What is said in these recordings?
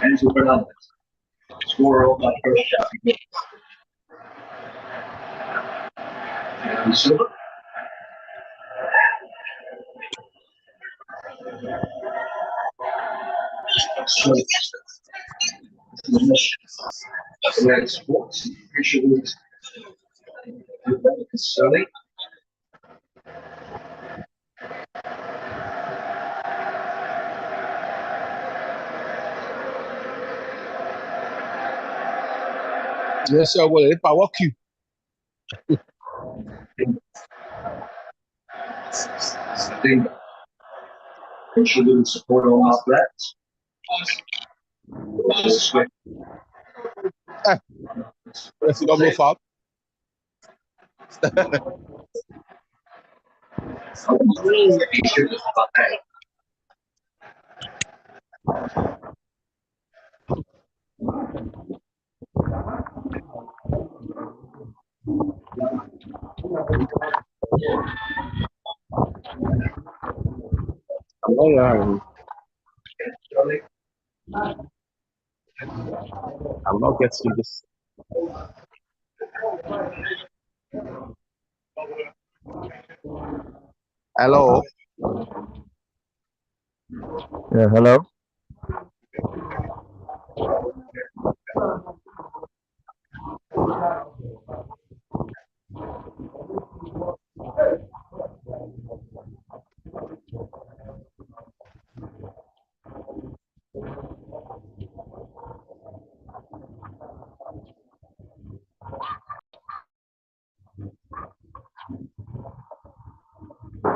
Enzo Fernandez, scorer of that first shot. And Silva. So, Atlantic Sports, officially, Sully. Yes, sir. Well, if I walk you. I think officially support on our backs. That's a double foul. I'm not getting this. Hello. Yeah, hello.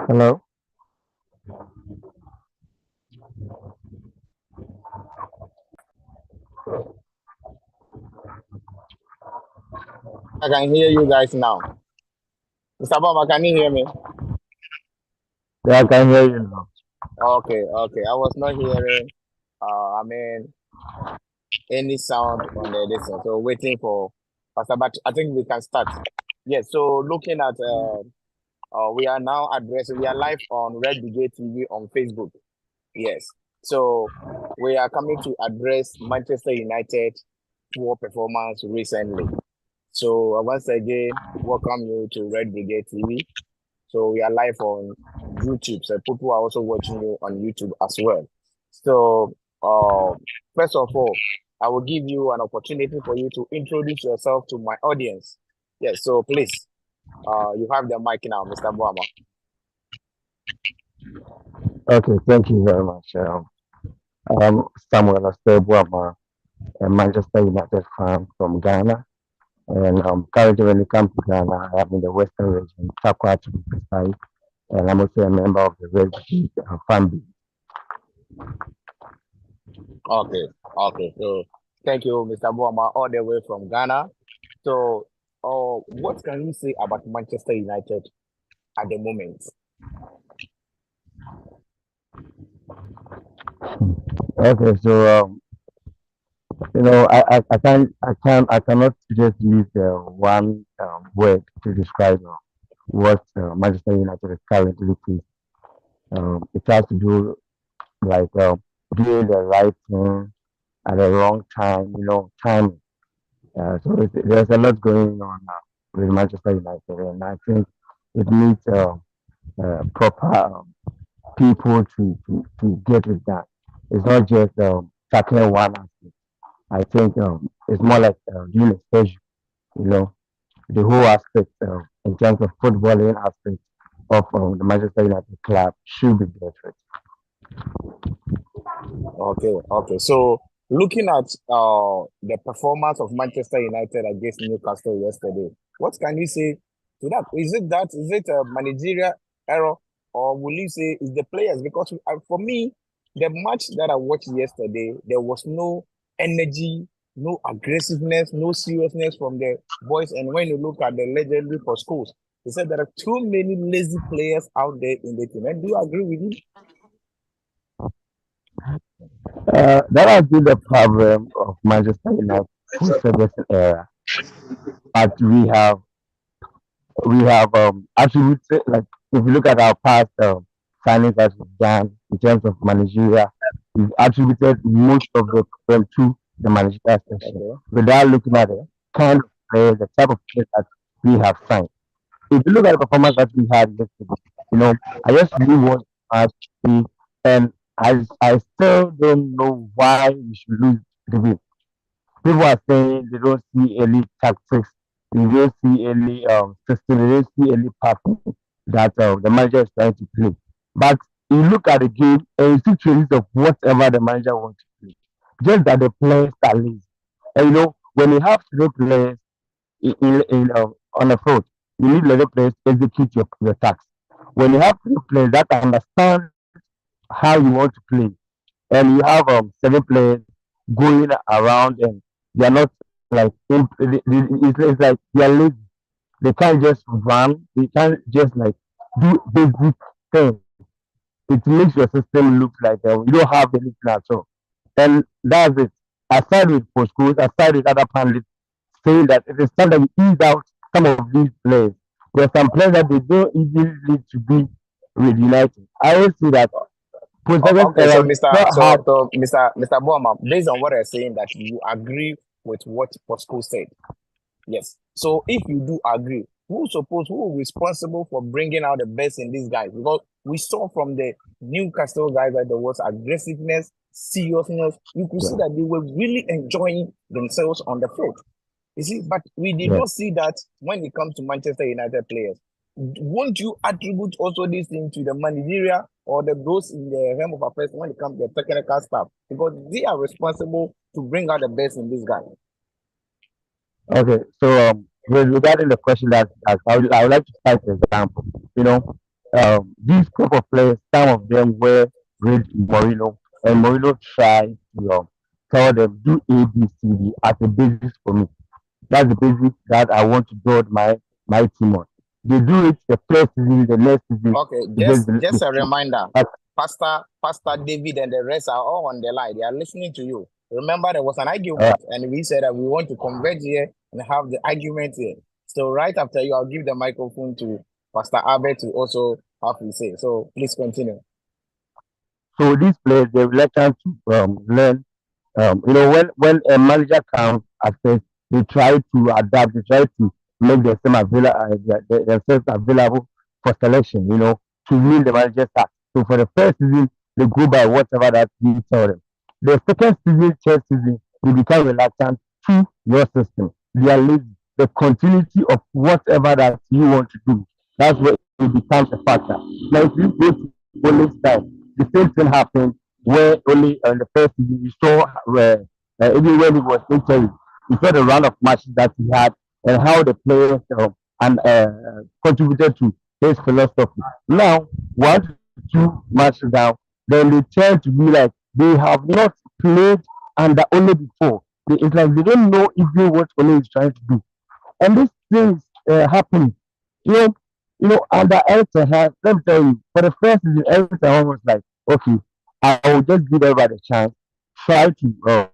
Hello. I can hear you guys now. Mr. Bama, can you hear me? Yeah, I can hear you now. Okay. I was not hearing, any sound on the distance. So waiting for Pastor, but I think we can start. Yes. So looking at, we are now addressing. We are live on Red Brigade TV on Facebook. Yes. So we are coming to address Manchester United poor performance recently. So once again, welcome you to Red Brigade TV. So we are live on YouTube. So people are also watching you on YouTube as well. So first of all, I will give you an opportunity for you to introduce yourself to my audience. Yes, so please, you have the mic now, Mr. Boama. Okay, thank you very much. I'm Samuel Astebuama, a Manchester United fan from Ghana. And currently, when it comes to Ghana, I am in the Western region, Takwa to be precise. And I'm also a member of the Red Brigade fan base. Okay. So thank you, Mr. Boama, all the way from Ghana. So, what can you say about Manchester United at the moment? Okay, so I cannot just use one word to describe what Manchester United is currently facing. It has to do like doing the right thing at the wrong time, timing. So there's a lot going on with Manchester United, and I think it needs proper people to get it done. It's not just tackling one aspect. I think it's more like doing a schedule, you know, the whole aspect in terms of footballing aspect of the Manchester United club should be better. Okay. So looking at the performance of Manchester United against Newcastle yesterday, what can you say to that? Is it a managerial error, or will you say it's the players? Because for me, the match that I watched yesterday, there was no energy, no aggressiveness, no seriousness from the boys. And when you look at the legendary for schools, He said there are too many lazy players out there in the team. And do you agree with him? That has been the problem of Manchester United post Ferguson era. But we have attributed, like, if you look at our past signings that we've done in terms of managerial, we've attributed most of the problem to the managerial section Okay. without looking at the kind of players, the type of players that we have signed. If you look at the performance that we had yesterday, you know, I just really want us to see, and I still don't know why we should lose the game. People are saying they don't see any tactics, they don't see any system, they don't see any pattern that the manager is trying to play. But you look at the game and you see traces of whatever the manager wants to play. Just that the players are lazy. And you know, when you have three players on the field, you need the players to execute your tasks. When you have three players that understand how you want to play, and you have seven players going around and they are not like it's like they are lazy. They can't just run. They can't just like do basic things. It makes your system look like you don't have anything at all. And that's it. Aside with postcodes, aside with other pundits saying that it is time that we ease out some of these players. There are some players that they don't even need to be with United. I always see that post Okay, so era we not Mr. Boama, based on what you're saying, that you agree with what Posco said. Yes. So if you do agree, who is responsible for bringing out the best in these guys? Because we saw from the Newcastle guys that there was aggressiveness, seriousness. You could see yeah, that they were really enjoying themselves on the field. You see, but we did yeah. not see that when it comes to Manchester United players. Won't you attribute also this thing to the managerial or the those in the realm of affairs when it comes to the technical staff? Because they are responsible to bring out the best in this guy. Okay, so with regarding the question that I would like to cite an example. You know, these group of players, some of them were with Mourinho, and Mourinho tried to tell them do A, B, C, D as a basis for me. That's the basis that I want to build my team on. They do it the first season, the next season, Okay, they just just they a skip. reminder. But Pastor David and the rest are all on the line. They are listening to you. Remember, there was an uh, argument, and we said that we want to converge here and have the argument here. So right after you, I'll give the microphone to Pastor Albert to also have his say. So please continue. so these players they're reluctant to learn. You know, when a manager comes at first, they try to adapt, they try to make themselves available for selection, you know, to win the manager's heart. So for the first season, they go by whatever that you tell them. The second season, third season, they become reluctant to your system. They are lazy. The continuity of whatever that you want to do, that's where it becomes a factor. Now, if you go to Ole style, the same thing happened where only in the first season we saw where even when he was interim, we saw the run of matches that he had and how the players and contributed to his philosophy. Now, 1 to 2 matches down, then they tend to be like they have not played under Ole before. It's like they don't know even what Ole is trying to do, and these things happen. You know, under Elton, let me tell you, for the first season, Elton was like, okay, I will just give everybody a chance, try to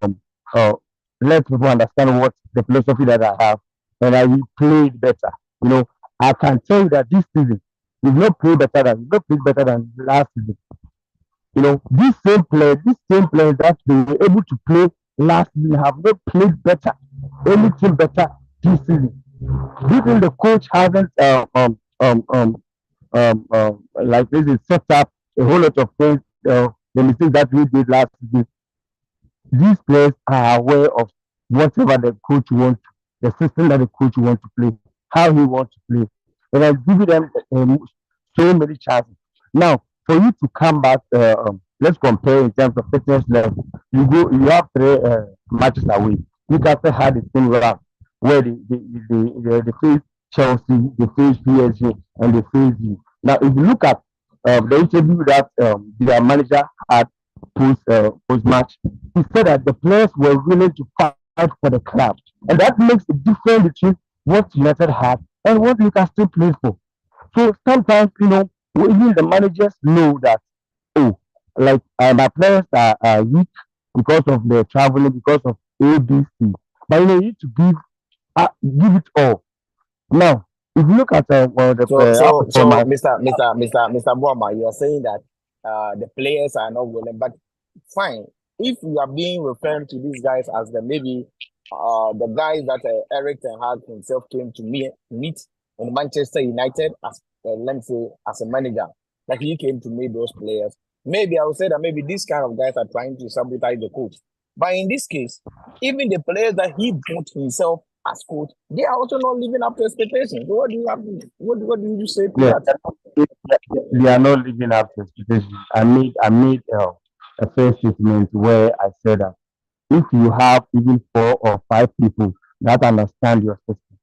uh, let people understand what the philosophy that I have, and I will play it better. You know, I can tell you that this season we've not played better than last season. You know, these same players that they were able to play last season have not played better, anything better this season. Even the coach hasn't like this is set up a whole lot of things. The mistakes that we did last season, these players are aware of whatever the coach wants, the system that the coach wants to play, how he wants to play, and I give them so many chances. Now, for you to come back, let's compare in terms of fitness level. You have three matches away. Newcastle had the same run where they face Chelsea, they face PSG, and they face you. Now, if you look at the interview that their manager had post match, he said that the players were willing to fight for the club, and that makes a difference between what United had and what Newcastle played for. So sometimes, even the managers know that, oh, like my players are weak because of the traveling, because of ABC. But you need to give it all. Now, if you look at our So, performance, Mr. Boama, you are saying that the players are not willing, but fine. If you are being referring to these guys as maybe the guys that Eric Ten Hag himself came to meet in Manchester United as let me say as a manager, like he came to meet those players. Maybe I would say that maybe these kind of guys are trying to sabotage the coach. But in this case, even the players that he brought himself as coach, they are also not living up to expectations. So what do you have to, what do you say to yeah, that? they are not living up to expectations. I made a first statement where I said that if you have even 4 or 5 people that understand your system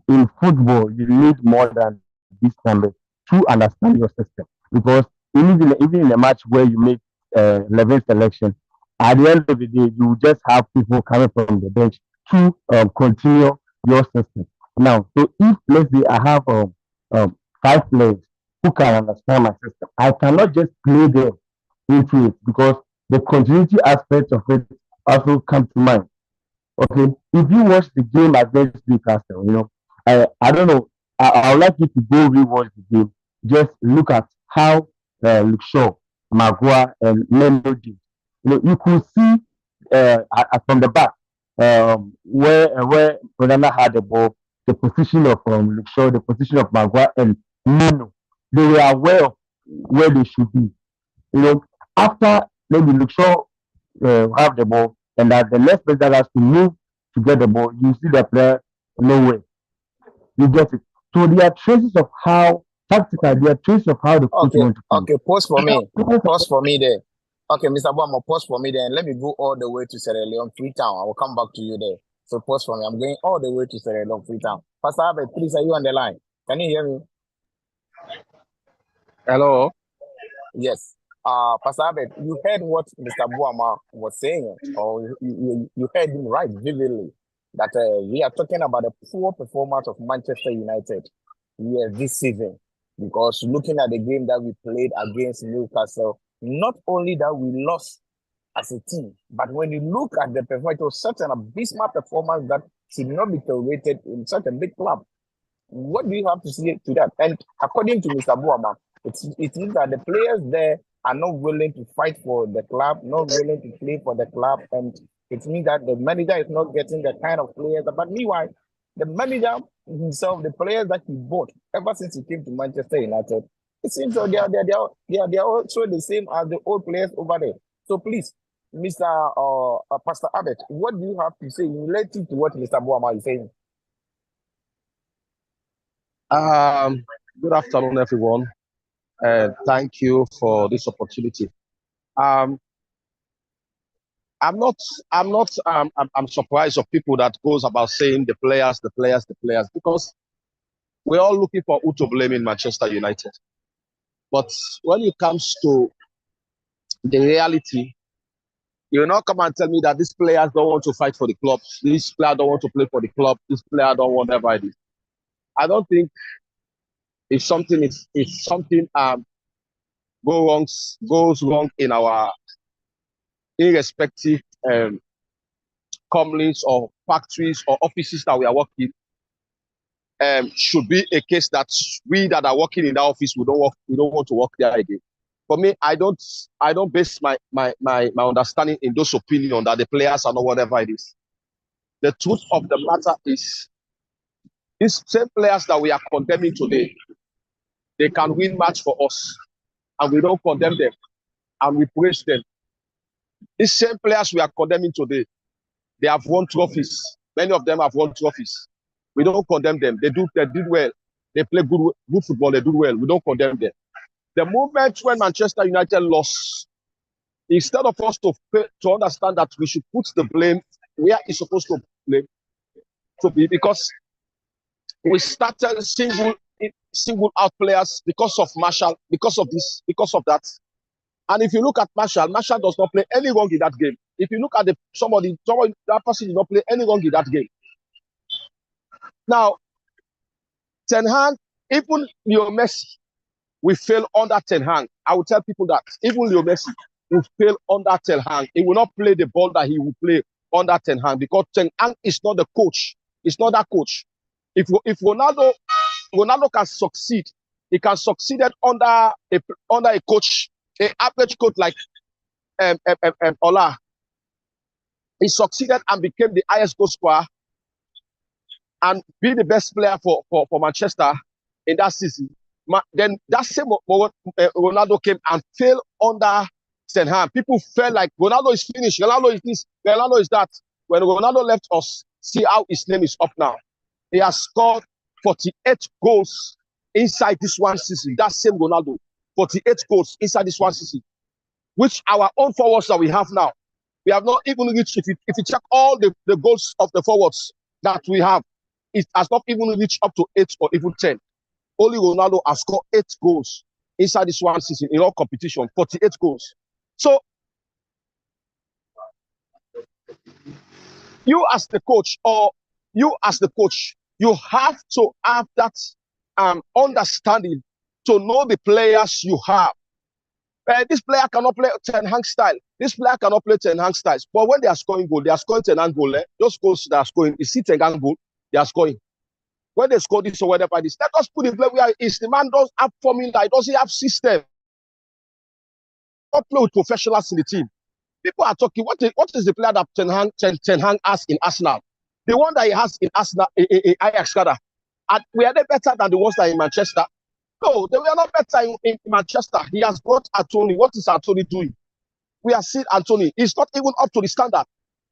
in football, you need more than these numbers to understand your system. Because even in a match where you make 11 selection, at the end of the day, you just have people coming from the bench to continue your system. Now, so if let's say I have 5 players who can understand my system, I cannot just play them into it because the continuity aspect of it also comes to mind. Okay, if you watch the game against Newcastle, I don't know. I would like you to go rewatch the game. Just look at how Luke Shaw, Maguire, and Melo did. You could see from the back where Ronaldo had the ball, the position of Luke Shaw, the position of Maguire, and Melo. They were aware of where they should be. You know, after maybe Luke Shaw have the ball, and that the next person that has to move to get the ball, you see the player nowhere. You get it. So there are traces of how tactical, there are traces of how the coach Okay, want to play. okay, pause for me. Pause for me there. Okay, Mr. Boama, pause for me there. And let me go all the way to Sierra Leone, Freetown. I will come back to you there. So pause for me. I'm going all the way to Sierra Leone, Freetown. Pastor Abed, please, are you on the line? Can you hear me? Hello. Yes. Pastor Abed, you heard what Mr. Boama was saying, or you heard him right vividly, that we are talking about the poor performance of Manchester United this season. Because looking at the game that we played against Newcastle, not only that we lost as a team, but when you look at the performance, it was such an abysmal performance that should not be tolerated in such a big club. What do you have to say to that? And according to Mr. Buama, it means that the players there are not willing to fight for the club, not willing to play for the club, and it means that the manager is not getting the kind of players. But meanwhile, the manager himself, the players that he bought ever since he came to Manchester United, it seems so they are also the same as the old players over there. So please, Mr. Pastor Abbott, what do you have to say related to what Mr. Buama is saying? Good afternoon, everyone, and thank you for this opportunity. I'm surprised of people that goes about saying the players, because we're all looking for who to blame in Manchester United. But when it comes to the reality, you will not come and tell me that these players don't want to fight for the club. This player don't want to play for the club. This player don't want whatever it is. I don't think if something goes wrong in our irrespective companies or factories or offices that we are working, should be a case that we that are working in that office we don't want to work there again. For me, I don't base my understanding in those opinions that the players are not whatever it is. The truth of the matter is these same players that we are condemning today, they can win match for us, and we don't condemn them, and we praise them. These same players we are condemning today, they have won trophies. Many of them have won trophies. We don't condemn them. They did well. They play good football. They do well. We don't condemn them. The moment when Manchester United lost, instead of us to understand that we should put the blame where it's supposed to be, because we started single out players because of Martial, because of this, because of that. And if you look at Martial does not play any wrong in that game. If you look at somebody that person did not play any wrong in that game. Now, Ten Hag Even Leo Messi will fail under Ten Hag. I will tell people that even Leo Messi will fail under Ten Hag. He will not play the ball that he will play under Ten Hag because Ten Hag is not the coach. It's not that coach. If Ronaldo can succeed, he can succeed under a coach, an average coach like Ola. He succeeded and became the highest goal scorer and be the best player for Manchester in that season. Then that same Ronaldo came and failed under Ten Hag. People felt like Ronaldo is finished. Ronaldo is this. Ronaldo is that. When Ronaldo left us, see how his name is up now. He has scored 48 goals inside this one season. That same Ronaldo, 48 goals inside this one season, which our own forwards that we have now, we have not even reached. If you check all the goals of the forwards that we have, it has not even reached up to 8 or even 10. Only Ronaldo has scored 8 goals inside this one season in all competition, 48 goals. So, you as the coach, you have to have that understanding to know the players you have. This player cannot play Ten Hag style. This player cannot play Ten Hag styles. But when they are scoring goal, they are scoring Ten Hag goal. Those goals that are scoring, you see Ten Hag goal, they are scoring. When they score this or whatever this, let us put the play where is the man does have formula, he doesn't have system. Not play with professionals in the team. People are talking, what is the player that Ten Hag has in Arsenal? The one that he has in Arsenal, in Ajax, rather. And we are they better than the ones that are in Manchester? No, they were not better in Manchester. He has brought Anthony. What is Anthony doing? We are seeing Anthony. He's not even up to the standard.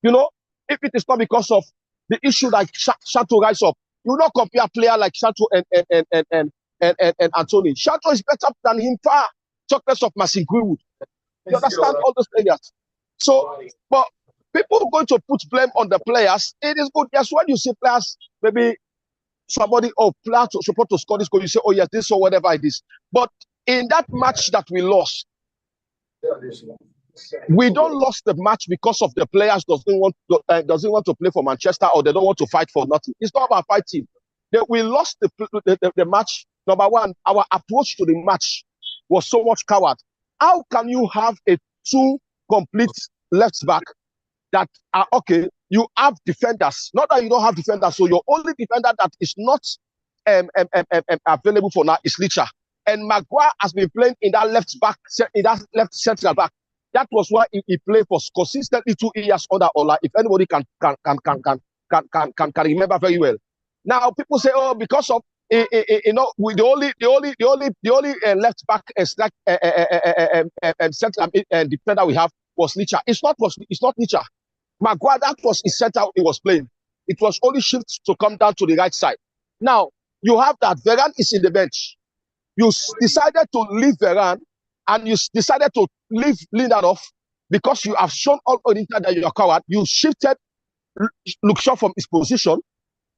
You know, if it is not because of the issue like Shato rise up, you will not compare a player like Shato and Anthony. Shato is better than him far. Talk less of Mason Greenwood. You understand all those players. So, but people are going to put blame on the players. It is good. Yes, when you see players, maybe somebody player supposed to score this goal, you say, oh yes, this or whatever it is. But in that match that we lost, we don't lost the match because of the players doesn't want to play for Manchester or they don't want to fight for nothing. It's not about fighting. We lost the match. Number one, our approach to the match was so much coward. How can you have a 2 complete left back that are okay? You have defenders. Not that you don't have defenders. So your only defender that is not available for now is Licha. And Maguire has been playing in that left central back. That was why he played for consistently 2 years under Ola. If anybody can remember very well. Now people say, oh, because of the only left back and central defender we have was Licha. It's not Licha. Maguire, that was his center he was playing. It was only shift to come down to the right side. Now, you have that. Varane is in the bench. You decided to leave Varane and you decided to leave Lindelof because you have shown all the time that you are coward. You shifted Luke Shaw from his position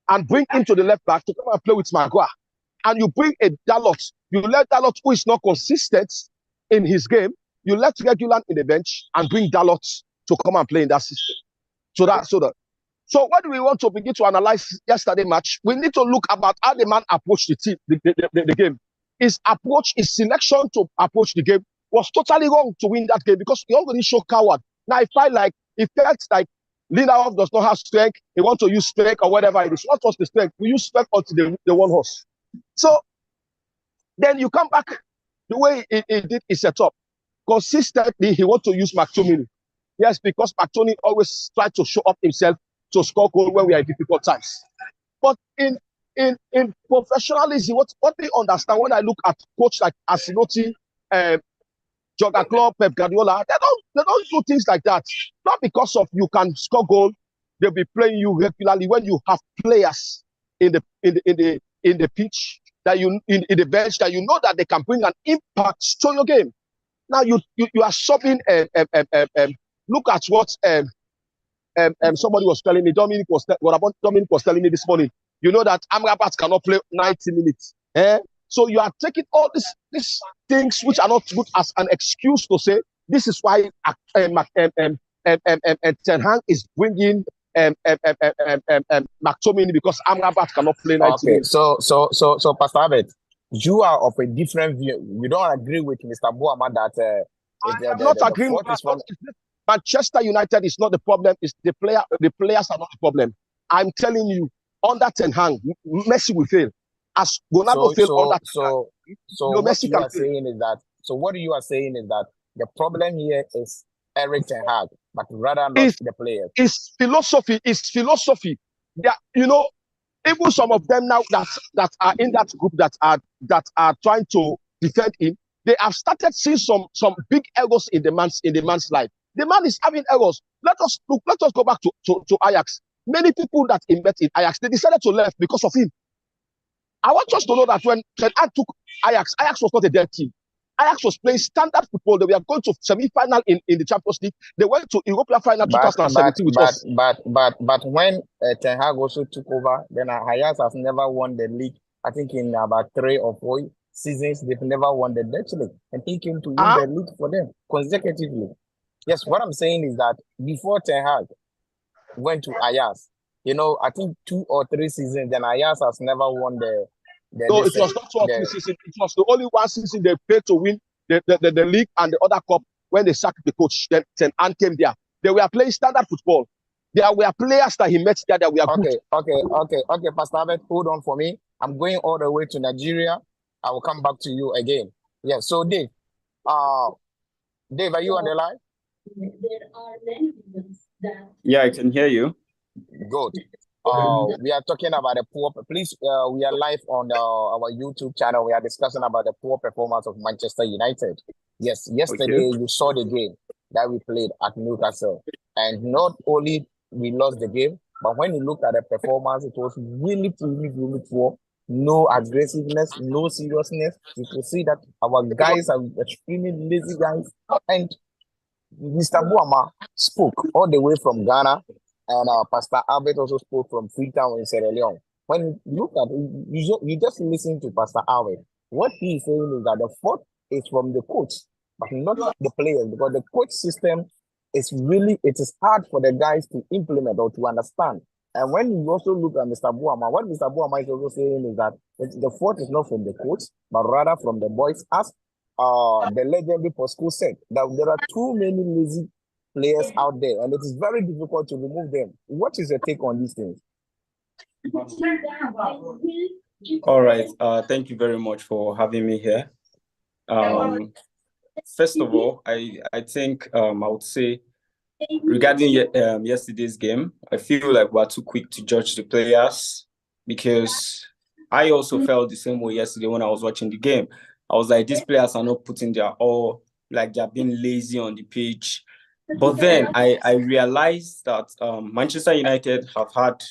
and bring him to the left back to come and play with Maguire. And you bring a Dalot. You let Dalot, who is not consistent in his game, you let Reguilon in the bench and bring Dalot to come and play in that system. So what do we want to begin to analyze yesterday match? We need to look about how the man approached the team, the game. His approach, his selection to approach the game was totally wrong to win that game because he already showed coward. Now he felt like Lindelof does not have strength. He wants to use strength or whatever it is. What was the strength? We use strength until the one horse. So then you come back the way he did his setup. Consistently, he wants to use McTominay. Yes, because McTominay always tries to show up himself to score goal when we are in difficult times. But in professionalism, what they understand when I look at coach like Ancelotti, Jurgen Klopp, Pep Guardiola, they don't do things like that. Not because of you can score goal, they'll be playing you regularly when you have players in the pitch that you in the bench that you know that they can bring an impact to your game. Now you are subbing. Look at what somebody was telling me. Dominic was telling me this morning. You know that Amrabat cannot play 90 minutes. So you are taking all these things which are not good as an excuse to say this is why Ten Hag is bringing McTominay because Amrabat cannot play 90 minutes. So Pastor Abed, you are of a different view. You don't agree with Mr. Boama that I am not agreeing with fourth is from Manchester United is not the problem. It's the player. The players are not the problem. I'm telling you, under Ten Hag, Messi will fail. As Ronaldo failed under Ten Hag. So No, what Messi you can are fail. saying is that what you are saying is that the problem here is Eric Ten Hag, but rather not the players. It's philosophy. It's philosophy. Even some of them now that are in that group that are trying to defend him, they have started seeing some big errors in the man's life. The man is having errors. Let us go back to Ajax. Many people that he met in Ajax, they decided to leave because of him. I want us to know that when Ten Hag took Ajax was not a dead team. Ajax was playing standard football. They were going to semi-final in the Champions League. They went to European final 2017 with us. But when Ten Hag also took over, then Ajax has never won the league. I think in about 3 or 4 seasons, they've never won the Dutch league. And he came to win the league for them consecutively. Yes, what I'm saying is that before Ten Hag went to Ajax, I think 2 or 3 seasons, then Ajax has never won the no, it was not 2 or 3 seasons. It was the only one season they paid to win the league and the other cup when they sacked the coach. Then Ten came there. They were playing standard football. There were players that he met there that were good. Okay, Pastor Albert, hold on for me. I'm going all the way to Nigeria. I will come back to you again. Yeah, so Dave, are you on the line? There are many reasons that. Yeah, I can hear you. Good. We are talking about the poor. Please, we are live on our YouTube channel. We are discussing about the poor performance of Manchester United. Yes, yesterday you saw the game that we played at Newcastle, and not only we lost the game, but when you look at the performance, it was really poor. No aggressiveness, no seriousness. You can see that our guys are extremely lazy guys. And Mr. Boama spoke all the way from Ghana. And Pastor Albert also spoke from Freetown in Sierra Leone. When you look at it, you just listen to Pastor Albert. What he is saying is that the fault is from the coach, but not the players, because the coach system is it is hard for the guys to implement or to understand. And when you also look at Mr. Boama, what Mr. Boama is also saying is that the fault is not from the coach, but rather from the boys. As the legendary Pascal said, that there are too many lazy players out there, and it is very difficult to remove them. What is your take on these things? All right. Thank you very much for having me here. First of all, I think I would say regarding yesterday's game, I feel like we're too quick to judge the players, because I also felt the same way yesterday when I was watching the game. I was like, these players are not putting their all, like they're being lazy on the pitch. But then I realized that Manchester United have had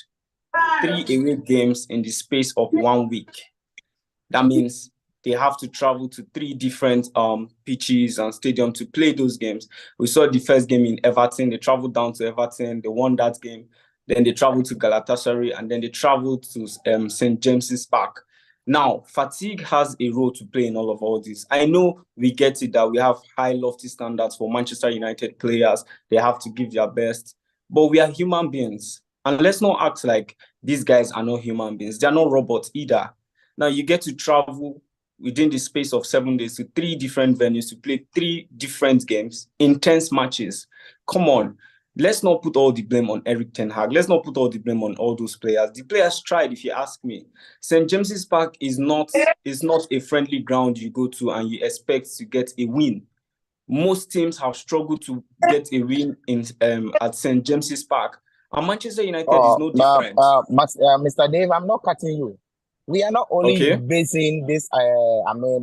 3 away games in the space of 1 week. That means they have to travel to 3 different pitches and stadiums to play those games. We saw the first game in Everton. They traveled down to Everton. They won that game. Then they traveled to Galatasaray, and then they traveled to St. James's Park. Now, fatigue has a role to play in all this. I know we get it that we have high, lofty standards for Manchester United players. They have to give their best. But we are human beings. And let's not act like these guys are not human beings. They're not robots either. Now, you get to travel within the space of 7 days to 3 different venues to play 3 different games, intense matches. Come on. Let's not put all the blame on Eric Ten Hag. Let's not put all the blame on all those players. The players tried, if you ask me. St. James's Park is not a friendly ground you go to and you expect to get a win. Most teams have struggled to get a win at St. James's Park. And Manchester United is no different. Mr. Dave, I'm not cutting you. We are not only basing this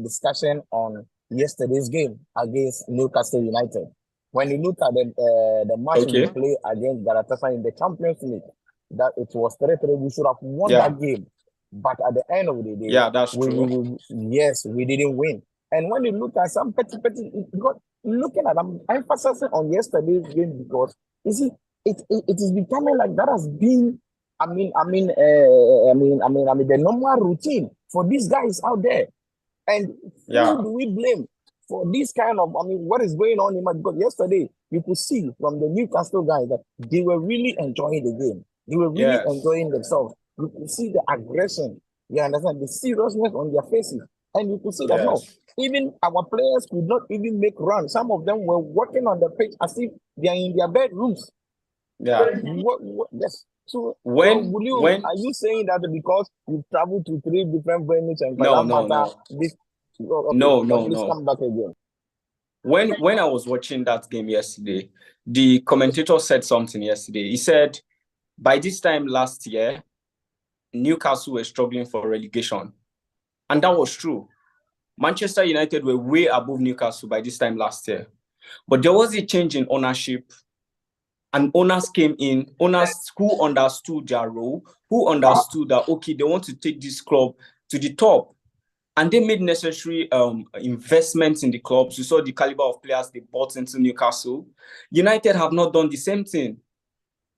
discussion on yesterday's game against Newcastle United. When you look at the match we play against Galatasaray in the Champions League, that it was 3-3, we should have won that game. But at the end of the day, that's true. We didn't win. And when you look at some I'm emphasizing on yesterday's game, because you see, it is becoming like that has been the normal routine for these guys out there. And who do we blame for this kind of, what is going on in my, because yesterday you could see from the Newcastle guys that they were really enjoying the game. They were really enjoying themselves. You could see the aggression, you understand, the seriousness on their faces. And you could see that no, Yes. even our players could not even make runs. Some of them were walking on the pitch as if they are in their bedrooms. Yeah. Yes. So When are you saying that because you traveled to 3 different venues and for no that no matter, no this okay, no but no please no come back again. when I was watching that game yesterday, the commentator said something yesterday. He said by this time last year, Newcastle were struggling for relegation. And that was true. Manchester United were way above Newcastle by this time last year. But there was a change in ownership. And owners came in, owners who understood their role, who understood that, okay, they want to take this club to the top. And they made necessary investments in the clubs. You saw the caliber of players they bought into Newcastle. United have not done the same thing.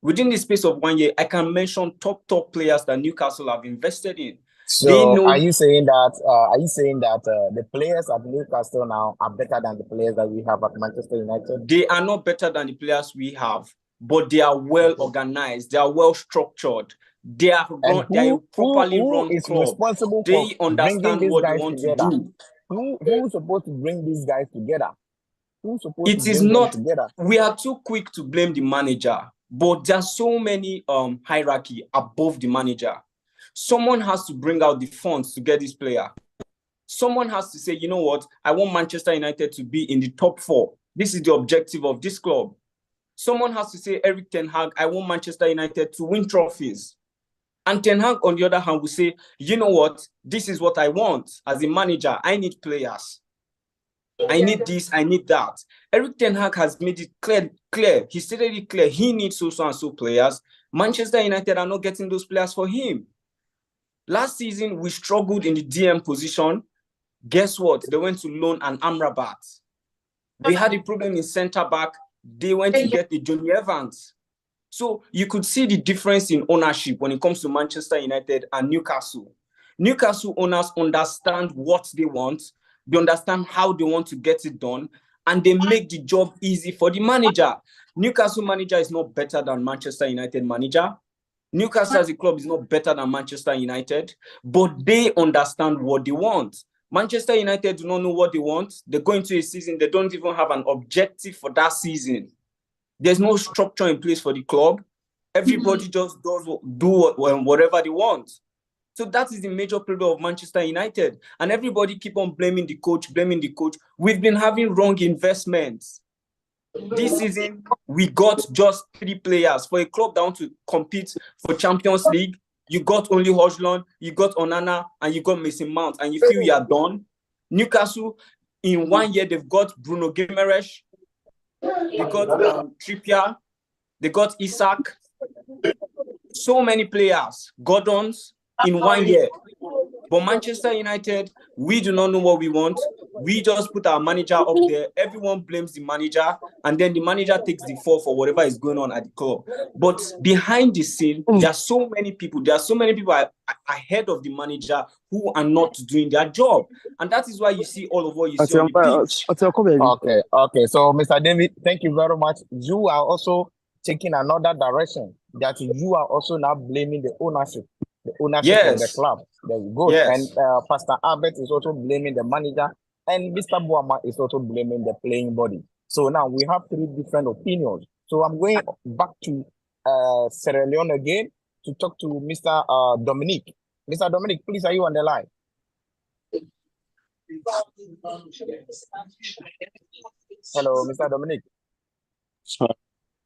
Within the space of 1 year, I can mention top players that Newcastle have invested in. They So know. are you saying that the players at Newcastle now are better than the players that we have at Manchester United? They are not better than the players we have, but they are well organized. They are well structured. They are properly who run is club. responsible They for bringing understand these what they guys want together? to do. Who's supposed to bring these guys together? Who's supposed to It is bring them not. together? We are too quick to blame the manager, but there are so many hierarchy above the manager. Someone has to bring out the funds to get this player. Someone has to say, you know what, I want Manchester United to be in the top 4. This is the objective of this club. Someone has to say, Eric Ten Hag, I want Manchester United to win trophies. And Ten Hag, on the other hand, will say, you know what, this is what I want as a manager. I need players. I need this, I need that. Eric Ten Hag has made it clear. He stated it clear. He needs so and so players. Manchester United are not getting those players for him. Last season, we struggled in the DM position. Guess what? They went to loan an Amrabat. They had a problem in centre back. They went to get the Johnny Evans. So you could see the difference in ownership when it comes to Manchester United and Newcastle. Newcastle owners understand what they want. They understand how they want to get it done. And they make the job easy for the manager. Newcastle manager is not better than Manchester United manager. Newcastle as a club is not better than Manchester United. But they understand what they want. Manchester United do not know what they want. They go into a season, they don't even have an objective for that season. There's no structure in place for the club. Everybody just do whatever they want. So that is the major problem of Manchester United. And everybody keep on blaming the coach. We've been having wrong investments. This season, we got just 3 players. For a club that wants to compete for Champions League, you got only Hojlund, you got Onana, and you got Mason Mount, and you feel you are done. Newcastle, in 1 year, they've got Bruno Guimaraes, they got Trippier, they got Isak. So many players, Gordons, in 1 year. But Manchester United, we do not know what we want. We just put our manager up there. Everyone blames the manager, and then the manager takes the fall for whatever is going on at the club. But behind the scene, there are so many people. There are so many people ahead of the manager who are not doing their job. And that is why you see all of what you see on the pitch. Okay. So, Mr. David, thank you very much. You are also taking another direction, that you are also now blaming the ownership of the club. That's good. Yes. And Pastor Albert is also blaming the manager, and Mr. Boama is also blaming the playing body. So now we have 3 different opinions. So I'm going back to Sierra Leone again to talk to Mr. Dominic. Mr. Dominic, please, are you on the line? Hello, Mr. Dominic.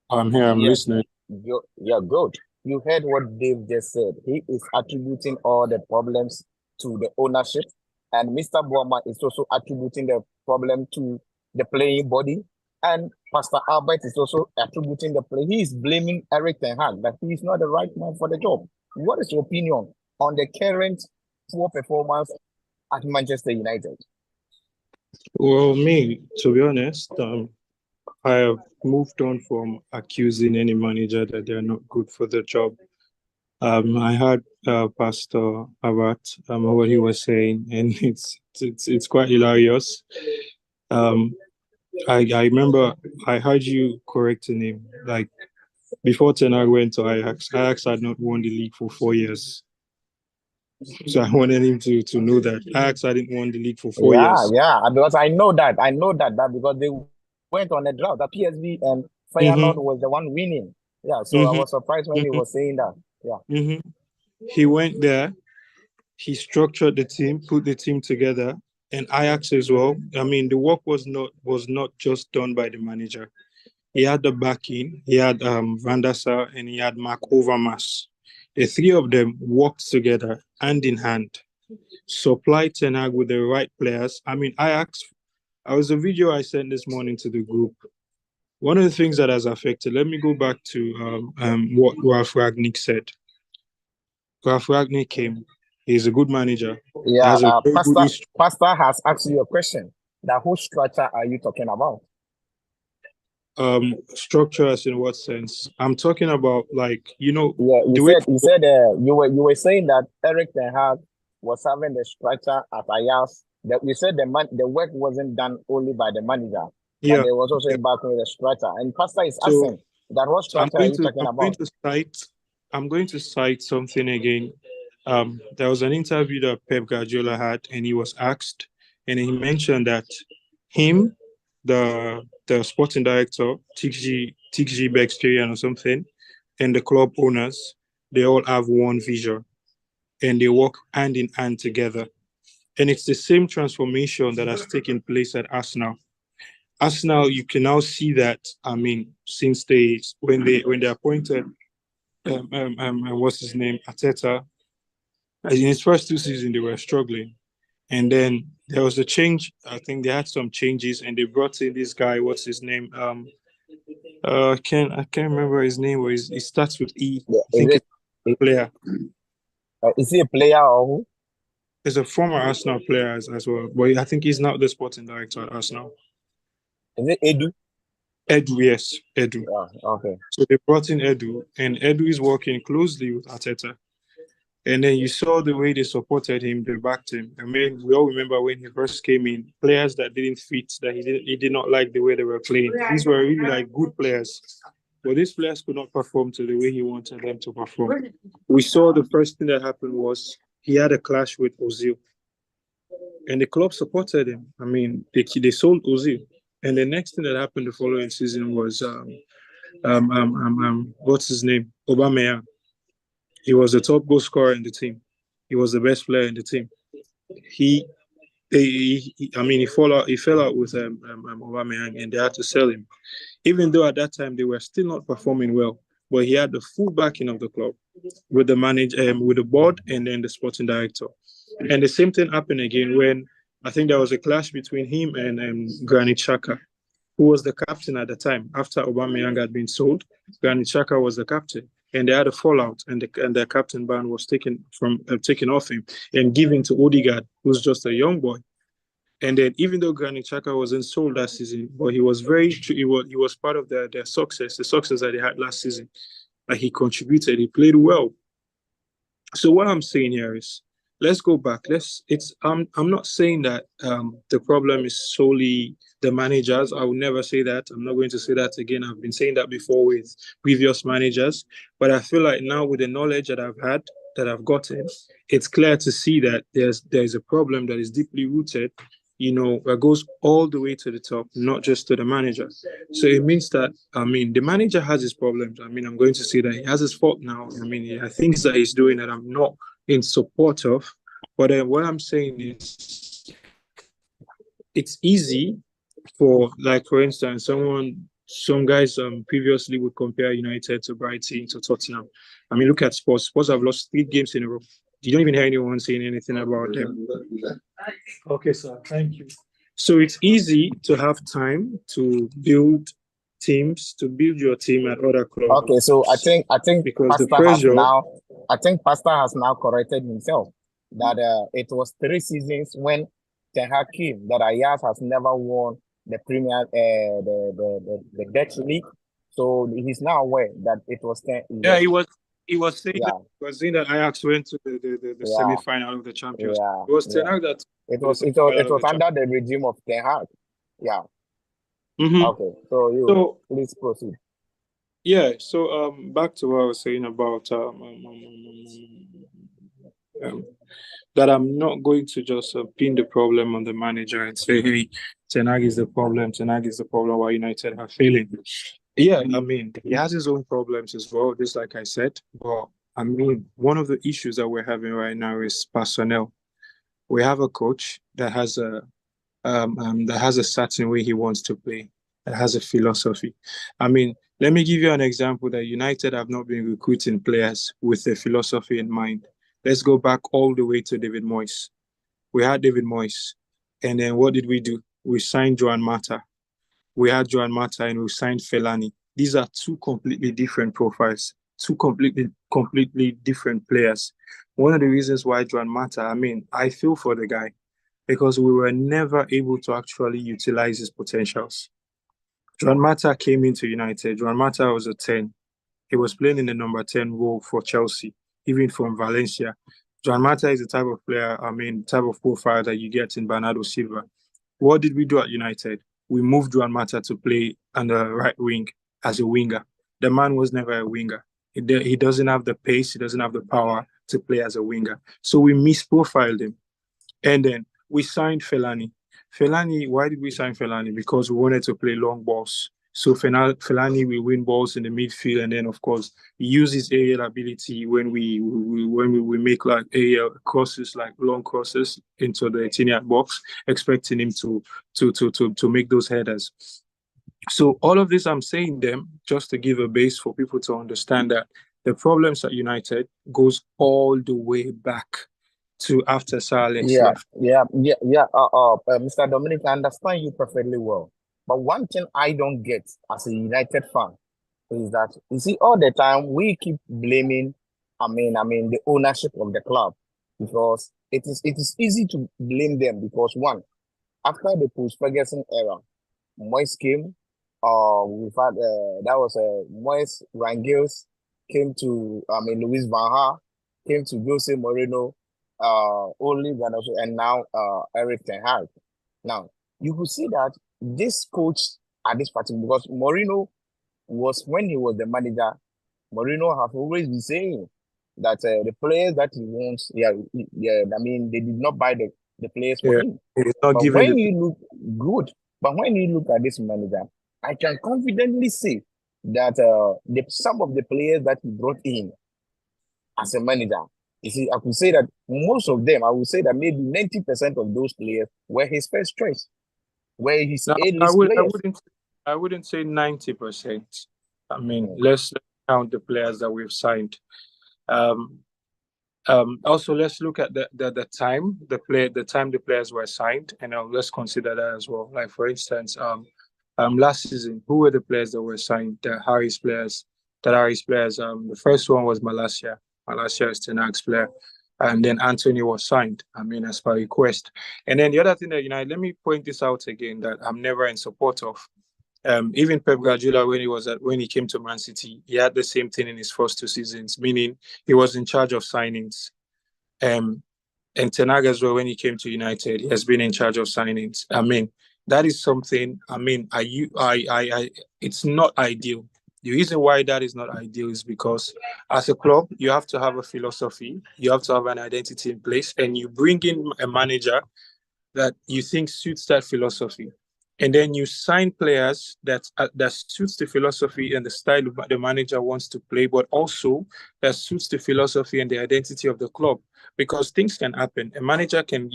I'm here. I'm listening. Yeah, good. You heard what Dave just said. He is attributing all the problems to the ownership, and Mr. Boama is also attributing the problem to the playing body, and Pastor Albert is also attributing the play. He is blaming Eric Ten Hag that he is not the right man for the job. What is your opinion on the current poor performance at Manchester United? Well, me, to be honest, I have moved on from accusing any manager that they're not good for the job. I heard Pastor Abbott, what he was saying, and it's quite hilarious. I remember I heard you correcting him. Like, before Ten Hag went to Ajax had not won the league for 4 years. So I wanted him to know that Ajax hadn't won the league for 4 years. Yeah, because I know that because they went on a drought. The PSV and Feyenoord was the one winning. Yeah, so I was surprised when he was saying that. Yeah. He went there, he structured the team, put the team together, and Ajax as well. I mean, the work was not just done by the manager. He had the backing, he had Van der Sar, and he had Mark Overmars. The three of them worked together hand in hand, supplied Ten Hag with the right players. I mean, Ajax, I was a video I sent this morning to the group. One of the things that has affected, let me go back to what Ralf Ragnick said. Ralf Ragnick came. He's a good manager. Yeah, Pastor has asked you a question. That whole structure are you talking about? Structure as in what sense? I'm talking about, like, you know. Yeah, you were saying that Erik ten Hag was having the structure at Ajax. That you said the work wasn't done only by the manager. Yeah, but there was also back with the structure. And Pastor is asking that what structure are you talking about? I'm going to cite something again. There was an interview that Pep Guardiola had, and he was asked, and he mentioned that him, the sporting director, TG Bexterian or something, and the club owners, they all have one vision, and they work hand in hand together. And it's the same transformation that has taken place at Arsenal. Arsenal, you can now see that. I mean, since when they appointed what's his name, Arteta, in his first 2 seasons they were struggling, and then there was a change. I think they had some changes, and they brought in this guy. What's his name? I can't remember his name. But it starts with E. Yeah, I think it's a player. Is he a player or who? He's a former Arsenal player as well, but I think he's not the sporting director at Arsenal. Is it Edu? Edu, yes, Edu. Okay. So they brought in Edu, and Edu is working closely with Arteta. And then you saw the way they supported him, they backed him. I mean, we all remember when he first came in, players that didn't fit, that he did not like the way they were playing. These were really like good players, but these players could not perform to the way he wanted them to perform. We saw the first thing that happened was he had a clash with Ozil, and the club supported him. I mean, they sold Ozil, and the next thing that happened the following season was what's his name, Aubameyang. He was the top goal scorer in the team. He was the best player in the team. He fell out with Aubameyang, and they had to sell him. Even though at that time they were still not performing well, but he had the full backing of the club with the with the board, and then the sporting director. And the same thing happened again when I think there was a clash between him and Granit Xhaka, who was the captain at the time. After Aubameyang had been sold, Granit Xhaka was the captain. And they had a fallout, and the captain band was taken off him and given to Odegaard, who's just a young boy. And then, even though Granit Xhaka wasn't sold that season, but he was he was part of their success, the success that they had last season. Like, he contributed, he played well. So what I'm saying here is, let's go back. I'm not saying that the problem is solely the managers. I would never say that. I'm not going to say that again. I've been saying that before with previous managers, but I feel like now, with the knowledge that I've gotten, it's clear to see that there's a problem that is deeply rooted, that goes all the way to the top, not just to the manager. So it means that, the manager has his problems. I'm going to say that he has his fault now. There are things that he's doing that I'm not in support of. But what I'm saying is, it's easy for instance, some guys previously would compare United to Brighton, to Tottenham. Look at Spurs. Spurs have lost 3 games in a row. You don't even hear anyone saying anything about them. Okay, sir. Thank you. So it's easy to have time to build teams, to build your team at other clubs. Okay, so I think because Pastor the pressure. Pastor has now corrected himself that it was 3 seasons when Ten Hag came that Ajax has never won the Premier, the Dutch league. So he's now aware that it was 10. Yeah, he was saying that Ajax went to the semi-final of the Champions. Yeah, it was Ten Hag that it was under the regime of Ten Hag. Yeah. Mm-hmm. Okay, so please proceed. Yeah. So back to what I was saying about that I'm not going to just pin the problem on the manager and say, hey, Ten Hag is the problem, Ten Hag is the problem why United are failing. Yeah, I mean, he has his own problems as well, just like I said. But I mean, one of the issues that we're having right now is personnel. We have a coach that has a certain way he wants to play, that has a philosophy. I mean, let me give you an example that United have not been recruiting players with a philosophy in mind. Let's go back all the way to David Moyes. We had David Moyes, and then what did we do? We signed Joan Mata. We had Joan Mata and we signed Fellaini. These are two completely different profiles, two completely different players. One of the reasons why Joan Mata, I mean, I feel for the guy because we were never able to actually utilize his potentials. Joan Mata came into United. Joan Mata was a 10. He was playing in the number 10 role for Chelsea, even from Valencia. Joan Mata is the type of player, I mean, type of profile that you get in Bernardo Silva. What did we do at United? We moved Joan Mata to play on the right wing as a winger. The man was never a winger. He doesn't have the pace, he doesn't have the power to play as a winger. So we misprofiled him. And then we signed Fellaini. Fellaini, why did we sign Fellaini? Because we wanted to play long balls. So Fellaini will win balls in the midfield, and then of course he uses aerial ability when we make like aerial crosses, like long crosses into the 18-yard box, expecting him to make those headers. So all of this I'm saying them just to give a base for people to understand that the problems at United goes all the way back to after Sir Alex left. Mr. Dominic, I understand you perfectly well. But one thing I don't get as a United fan is that, you see, all the time we keep blaming, the ownership of the club, because it is easy to blame them because, one, after the post-Ferguson era, Moyes came, we've had, that was Moyes, Rangers came to, Luis Van Gaal, came to Jose Mourinho, Ole Gunnar, and now Erik ten Hag. Now, you could see that this coach at this particular, because Mourinho was, when he was the manager, Mourinho have always been saying that the players that he wants, they did not buy the players for him. But when you look at this manager, I can confidently say that some of the players that he brought in as a manager, you see, I could say that most of them, I would say that maybe 90% of those players were his first choice. Where he's I wouldn't say 90%. I mean, let's count the players that we've signed. Also, let's look at the time the players were signed, and let's consider that as well. Like for instance, last season, who were the players that were signed? The Harry's players. The first one was Malacia. Malacia is Ten Hag's player. And then Anthony was signed, as per request. And then the other thing that, let me point this out again, that I'm never in support of. Even Pep Guardiola, when he came to Man City, he had the same thing in his first 2 seasons, meaning he was in charge of signings. And Ten Hag as well, when he came to United, he has been in charge of signings. That is something, it's not ideal. The reason why that is not ideal is because as a club, you have to have a philosophy, you have to have an identity in place, and you bring in a manager that you think suits that philosophy. And then you sign players that suits the philosophy and the style the manager wants to play, but also that suits the philosophy and the identity of the club. Because things can happen. A manager can,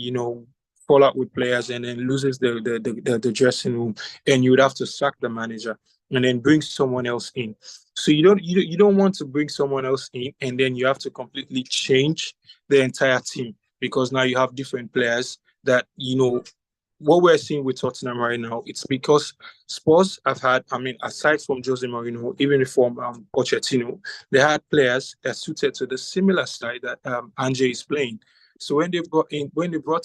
fall out with players and then loses the dressing room, and you would have to sack the manager and then bring someone else in. So you don't want to bring someone else in and then you have to completely change the entire team, because now you have different players that, what we're seeing with Tottenham right now, it's because Spurs have had, aside from Jose Mourinho, even from Pochettino, they had players that suited to the similar style that Ange is playing. So when they brought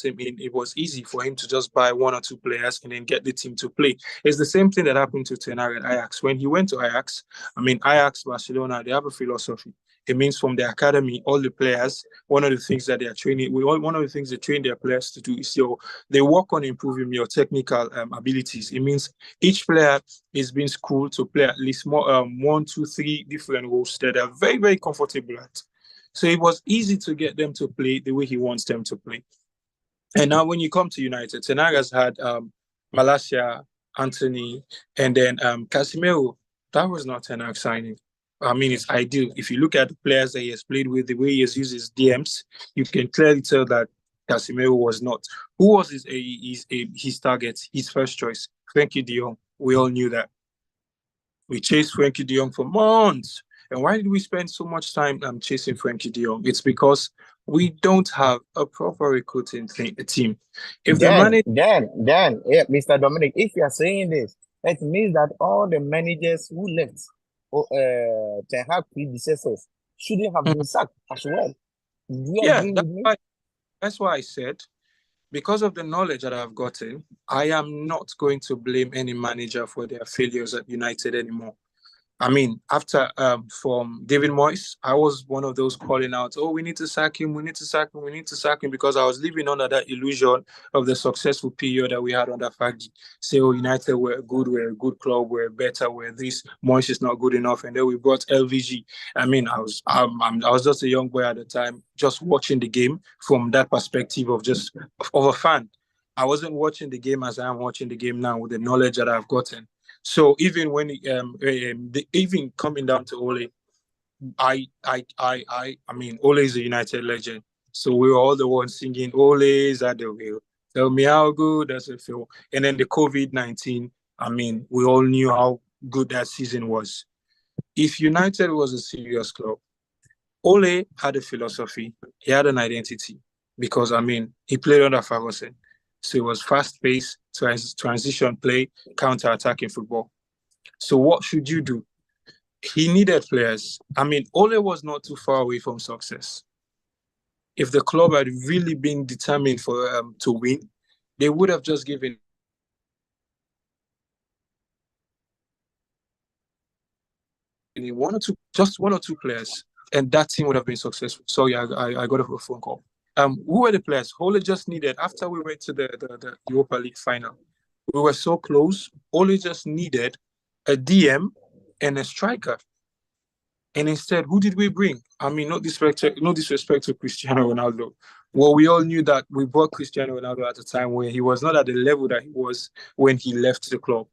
him in, it was easy for him to just buy 1 or 2 players and then get the team to play. It's the same thing that happened to Ten Hag at Ajax. When he went to Ajax, Ajax, Barcelona, they have a philosophy. It means from the academy, all the players, one of the things that they are training, one of the things they train their players to do is they work on improving your technical abilities. It means each player is being schooled to play at least 1, 2, 3 different roles that they are very, very comfortable at. So it was easy to get them to play the way he wants them to play. And now when you come to United, Ten Hag has had Malacia, Anthony, and then Casemiro. That was not Ten Hag signing. I mean, it's ideal. If you look at the players that he has played with, the way he has used his DMs, you can clearly tell that Casemiro was not. Who was his target, his first choice? Frenkie de Jong. We all knew that. We chased Frenkie de Jong for months. And why did we spend so much time chasing Frenkie de Jong? It's because we don't have a proper recruiting team. If the manager, yeah, Mr. Dominic, if you are saying this, it means that all the managers who left Ten Hag predecessors shouldn't have been sacked as well. Do you agree with me? That's why I said, because of the knowledge that I've gotten, I am not going to blame any manager for their failures at United anymore. I mean, after from David Moyes, I was one of those calling out, oh, we need to sack him, we need to sack him, we need to sack him, because I was living under that illusion of the successful period that we had under Fergie. Say, oh, United were a good club, we're better, we're this, Moyes is not good enough, and then we brought LVG. I mean, I was just a young boy at the time, just watching the game from that perspective of a fan. I wasn't watching the game as I am watching the game now with the knowledge that I've gotten. So even when even coming down to Ole, I mean, Ole is a United legend. So we were all the ones singing Ole is at the wheel. Tell me how good does it feel? And then the COVID-19, I mean, we all knew how good that season was. If United was a serious club, Ole had a philosophy. He had an identity, because, I mean, he played under Ferguson. So it was fast-paced, transition play, counter-attacking football. So what should you do? He needed players. I mean, Ole was not too far away from success. If the club had really been determined for to win, they would have just given one or two players, and that team would have been successful. Sorry, I got a phone call. Who were the players? Ole just needed, after we went to the Europa League final, we were so close. Ole just needed a DM and a striker. And instead, who did we bring? I mean, no disrespect to Cristiano Ronaldo. Well, we all knew that we brought Cristiano Ronaldo at a time where he was not at the level that he was when he left the club.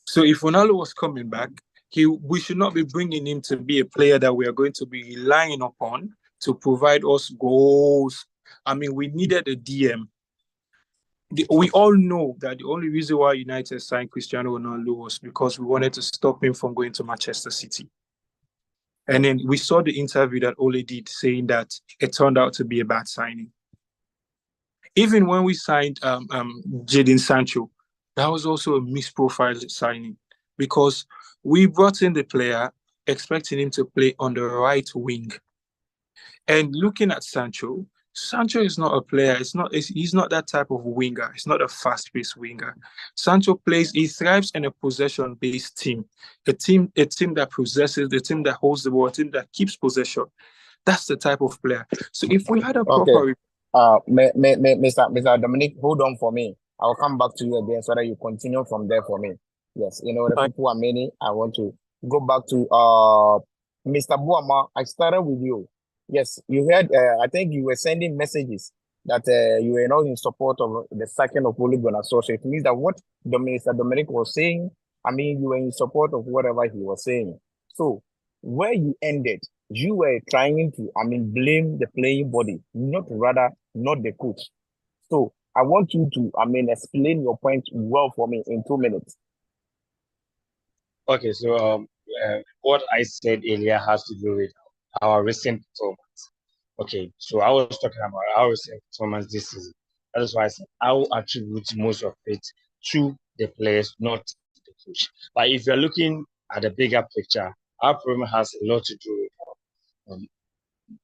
So if Ronaldo was coming back, we should not be bringing him to be a player that we are going to be relying upon to provide us goals. I mean, we needed a DM. We all know that the only reason why United signed Cristiano Ronaldo was because we wanted to stop him from going to Manchester City. And then we saw the interview that Ole did saying that it turned out to be a bad signing. Even when we signed Jadon Sancho, that was also a misprofiled signing, because we brought in the player expecting him to play on the right wing. And looking at Sancho is not a player. He's not that type of winger. He's not a fast-paced winger. Sancho he thrives in a possession-based team. A team that possesses, a team that holds the ball, a team that keeps possession. That's the type of player. So if we had a proper... Mr. Dominic, hold on for me. I'll come back to you again so that you continue from there for me. Yes, the people are many. I want to go back to Mr. Buama. I started with you. Yes, you heard, I think you were sending messages that you were not in support of the sacking of Ole Gunnar Solskjaer. It means that what Mr. Dominic was saying, I mean, you were in support of whatever he was saying. So, where you ended, you were trying to, blame the playing body, not the coach. So, I want you to, explain your point well for me in 2 minutes. Okay, so what I said earlier has to do with our recent performance. Okay, so I was talking about our recent performance this season. That is why I said I will attribute most of it to the players, not the coach. But if you're looking at the bigger picture, our problem has a lot to do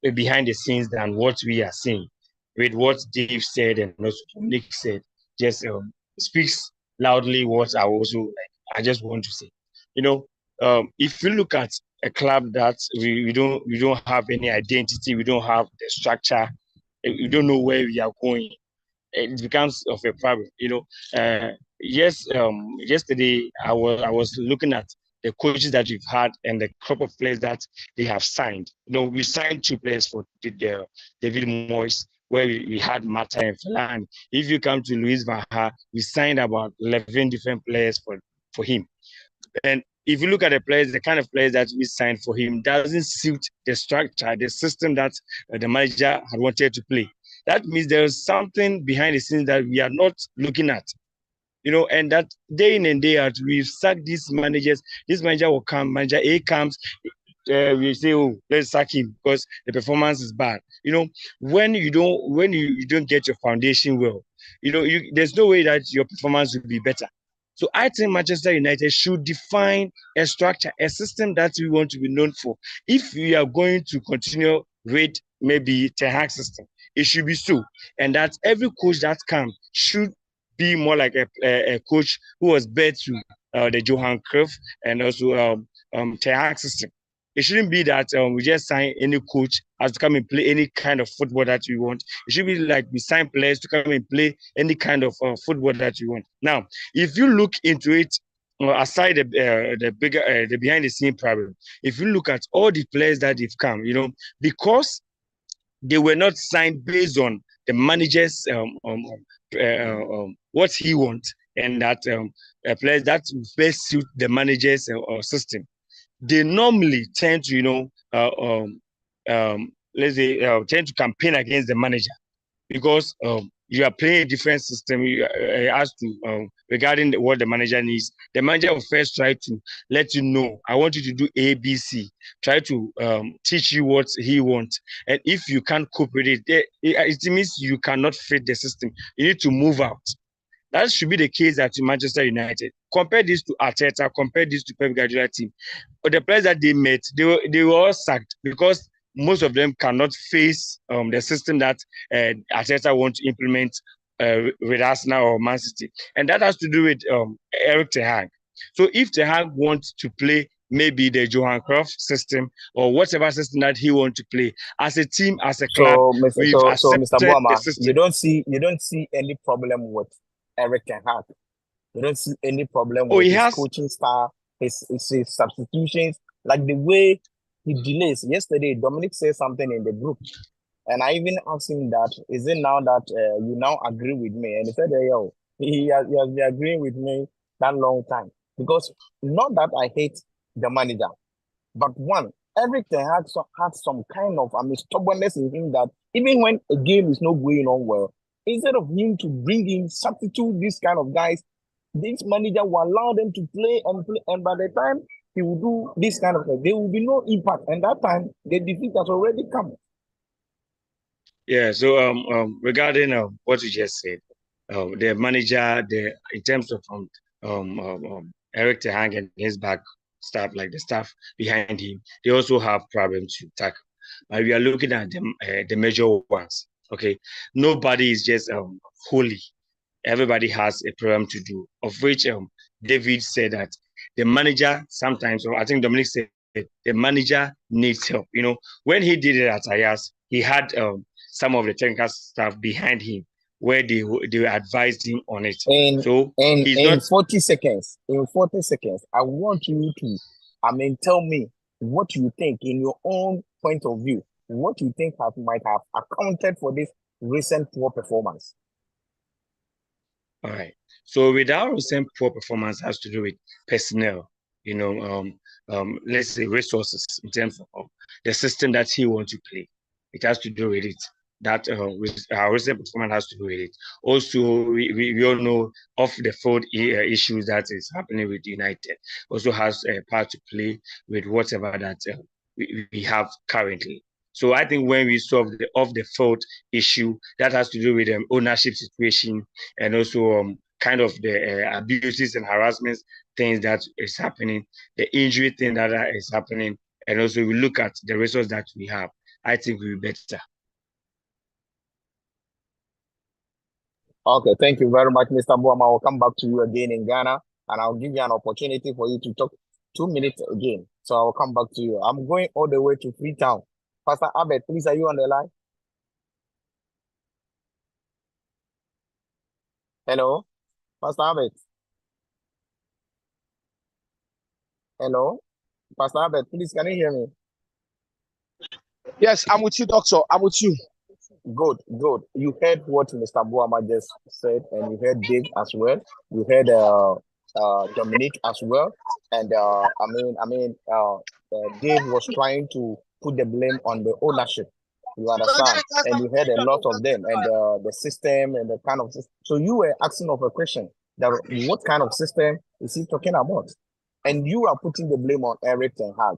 with behind the scenes than what we are seeing. With what Dave said and also Nick said, just speaks loudly what I just want to say. If you look at a club that we don't have any identity, we don't have the structure, we don't know where we are going, it becomes of a problem. Yesterday I was looking at the coaches that we've had and the crop of players that they have signed. We signed 2 players for the David Moyes, where we had Mata and Fellaini. If you come to Luis Van Gaal, we signed about 11 different players for him. And if you look at the players, the kind of players that we signed for him doesn't suit the structure, the system that the manager had wanted to play. That means there's something behind the scenes that we are not looking at. And that day in and day out, we've sacked these managers. This manager will come, manager A comes, we say, oh, let's sack him because the performance is bad. When you don't get your foundation well, there's no way that your performance will be better. So I think Manchester United should define a structure, a system that we want to be known for. If we are going to continue with maybe Ten Hag system, it should be so, and that every coach that comes should be more like a coach who was bred to the Johan Cruyff and also Ten Hag system. It shouldn't be that we just sign any coach has to come and play any kind of football that we want. It should be like we sign players to come and play any kind of football that we want. Now, if you look into it, aside the behind the scene problem, if you look at all the players that they've come, because they were not signed based on the manager's what he wants, and that players that best suit the manager's system. They normally tend to, let's say, tend to campaign against the manager because you are playing a different system. As to regarding what the manager needs, the manager will first try to let you know, I want you to do A, B, C. Try to teach you what he wants, and if you can't cope with it, it means you cannot fit the system. You need to move out. That should be the case at Manchester United. Compare this to Arteta, compare this to Pep Guardiola team. But the players that they met, they were all sacked because most of them cannot face the system that Arteta wants to implement with Arsenal or Man City. And that has to do with Erik ten Hag. So if ten Hag wants to play maybe the Johan Cruyff system or whatever system that he wants to play, as a team, as a club, we've accepted Mr. Boama, the system. you don't see any problem with Erik ten Hag. You don't see any problem with his coaching style, his substitutions, like the way he delays. Yesterday, Dominic said something in the group, and I even asked him that, is it now that you now agree with me? And he said, yo, he has been agreeing with me that long time. Because not that I hate the manager, but one, Erik ten Hag had some kind of stubbornness in him that even when a game is not going on well, instead of him to bring in, substitute these kind of guys, this manager will allow them to play, and by the time he will do this kind of thing, there will be no impact. And that time, the defeat has already come. Yeah, so regarding what you just said, the manager, in terms of Erik ten Hag and his back staff, like the staff behind him, they also have problems to tackle. We are looking at the major ones. Okay, nobody is just holy. Everybody has a program to do, of which David said that the manager sometimes, or I think Dominic said, the manager needs help. When he did it at Ajax, he had some of the technical staff behind him where they advised him on it. In 40 seconds, I want you to, tell me what you think in your own point of view. What you think might have accounted for this recent poor performance? All right. So with our recent poor performance has to do with personnel, let's say resources in terms of the system that he wants to play. It has to do with it. That with our recent performance has to do with it. Also, we all know of the field issues that is happening with United. Also has a part to play with whatever that we have currently. So I think when we solve the off-the-field issue, that has to do with ownership situation and also kind of the abuses and harassments things that is happening, the injury thing that is happening, and also we look at the resources that we have. I think we'll be better. Okay, thank you very much, Mr. Boama. I will come back to you again in Ghana, and I'll give you an opportunity for you to talk 2 minutes again. So I will come back to you. I'm going all the way to Freetown. Pastor Abed, please, are you on the line? Hello, Pastor Abed. Hello, Pastor Albert, please, can you hear me? Yes, I'm with you, doctor. I'm with you. Good, good. You heard what Mr. Buama just said, and you heard Dave as well. You heard Dominic as well, and Dave was trying to put the blame on the ownership. You understand? And you heard a lot of them, and the system and the kind of system. So you were asking of a question that what kind of system is he talking about? And you are putting the blame on Eric Ten Hag.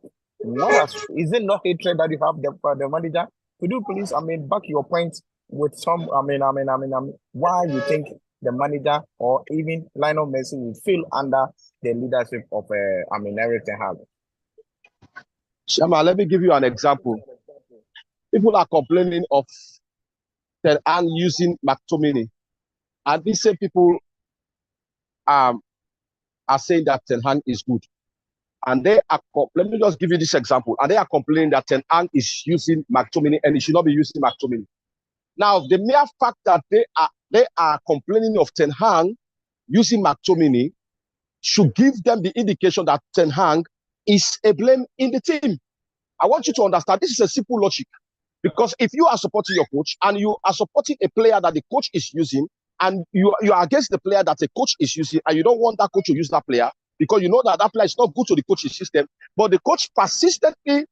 Is it not hatred that you have for the manager? Could you please, back your point with some, why you think the manager or even Lionel Messi will feel under the leadership of, Eric Ten Hag? Shama, let me give you an example. People are complaining of Ten Hag using McTominay, and these same people are saying that Ten Hag is good. And they are, let me just give you this example. And they are complaining that Ten Hag is using McTominay and he should not be using McTominay. Now, the mere fact that they are complaining of Ten Hag using McTominay should give them the indication that Ten Hag is a blame in the team. I want you to understand this is a simple logic. Because if you are supporting your coach and you are supporting a player that the coach is using, and you are against the player that the coach is using, and you don't want that coach to use that player, because you know that that player is not good to the coach's system, but the coach persistently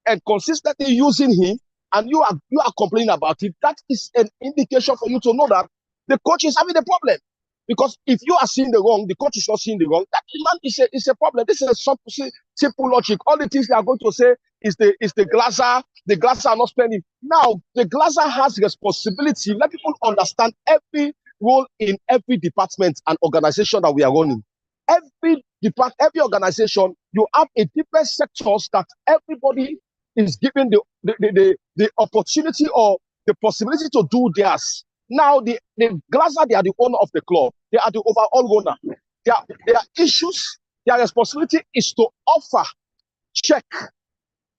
and consistently using him, and you are complaining about it, that is an indication for you to know that the coach is having a problem. Because if you are seeing the wrong, the coach is not seeing the wrong, that man is a problem. This is a simple logic. All the things they are going to say is the Glazer. The Glazer are not spending. Now, the Glazer has responsibility. Let people understand every role in every department and organization that we are running. Every organization, you have a different sectors that everybody is given the opportunity or the possibility to do theirs. Now, the Glazer, they are the owner of the club. They are the overall owner. Their issues, their responsibility is to offer check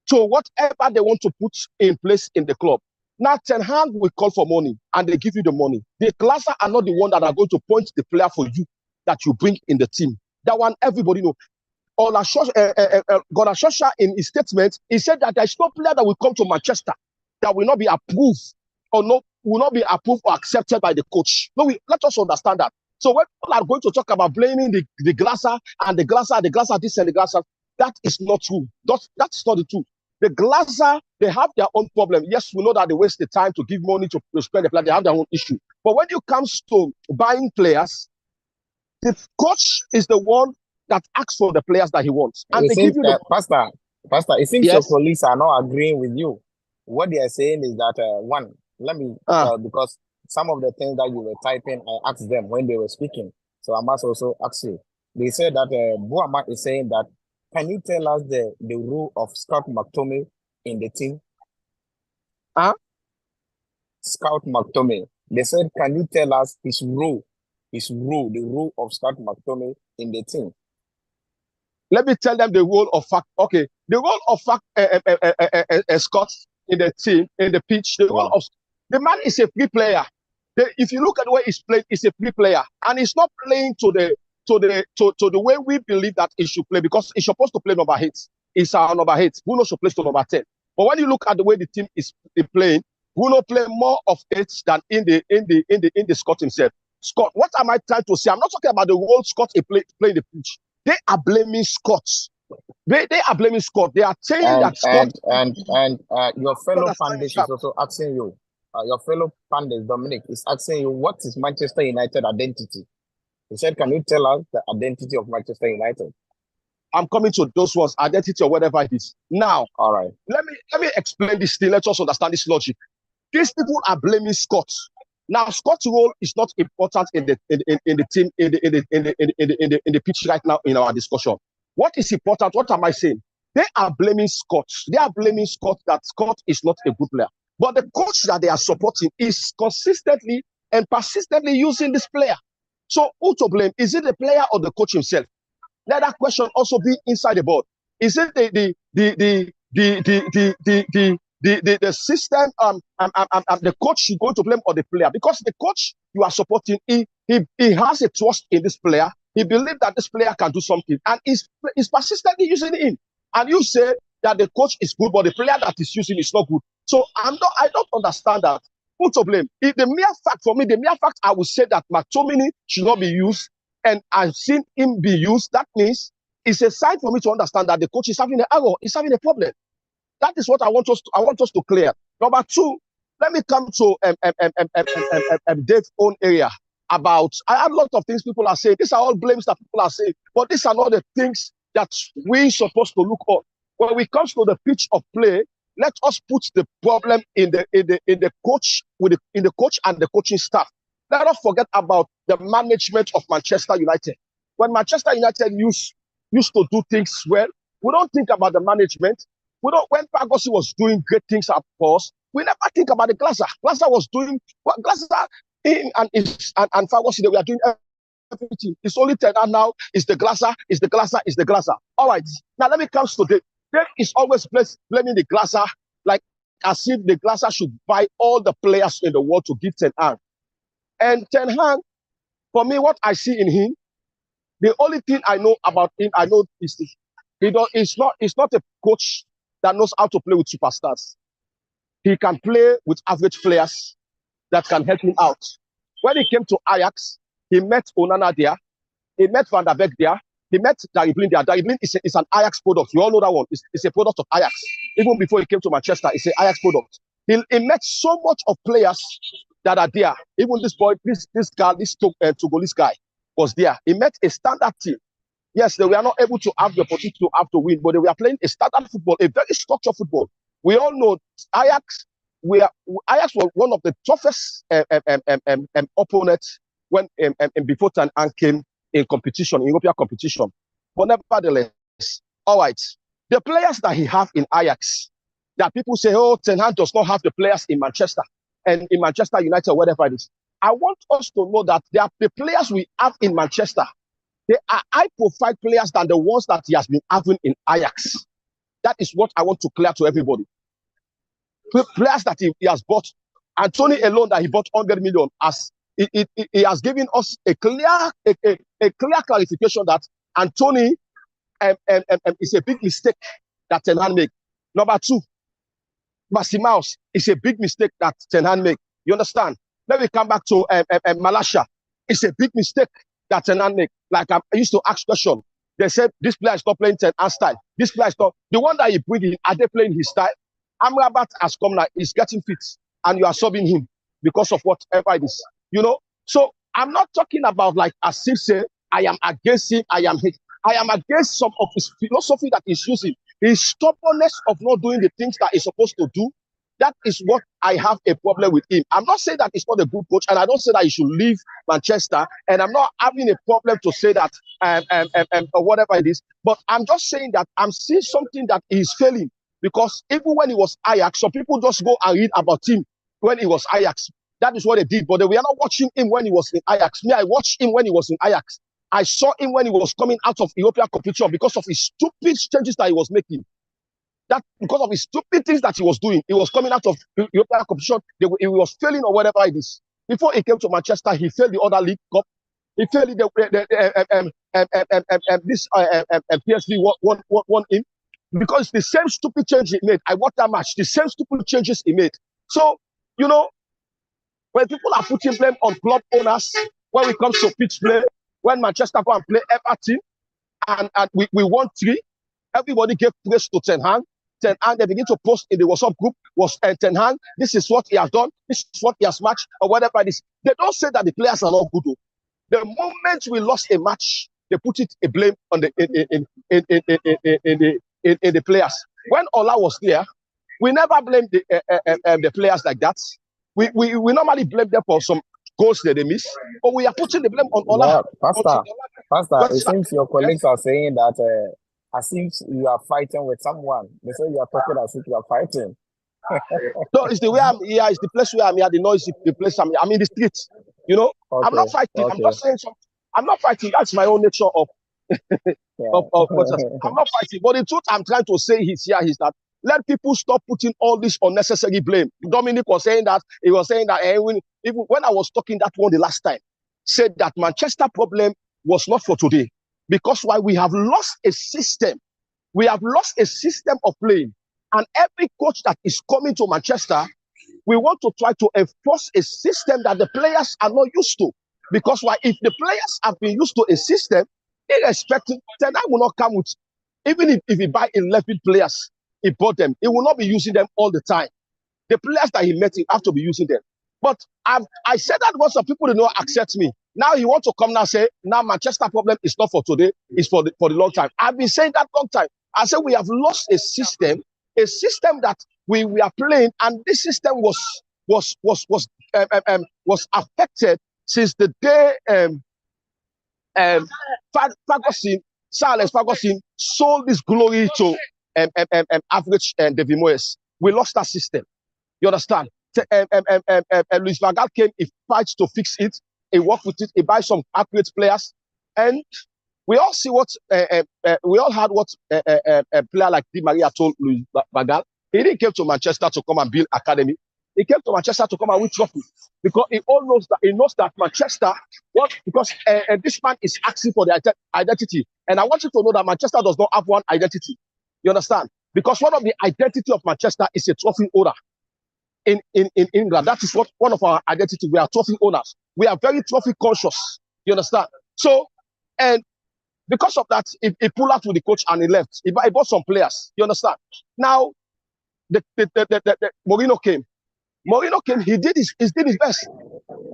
to whatever they want to put in place in the club. Now, Ten Hag will call for money, and they give you the money. The Glazer are not the one that are going to point the player for you that you bring in the team. That one, everybody know. Gunnar Solskjaer, in his statement, he said that there is no player that will come to Manchester that will not be approved or will not be approved or accepted by the coach. No, let us understand that. So when people are going to talk about blaming the Glazer and the Glazer this and the Glazer, that is not true. That's not the truth. The Glazer, they have their own problem. Yes, we know that they waste the time to give money to spend the player. They have their own issue. But when it comes to buying players, the coach is the one that asks for the players that he wants. And they give you Pastor, it seems your colleagues are not agreeing with you. What they are saying is that, because some of the things that you were typing, I asked them when they were speaking. So I must also ask you. They said that Buama is saying that, can you tell us the role of Scott McTominay in the team? Scott McTominay. They said, can you tell us his role, the role of Scott McTominay in the team? Let me tell them the role of the role of Scott in the team, in the pitch. The man is a free player. If you look at the way he's playing, he's a free player, and he's not playing to the way we believe that he should play, because he's supposed to play number 8. He's our number 8. Bruno should play to number 10. But when you look at the way the team is playing, Bruno play more of 8 than in the Scott himself. Scott, what am I trying to say? I'm not talking about the role Scott play the pitch. They are blaming Scott. They are blaming Scott. They are saying that Scott and your fellow pundit is also asking you. Your fellow pundit Dominic is asking you, what is Manchester United identity? He said, can you tell us the identity of Manchester United? I'm coming to those ones, identity or whatever it is. Now, all right. Let me explain this thing. Let's also understand this logic. These people are blaming Scott. Now, Scott's role is not important in the team, in the pitch right now in our discussion. What is important? What am I saying? They are blaming Scott. They are blaming Scott that Scott is not a good player. But the coach that they are supporting is consistently and persistently using this player. So who to blame? Is it the player or the coach himself? Let that question also be inside the board. Is it the system, the coach you're going to blame or the player? Because the coach you are supporting, he has a trust in this player, He believed that this player can do something, and is persistently using him. And you say that the coach is good, but the player that is using is not good. So I don't understand that. Who to blame? If the mere fact I would say that McTominay should not be used, and I've seen him be used, that means it's a sign for me to understand that the coach is having an error, is having a problem. That is what I want us to clear. Number two, let me come to Dave's own area about. I have a lot of things people are saying. These are all blames that people are saying, but these are not the things that we're supposed to look on. When it comes to the pitch of play, let us put the problem in the coach and the coaching staff. Let us forget about the management of Manchester United. When Manchester United used to do things well, we don't think about the management. When Ferguson was doing great things at first, we never think about the Glazer. Glazer was doing what Glazer and Ferguson, they were doing everything. It's only Ten Hag now. It's the Glazer. All right. Now let me come to Dave. Dave is always blaming the Glazer, like as if the Glazer should buy all the players in the world to give Ten Hag. And Ten Hag, for me, what I see in him, the only thing I know about him, is he's not a coach that knows how to play with superstars. He can play with average players that can help him out. When he came to Ajax, he met Onana there, he met Van der Beek there, he met Daley Blind there. Daley Blind is an Ajax product. You all know that one. It's a product of Ajax. Even before he came to Manchester, it's an Ajax product. He met so much of players that are there. Even this boy, this Togolese guy was there. He met a standard team. Yes, they were not able to have the opportunity to win, but they were playing a standard football, a very structured football. We all know Ajax was one of the toughest opponents when before Ten Hag came in competition, in European competition. But nevertheless, all right, the players that he have in Ajax, that people say, oh, Ten Hag does not have the players in Manchester and in Manchester United, whatever it is. I want us to know that the players we have in Manchester, they are high-profile players than the ones that he has been having in Ajax. That is what I want to clear to everybody. Players that he has bought, Anthony alone that he bought 100 million, he has given us a clear clarification that Anthony is a big mistake that Ten Hag made. Number two, Maximaus is a big mistake that Ten Hag made. You understand? Let me come back to Malasha. It's a big mistake that Ten Hag made. Like I used to ask question. They said this player is not playing Ten Hag style. This player is not. The one that you bring in, are they playing his style? Amrabat has come now. He's getting fit, and you are serving him because of whatever it is. You know. So I'm not talking about like as if say I am against him. I am against some of his philosophy that he's using. His stubbornness of not doing the things that he's supposed to do. That is what I have a problem with him. I'm not saying that he's not a good coach, and I don't say that he should leave Manchester, and I'm not having a problem to say that or whatever it is. But I'm just saying that I'm seeing something that he's failing, because even when he was Ajax, some people just go and read about him when he was Ajax. That is what they did, but they were not watching him when he was in Ajax. Me, I watched him when he was in Ajax. I saw him when he was coming out of European competition because of his stupid changes that he was making. That because of his stupid things that he was doing, he was coming out of European competition. He was failing or whatever it is. Before he came to Manchester, he failed the other league cup. He failed PSV won him because the same stupid change he made. I watched that match. The same stupid changes he made. So you know, when people are putting blame on club owners, when it comes to pitch play, when Manchester go and play Everton, and we won 3, everybody gave praise to Ten Hag. Ten Hag, they begin to post in the WhatsApp group, was Ten Hag, this is what he has done, this is what he has matched, or whatever it is. They don't say that the players are not good. Though. The moment we lost a match, they put it a blame on the players. When Ola was there, we never blamed the players like that. We normally blame them for some goals that they miss, but we are putting the blame on Ola. Yeah, Pastor, it seems your colleagues are saying that as if you are fighting with someone. They say you are talking as if you are fighting. No, it's the way I'm here. It's the place where I'm here. The noise is the place I'm here. I'm in the streets. You know, okay. I'm not fighting. Okay. I'm just saying something. I'm not fighting. That's my own nature of I'm not fighting. But the truth I'm trying to say is that let people stop putting all this unnecessary blame. Dominic was saying that. He was saying that even when I was talking that one the last time, said that Manchester problem was not for today. Because why? We have lost a system. We have lost a system of playing. And every coach that is coming to Manchester, we want to try to enforce a system that the players are not used to. Because why? If the players have been used to a system, irrespective, then I will not come with, even if he buy 11 players, he bought them, he will not be using them all the time. The players that he met, he have to be using them. But I said that once some people did not accept me. Now he want to come now say, now Manchester problem is not for today, it's for the long time. I've been saying that long time. I said we have lost a system that we are playing, and this system was affected since the day Ferguson, Sir Alex Ferguson sold this glory to average David Moyes. We lost that system. You understand? Luis Van Gaal came, he fights to fix it, he worked with it, he buys some accurate players, and we all see what we all had what a player like Di Maria told Luis Van Gaal. He didn't come to Manchester to come and build academy. He came to Manchester to come and win trophy, because he knows that Manchester, because this man is asking for the identity, and I want you to know that Manchester does not have one identity. You understand? Because one of the identity of Manchester is a trophy owner. In England, that is what one of our identity. We are trophy owners. We are very trophy conscious. You understand? So, and because of that, he pulled out with the coach and he left. He bought some players. You understand? Now, the Mourinho came. He did his best.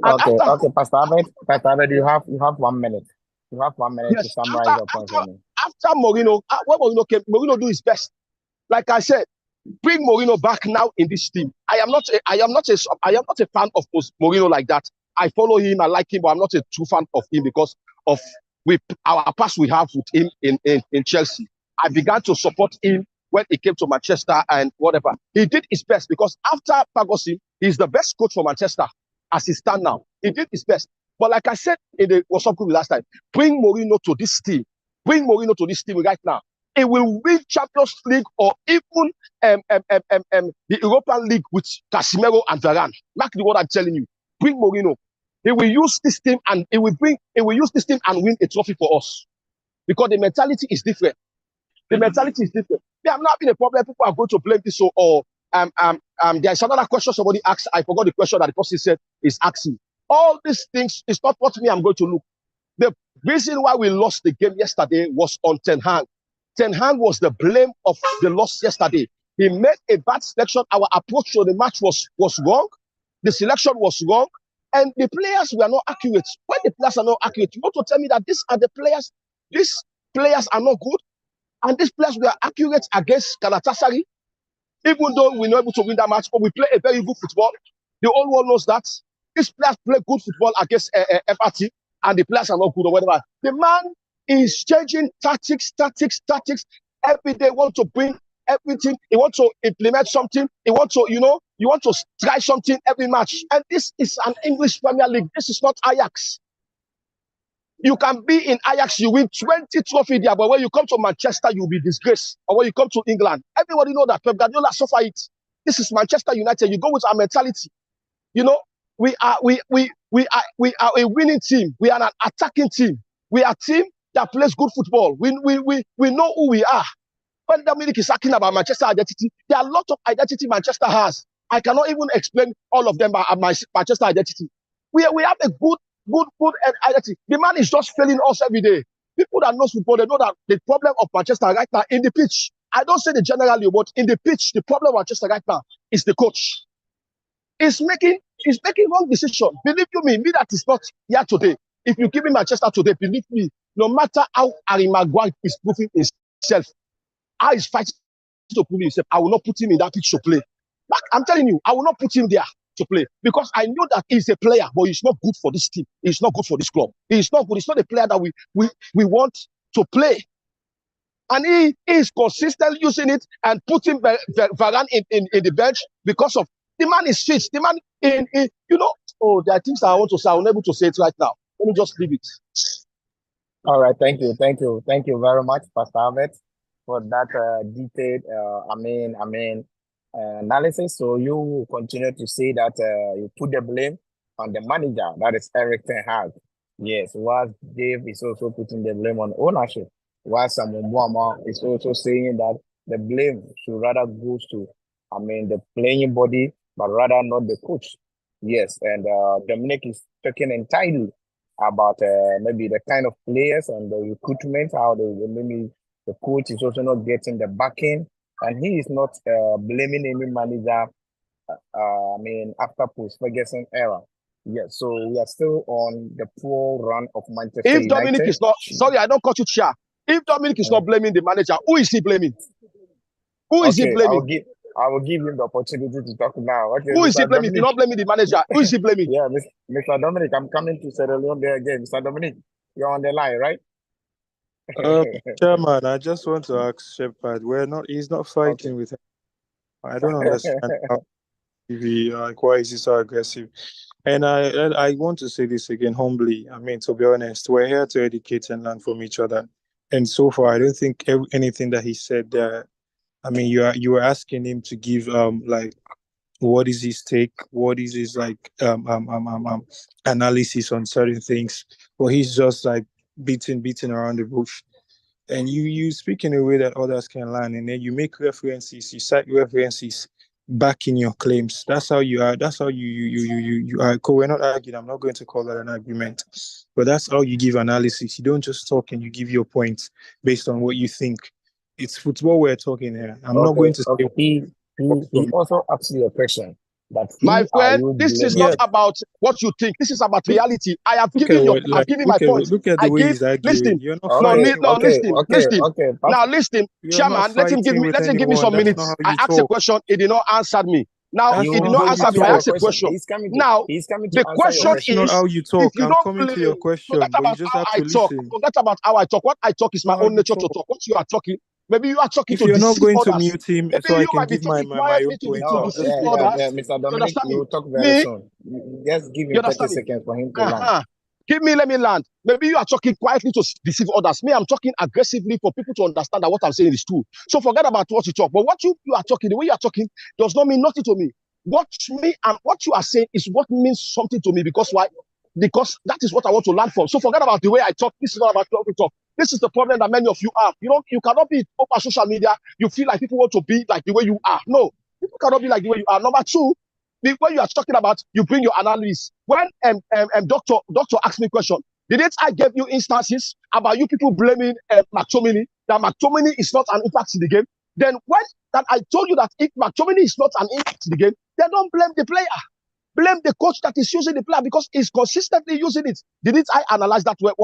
And Okay, Pastor Ahmed, you have 1 minute. You have 1 minute to summarize your point for me. After Mourinho, when Mourinho came, Mourinho do his best. Like I said, bring Mourinho back now in this team. I am not a fan of Mourinho like that. I follow him, I like him, but I'm not a true fan of him because of our past we have with him in Chelsea. I began to support him when he came to Manchester and whatever. He did his best because after Ferguson, he's the best coach for Manchester as he stands now. He did his best. But like I said in the WhatsApp group last time, bring Mourinho to this team. Bring Mourinho to this team right now. It will win Champions League or even the European League with Casemiro and Varane. Mark the word I'm telling you. Bring Mourinho. He will use this team and use this team and win a trophy for us. Because the mentality is different. The mentality is different. There have not been a problem. People are going to blame this or there's another question somebody asked. I forgot the question that the person said is asking. All these things is not what me I'm going to look. The reason why we lost the game yesterday was on Ten Hag. Ten Hag was the blame of the loss yesterday. He made a bad selection. Our approach to the match was wrong. The selection was wrong. And the players were not accurate. When the players are not accurate, you want to tell me that these players are not good? And these players were accurate against Galatasaray? Even though we're not able to win that match, but we play a very good football. The whole world knows that. These players play good football against FRT, and the players are not good or whatever. The man is changing tactics. Every day want to bring everything. He wants to implement something. He wants to, you want to try something every match. And this is an English Premier League. This is not Ajax. You can be in Ajax, you win 20 trophies there, but when you come to Manchester, you'll be disgraced. Or when you come to England, everybody know that Pep Guardiola suffer it. This is Manchester United. You go with our mentality. We are a winning team. We are an attacking team. We are a team that plays good football. We know who we are. When Dominic is talking about Manchester identity, there are a lot of identity Manchester has. I cannot even explain all of them by my Manchester identity. We have a good identity. The man is just failing us every day. People that know football, they know that the problem of Manchester right now in the pitch. I don't say the generally, but in the pitch, the problem of Manchester right now is the coach. He's making wrong decision. Believe you me that is not here today. If you give me Manchester today, believe me, no matter how Harry Maguire is proving himself, how he's fighting to prove himself, I will not put him in that pitch to play. But I'm telling you, I will not put him there to play because I know that he's a player, but he's not good for this team. He's not good for this club. He's not good. He's not a player that we want to play. And he is consistent using it and putting Varane in the bench because of the man is fit. The man there are things I want to say. I'm unable to say it right now. Let me just leave it. All right, thank you very much, Pastor Ahmed, for that detailed, analysis. So you will continue to say that you put the blame on the manager, that is Erik ten Hag. Yes, while Dave is also putting the blame on ownership, while Samuel Boama is also saying that the blame should rather goes to, the playing body, but rather not the coach. Yes, and Dominic is talking entirely about maybe the kind of players and the recruitment, how maybe the coach is also not getting the backing, and he is not blaming any manager. After post-Ferguson era. Yes, so we are still on the poor run of Manchester If Dominic United. is not, sorry, I don't cut you, Chair. If Dominic is not blaming the manager, who is he blaming? Who is he Okay, blaming? I will give him the opportunity to talk now. Okay, Who is he Mr. blaming? If Dominic. you're not blaming the manager, who is he blaming? Yeah, Mr. Dominic, I'm coming to Sierra Leone there again. Mr. Dominic, you're on the line, right? Chairman, I just want to ask Shepard, he's not fighting with him. I don't understand why is he so aggressive? And I want to say this again humbly. I mean, to be honest, we're here to educate and learn from each other. And so far, I don't think anything that he said there. I mean, you were asking him to give like what is his take, what is his like analysis on certain things, but he's just like beating around the bush. And you speak in a way that others can learn, and then you make references, you cite references back in your claims. That's how you are. That's how you are. We're not arguing. I'm not going to call that an argument, but that's how you give analysis. You don't just talk and you give your points based on what you think. It's football we're talking here. I'm not going to say. He also asked you a question. My friend, this is not about what you think. This is about reality. I have given my point. Look at the way he's arguing. Listen. You're not listen. Now listen, Chairman. Let him give me some minutes. I asked a question. He did not answer me. Now he did not answer me. I asked a question. Now the question is not how you talk. If you I'm coming to your question, but you just have to listen. Forget about how I talk. What I talk is my own nature to talk. What you are talking. Maybe you are talking to you're not going others. to mute him, maybe so I can give my own point. Mr. Dominic, you will talk very soon. Just give him 30 seconds for him to land. Let me land. Maybe you are talking quietly to deceive others. Me, I'm talking aggressively for people to understand that what I'm saying is true. So forget about what you talk. But what you are talking, the way you are talking, does not mean nothing to me. What you are saying is what means something to me. Because why? Because that is what I want to learn from. So forget about the way I talk. This is not about what we talk. This is the problem that many of you have. You cannot be over social media. You feel like people want to be like the way you are. No, people cannot be like the way you are. Number two, when you are talking about, you bring your analysis. When doctor asked me a question, didn't I give you instances about you people blaming McTominay, that McTominay is not an impact in the game? Then when that I told you that if McTominay is not an impact in the game, then don't blame the player. Blame the coach that is using the player because he's consistently using it. Didn't I analyze that well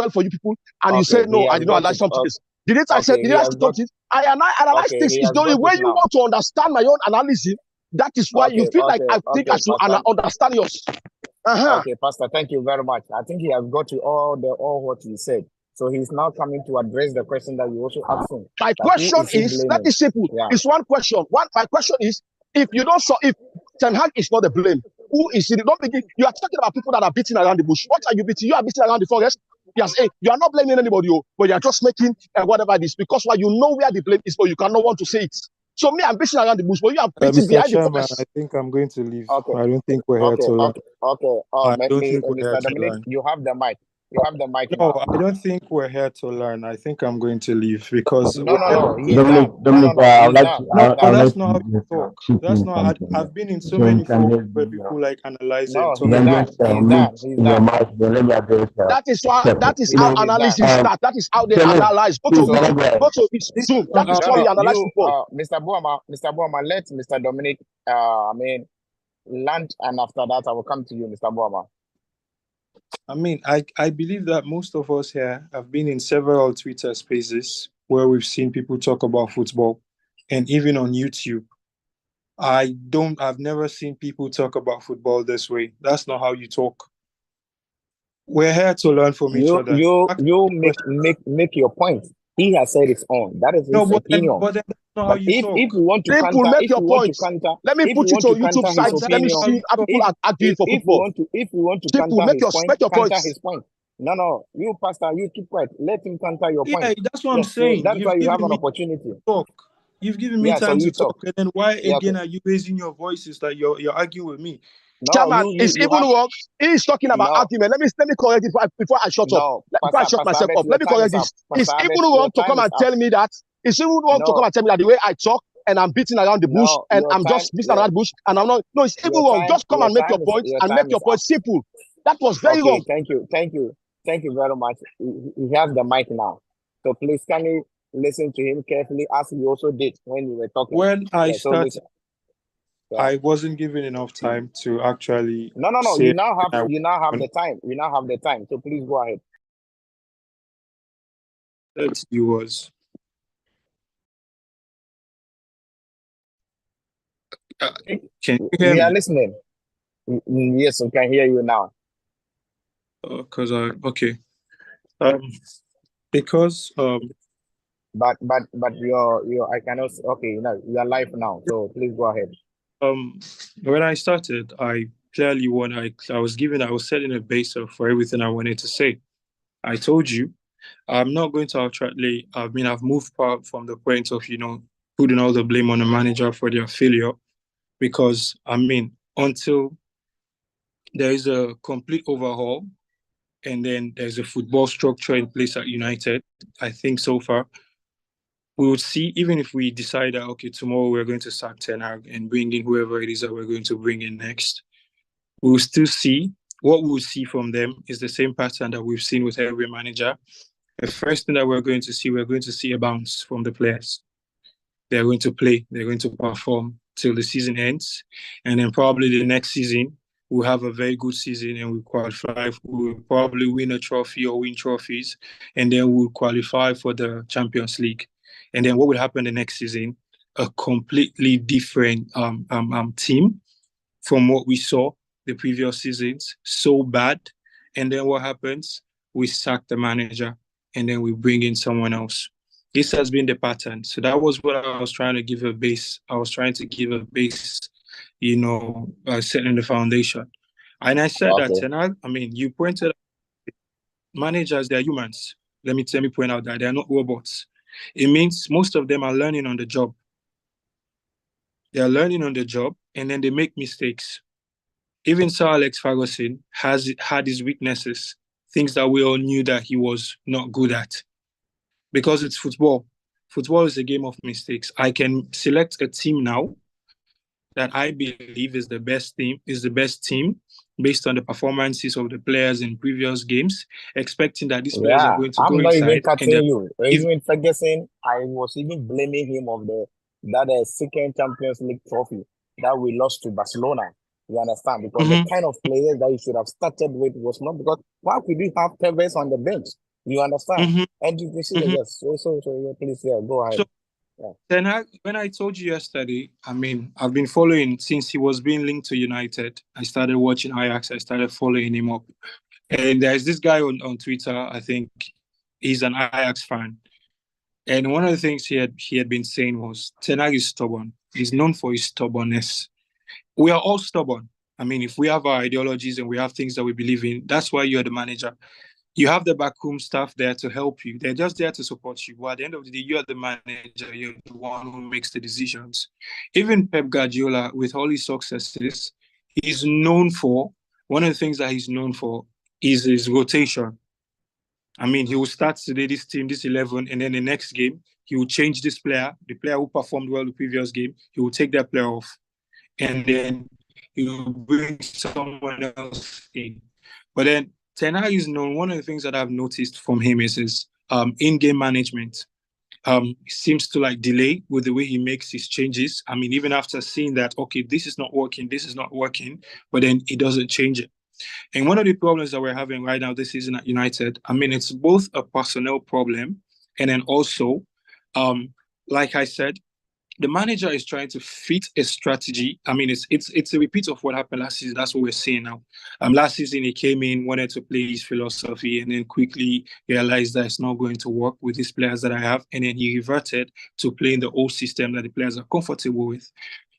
for you people? And you said no, I did not analyze something else. Didn't I say something? I analyze things. It's the only way you want to understand my own analysis. That is why you feel like I think I should understand yours. Okay, Pastor, thank you very much. I think he has got to all what he said. So he's now coming to address the question that you also asked him. My question is that is simple. Yeah. It's one question. My question is, if Ten Hag is not the blame, who is it? Don't begin. You are talking about people that are beating around the bush. What are you beating? You are beating around the forest. Yes, you are not blaming anybody, but you are just making whatever it is because you know where the blame is, but you cannot want to say it. So me, I'm beating around the bush, but you are beating behind the forest. I think I'm going to leave. Okay. I don't think we're here to learn. Mr. Dominic, you have the mic. You have the mic. No, I don't think we're here to learn. I think I'm going to leave because no. Dominic, that's not how you talk. That's not. I've been in so many forums where people like analyze it. That is how analysis starts. That is how they analyze. Go to Zoom. That is how we analyze football. Mr. Boama, let Mr. Dominic land, and after that I will come to you, Mr. Boama. I mean, I believe that most of us here have been in several Twitter spaces where we've seen people talk about football, and even on YouTube. I've never seen people talk about football this way. That's not how you talk. We're here to learn from each other. You make your point. He has said his own. That is his opinion. But that's not how you talk. If you want to counter, make your point. Let me put it on YouTube site. Let me see how people are arguing for football. If you want to counter his point. No, you pastor, you keep quiet. Let him counter your point. Yeah, that's what I'm saying. That's why you have an opportunity. Talk. You've given me time to talk. And then why again are you raising your voices that you're arguing with me? No, Chairman, you it's even have wrong. He's talking about no, argument. Let me correct it before I shut up. no, Before I shut Pastor myself Abed, up. your Let me time correct is up. this. It's Pastor even Abed, your wrong to time come is and up. tell me that. It's even wrong to come No, and tell me that the way I talk and I'm beating around the bush no, and I'm just beating around the bush and I'm not. No, it's even wrong. Just come and make your point your and make time your is point up. simple. That was very Okay, wrong. thank you very much. He has the mic now, so please can you listen to him carefully as he also did when you were talking. When I Yeah, so started, listen. Yeah. I wasn't given enough time to actually No. say You now have I the time. You now have the time. So please go ahead. wanted you was. Can you hear We are me? listening. Yes, we can hear you now. Okay. Because But your I cannot. Okay, no, you are live now. So please go ahead. when I started, I clearly I was setting a base for everything I wanted to say. I told you I'm not going to outrightly. I've moved far from the point of putting all the blame on the manager for their failure, because until there is a complete overhaul and then there's a football structure in place at United, I think so far we would see, even if we decide that, okay, tomorrow we're going to sack Ten Hag and bring in whoever it is that we're going to bring in next, we will still see, what we will see from them is the same pattern that we've seen with every manager. The first thing that we're going to see a bounce from the players. They're going to play, they're going to perform till the season ends. And then probably the next season, we'll have a very good season and we'll qualify. We'll probably win a trophy or win trophies. And then we'll qualify for the Champions League. And then what will happen the next season? A completely different team from what we saw the previous seasons. So bad. And then what happens? We sack the manager and then we bring in someone else. This has been the pattern. So that was what I was trying to give a base. I was trying to give a base, setting the foundation. And I said that, Okay. Ten Hag, you pointed out managers, they're humans. Let me point out that they're not robots. It means most of them are learning on the job. They are learning on the job and then they make mistakes. Even Sir Alex Ferguson has had his weaknesses, things that we all knew that he was not good at. Because it's football. Football is a game of mistakes. I can select a team now that I believe is the best team based on the performances of the players in previous games, expecting that these players are Yeah, going to go I'm not even inside. cutting you. Even Ferguson, I was even blaming him of that second Champions League trophy that we lost to Barcelona. You understand? Because the kind of players that you should have started with was not, because why could you have Tevez on the bench? You understand? And you can see that, yes. So yeah, please, yeah, go ahead. So, then when I told you yesterday, I've been following since he was being linked to United. I started watching Ajax. I started following him up. And there's this guy on Twitter, I think he's an Ajax fan. And one of the things he had been saying was, Ten Hag is stubborn. He's known for his stubbornness. We are all stubborn. If we have our ideologies and we have things that we believe in, that's why you're the manager. You have the backroom staff there to help you. They're just there to support you. But at the end of the day, you're the manager. You're the one who makes the decisions. Even Pep Guardiola, with all his successes, one of the things that he's known for is his rotation. He will start today, this team, this 11, and then the next game, he will change this player, the player who performed well the previous game, he will take that player off. And then he will bring someone else in. But then Ten Hag is known, one of the things that I've noticed from him is his in-game management. He seems to delay with the way he makes his changes. Even after seeing that, okay, this is not working, but then he doesn't change it. And one of the problems that we're having right now this season at United, it's both a personnel problem and then also, like I said, the manager is trying to fit a strategy. It's a repeat of what happened last season. That's what we're seeing now. Last season he came in, wanted to play his philosophy, and then quickly realized that it's not going to work with these players that I have. And then he reverted to playing the old system that the players are comfortable with.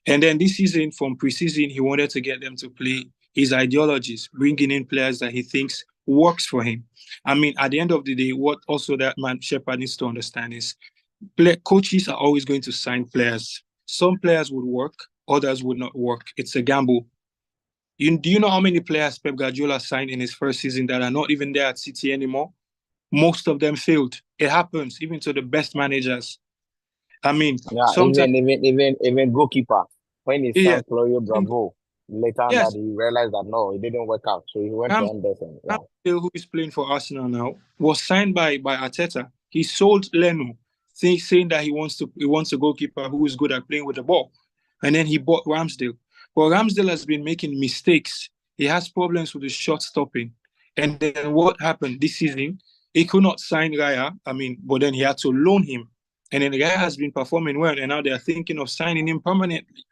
And then this season, from preseason, he wanted to get them to play his ideologies, bringing in players that he thinks works for him. At the end of the day, what also that man Shepherd needs to understand is coaches are always going to sign players. Some players would work, others would not work. It's a gamble. Do you know how many players Pep Guardiola signed in his first season that are not even there at City anymore? Most of them failed. It happens even to the best managers. I mean, Yeah, sometimes, even goalkeeper. When he yeah, signed Claudio Bravo, later on that yes, he realized that no, it didn't work out. So he went to Anderson. Yeah. Ramsdale, who is playing for Arsenal now, was signed by Arteta. He sold Leno, saying that he wants a goalkeeper who is good at playing with the ball, and then he bought Ramsdale. But Ramsdale has been making mistakes. He has problems with the shot stopping, and then what happened this season? He could not sign Raya. I mean, but then he had to loan him, and then Raya has been performing well, and now they are thinking of signing him permanently.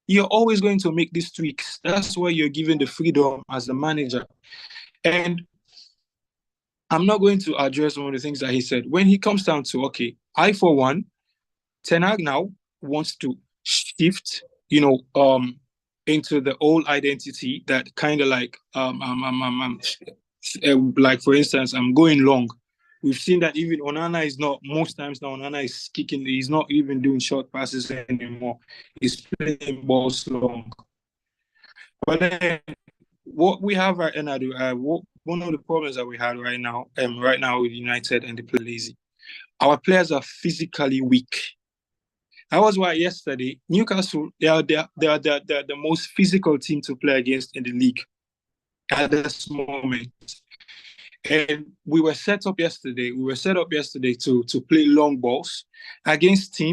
You're always going to make these tweaks. That's why you're given the freedom as a manager. And I'm not going to address one of the things that he said. When he comes down to, okay, I, for one, Ten Hag now wants to shift, into the old identity that kind of like, like, for instance, I'm going long. We've seen that even Onana is not, most times now, Onana is kicking, he's not even doing short passes anymore. He's playing balls long. But then what we have right now, one of the problems that we had right now with United and the play lazy, our players are physically weak. That was why yesterday Newcastle they are the most physical team to play against in the league at this moment. And we were set up yesterday to play long balls against a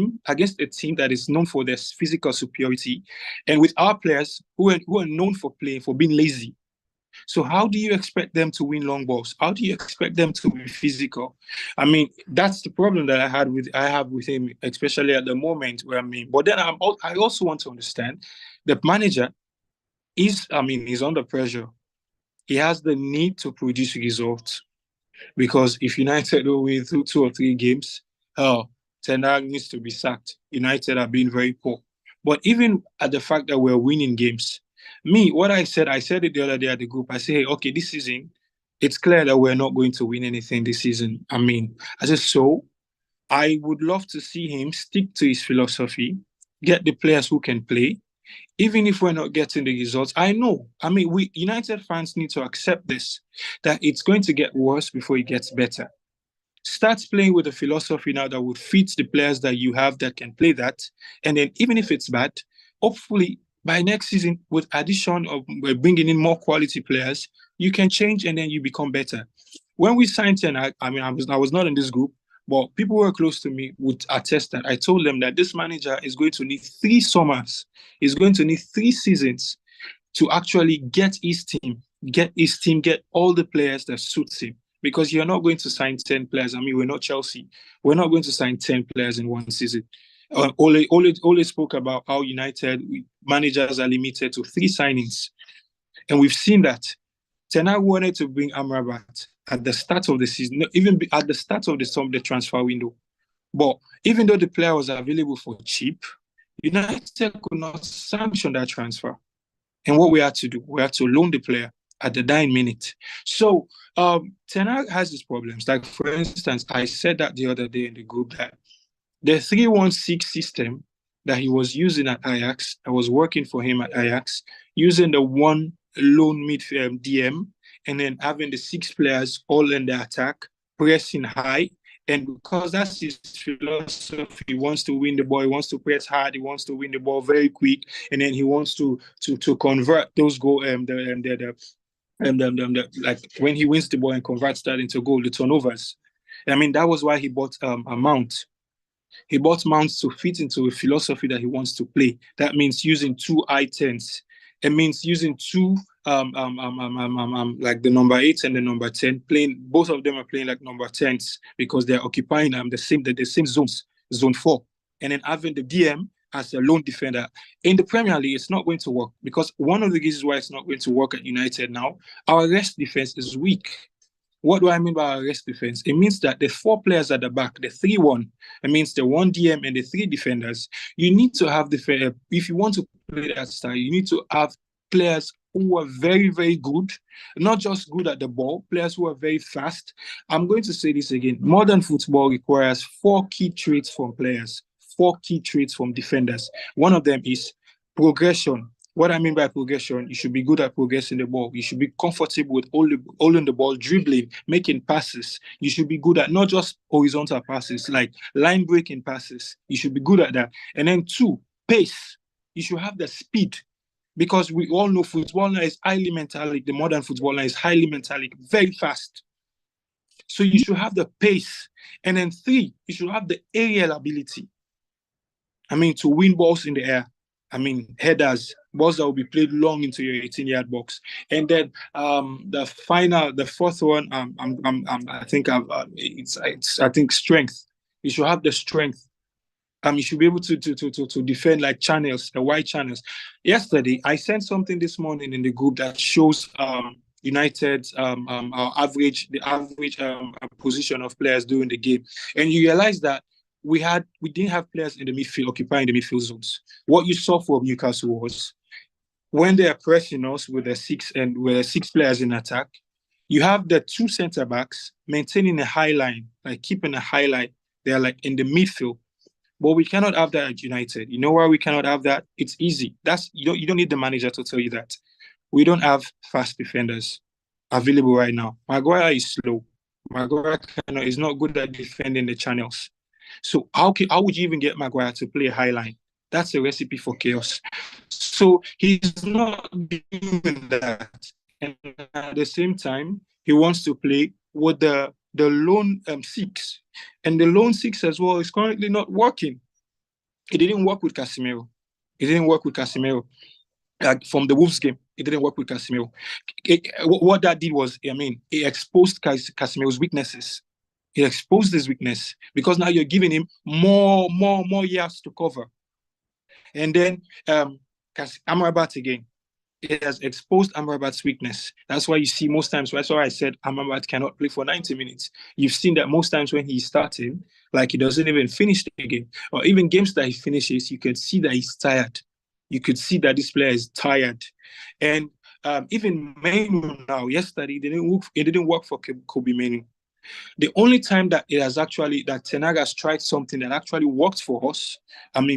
team that is known for their physical superiority, and with our players who are known for being lazy. So how do you expect them to win long balls? How do you expect them to be physical? I mean, that's the problem that I have with him, especially at the moment. But then I also want to understand the manager he's under pressure. He has the need to produce results, because if United will win through 2 or 3 games, Ten Hag needs to be sacked. United are being very poor. But even at the fact that we're winning games, what I said it the other day at the group. I say, hey, okay, this season, it's clear that we're not going to win anything this season. I said, so I would love to see him stick to his philosophy, get the players who can play, even if we're not getting the results. We United fans need to accept this, that it's going to get worse before it gets better. Start playing with a philosophy now that would fit the players that you have that can play that. And then even if it's bad, hopefully by next season, with addition of bringing in more quality players, you can change and then you become better. When we signed Ten Hag, I was not in this group, but people who were close to me would attest that I told them that this manager is going to need 3 summers. He's going to need 3 seasons to actually get all the players that suits him. Because you're not going to sign 10 players. We're not Chelsea. We're not going to sign 10 players in one season. Ole spoke about how United managers are limited to 3 signings. And we've seen that. Ten Hag wanted to bring Amrabat at the start of the season, even at the start of the transfer window. But even though the player was available for cheap, United could not sanction that transfer. And what we had to do, we had to loan the player at the dying minute. So Ten Hag has these problems. Like, for instance, I said that the other day in the group that the 3-1-6 system that he was using at Ajax, that was working for him at Ajax, using the one lone midfield DM, and then having the 6 players all in the attack, pressing high. And because that's his philosophy, he wants to win the ball, he wants to press hard, he wants to win the ball very quick, and then he wants to convert those goals. Like when he wins the ball and converts that into goal, the turnovers. That was why he bought a Mount. He bought Mount to fit into a philosophy that he wants to play. That means using 2 I-10s. It means using 2 like the number 8 and the number 10 playing. Both of them are playing like number 10s because they're occupying the same zones, zone 4, and then having the DM as a lone defender. In the Premier League, it's not going to work, because one of the reasons why it's not going to work at United now, our rest defense is weak. What do I mean by our rest defense? It means that the 4 players at the back, the 3-1, it means the 1 DM and the 3 defenders. You need to have if you want to play that style, you need to have players who are very, very good, not just good at the ball, players who are very fast. I'm going to say this again. Modern football requires 4 key traits from players, 4 key traits from defenders. One of them is progression. What I mean by progression, you should be good at progressing the ball. You should be comfortable with holding the ball, dribbling, making passes. You should be good at not just horizontal passes, like line breaking passes. You should be good at that. And then 2, pace. You should have the speed, because we all know football now is highly metallic. The modern football now is highly metallic, very fast. So you should have the pace. And then 3, you should have the aerial ability. I mean, to win balls in the air. I mean, headers, balls that will be played long into your 18-yard box. And then the fourth one, I think strength. You should have the strength. You should be able to defend like channels, the wide channels. Yesterday, I sent something this morning in the group that shows United's the average position of players during the game, and you realize that we didn't have players in the midfield occupying the midfield zones. What you saw from Newcastle was when they are pressing us with the 6 players in attack, you have the 2 center backs maintaining a high line, like keeping a high line. They are like in the midfield. But we cannot have that at United. You know why we cannot have that? It's easy. You don't need the manager to tell you that. We don't have fast defenders available right now. Maguire is slow. Maguire is not good at defending the channels. So how would you even get Maguire to play a high line? That's a recipe for chaos. So he's not doing that. And at the same time, he wants to play with the lone 6. And the lone 6 as well is currently not working. It didn't work with Casemiro. From the Wolves game, it didn't work with Casemiro. What that did was, it exposed Casemiro's weaknesses. It exposed his weakness, because now you're giving him more yards to cover. And then Amrabat again. It has exposed Amrabat's weakness. That's why you see most times, that's why I said Amrabat cannot play for 90 minutes. You've seen that most times when he's starting, like he doesn't even finish the game. Or even games that he finishes, you can see that he's tired. You could see that this player is tired. And even Mainoo now, yesterday, it didn't work for Kobe Mainoo. The only time that Ten Hag has tried something that actually worked for us,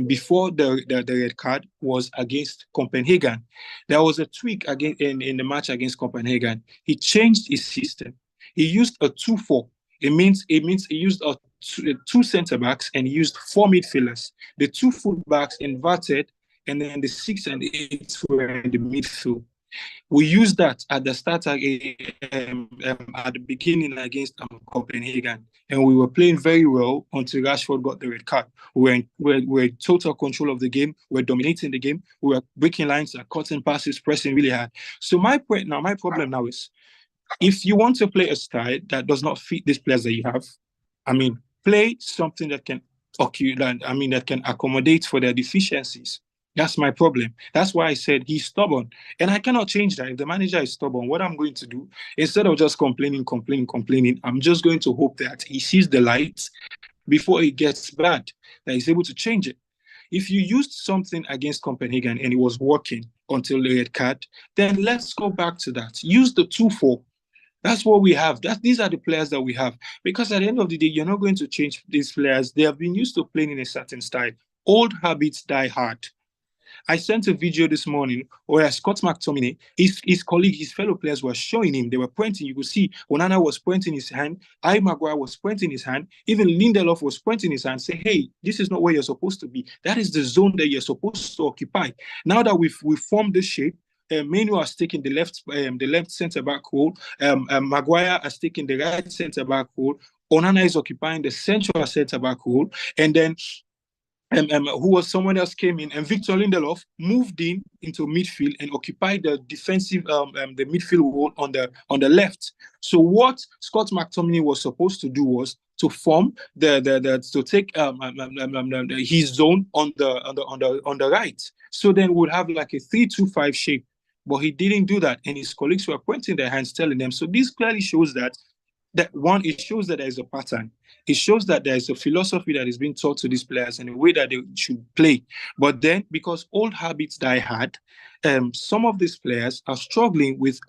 before the red card, was against Copenhagen. There was a tweak in the match against Copenhagen. He changed his system. He used a 2-4. It means he used 2 center backs and he used 4 midfielders. The 2 full backs inverted, and then the 6 and 8 were in the midfield. We used that at the start at the beginning against Copenhagen, and we were playing very well until Rashford got the red card. We were in total control of the game. We were dominating the game. We were breaking lines, cutting passes, pressing really hard. So my problem now is, if you want to play a style that does not fit these players that you have, play something that can that can accommodate for their deficiencies. That's my problem. That's why I said he's stubborn. And I cannot change that. If the manager is stubborn, what I'm going to do, instead of just complaining, I'm just going to hope that he sees the light before it gets bad, that he's able to change it. If you used something against Copenhagen and it was working until the red card, then let's go back to that. Use the 2-4. That's what we have. These are the players that we have. Because at the end of the day, you're not going to change these players. They have been used to playing in a certain style. Old habits die hard. I sent a video this morning where Scott McTominay, his colleague, his fellow players were showing him. They were pointing. You could see Onana was pointing his hand. Maguire was pointing his hand. Even Lindelof was pointing his hand, say, hey, this is not where you're supposed to be. That is the zone that you're supposed to occupy. Now that we've formed this shape, Mainoo has taken the left centre back role. Maguire has taken the right centre back role. Onana is occupying the central centre back role, and then someone else came in, and Victor Lindelof moved into midfield and occupied the defensive the midfield role on the left. So what Scott McTominay was supposed to do was to form to take his zone on the right. So then we'll have like a 3-2-5 shape. But he didn't do that, and his colleagues were pointing their hands, telling them. So this clearly shows that it shows that there is a pattern. It shows that there is a philosophy that is being taught to these players in a way that they should play. But then, because old habits die hard, some of these players are struggling with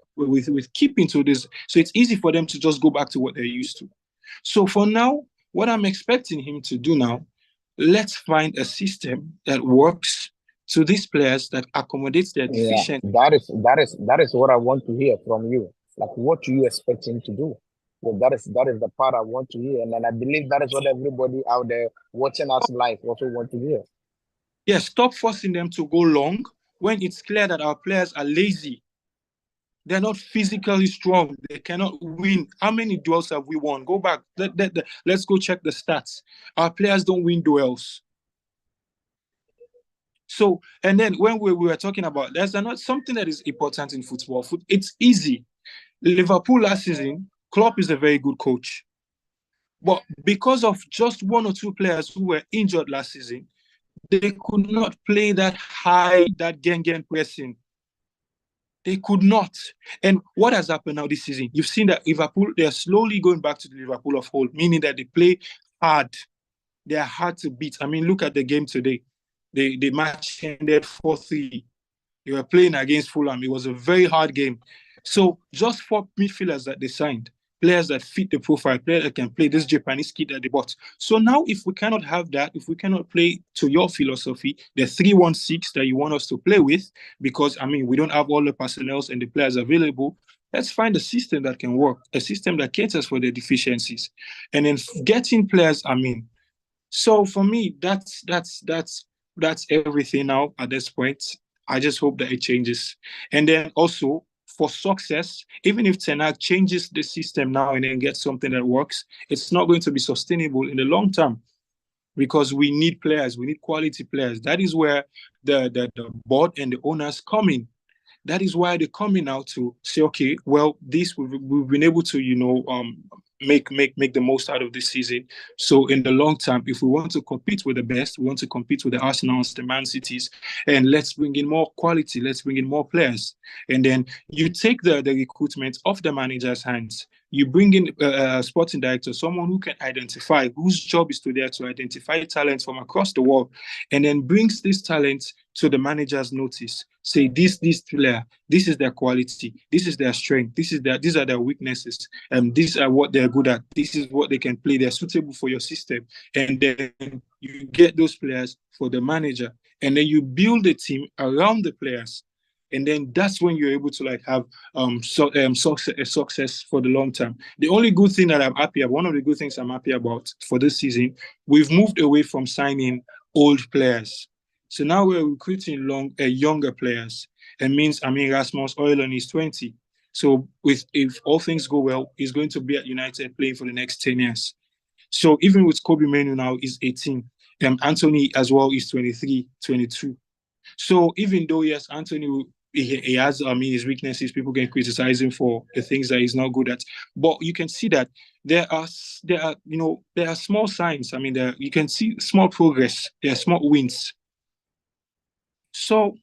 keeping to this. So it's easy for them to just go back to what they're used to. So for now, what I'm expecting him to do now, let's find a system that works to these players that accommodates their Yeah, deficiency. that is what I want to hear from you. Like, what do you expect him to do? Well, that is the part I want to hear, and then I believe that is what everybody out there watching us live also want to hear. Yes, stop forcing them to go long when it's clear that our players are lazy. They're not physically strong. They cannot win. How many duels have we won? Go back. Let's go check the stats. Our players don't win duels. So, and then when we were talking about, there's not something that is important in football. It's easy. Liverpool last season, Klopp is a very good coach. But because of just one or two players who were injured last season, they could not play that high, that gang pressing. They could not. And what has happened now this season? You've seen that Liverpool, they're slowly going back to the Liverpool of old, meaning that they play hard. They are hard to beat. I mean, look at the game today. The match ended 4-3. They were playing against Fulham. It was a very hard game. So just 4 midfielders that they signed, players that fit the profile, players that can play this Japanese kid that they bought. So now if we cannot have that, if we cannot play to your philosophy, the 3-1-6 that you want us to play with, because, I mean, we don't have all the personnel and the players available, let's find a system that can work, a system that caters for the deficiencies. And then getting players, I mean, so for me, that's everything now at this point. I just hope that it changes. And then also for success, even if Ten Hag changes the system now and then gets something that works, it's not going to be sustainable in the long term because we need players, we need quality players. That is where the board and the owners come in. That is why they're coming out to say, okay, well, this we've been able to, make the most out of this season. So in the long term, if we want to compete with the best, we want to compete with the Arsenals, the Man Cities, and let's bring in more quality, let's bring in more players. And then you take the recruitment off the manager's hands. You bring in a sporting director, someone who can identify, whose job is to identify talent from across the world, and then brings this talent to the manager's notice. Say this player, this is their quality, this is their strength, these are their weaknesses, these are what they're good at, this is what they can play, they're suitable for your system. And then you get those players for the manager, and then you build a team around the players. And then that's when you're able to have success for the long term. The only good thing that I'm happy about, one of the good things I'm happy about for this season, we've moved away from signing old players. So now we're recruiting younger players. It means, Rasmus Højlund is 20. So if all things go well, he's going to be at United playing for the next 10 years. So even with Kobe Manu now is 18. Anthony as well is 23, 22. So even though, yes, Anthony, he has, his weaknesses, people can criticize him for the things that he's not good at. But you can see that there are small signs. You can see small progress. There are small wins. So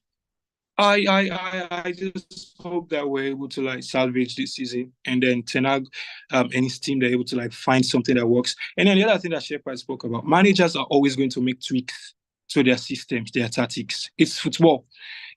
I just hope that we're able to salvage this season, and then Ten Hag and his team, they're able to find something that works. And then the other thing that Shepard spoke about, managers are always going to make tweaks to their systems, their tactics. It's football.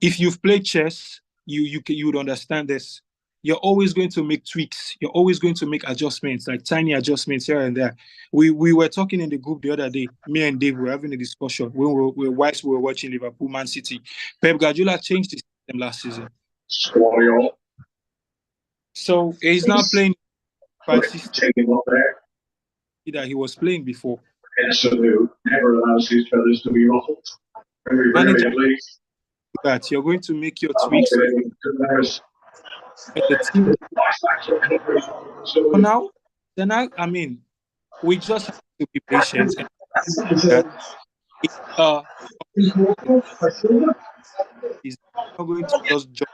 If you've played chess, you would understand this. You're always going to make tweaks. You're always going to make adjustments, like tiny adjustments here and there. We were talking in the group the other day. Me and Dave were having a discussion whilst we were watching Liverpool Man City. Pep Guardiola changed the system last season. So he's now playing the system that he was playing before. Never allows these feathers to be ruffled. That you're going to make your tweaks. And the team. So now, we just have to be patient. He's not going to just jump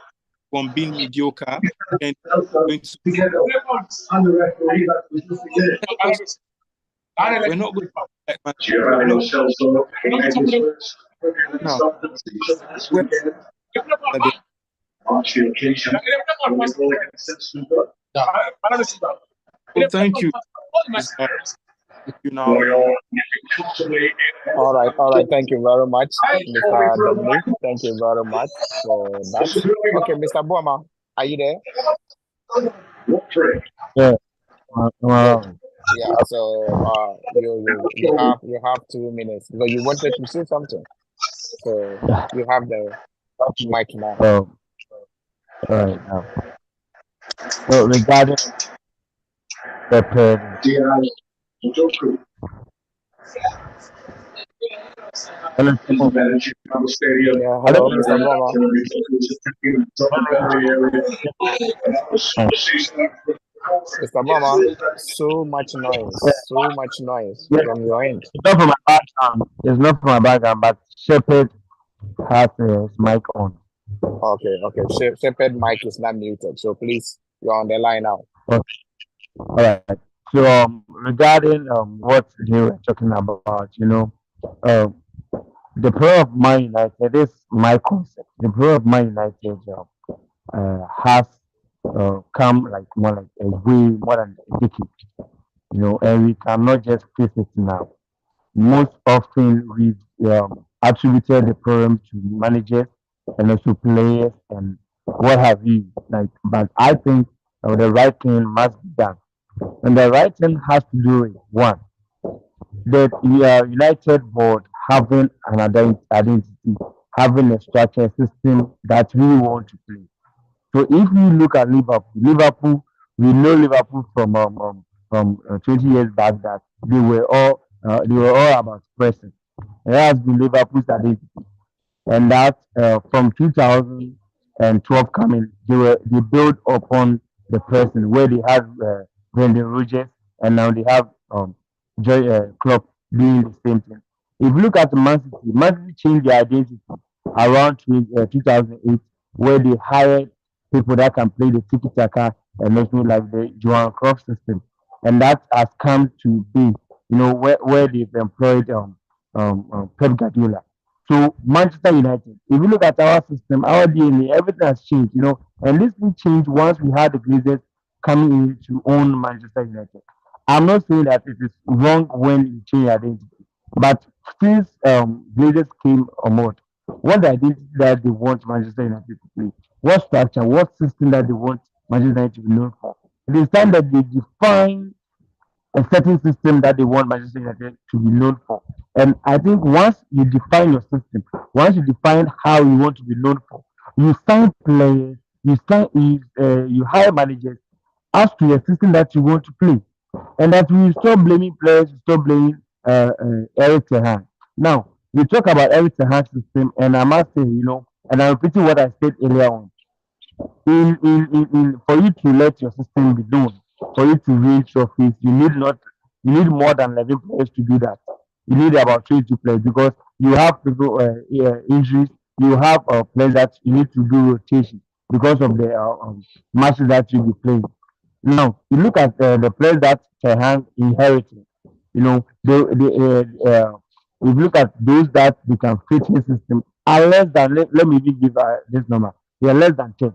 from being mediocre and going to. We're not going to. Well, thank you. All right. Thank you very much, Mr. Dominic. Thank you very much for that. Okay, Mr. Boama, are you there? Yeah. Yeah. So you have 2 minutes because you wanted to say something. So you have the mic now. All right. So regarding the parent, hello, Yeah, hello, Mr. Boma. Mr. Boma, so much noise yes, from your end. it's not from my background. It's not from my background, but Shepherd has his mic on. Okay. Shepherd mic is not muted, so please, you're on the line now. Okay. All right. So regarding what they were talking about, um, the prayer of Man United is my concept. The prayer of Man United has come like more than a decade, and we cannot just face it now. Most often, we've attributed the problem to managers and also players and what have you. Like, but I think the right thing must be done, and the right thing has to do with one, that we are United board having an identity, having a structure system that we want to play. So if you look at Liverpool, we know Liverpool from 20 years back that they were all about pressing. It has been Liverpool's identity, and that from 2012 coming, they built upon the pressing where they had Brendan Rodgers, and now they have Klopp doing the same thing. If you look at Man City changed their identity around 2008, where they hired people that can play the tiki taka and also like the Johan Cruyff system, and that has come to be, where they've employed Pep Guardiola. So Manchester United, if you look at our system, our DNA, everything has changed, and this will change once we had the Glazers coming in to own Manchester United. I'm not saying that it is wrong when you change identity, but since Glazers came on board, what the identity that they want Manchester United to play, what structure, what system that they want Manchester United to be known for. It is time that they define a certain system that they want Manchester United to be known for. And I think once you define your system, once you define how you want to be known for, you sign players, you hire managers as to a system that you want to play, and that we stop blaming players, we stop blaming Eric Tehan. Now we talk about Eric Tehan's system, and I must say, and I'm repeating what I said earlier on, for you to let your system be known, for you to win trophies, you need more than 11 players to do that. You need about 22 players because you have people injuries, you have players that you need to do rotation because of the matches that you'll be playing. Now you look at the players that Tehan inherited. If you look at those that they can fit his system, are less than let me even give this number. They are less than 10.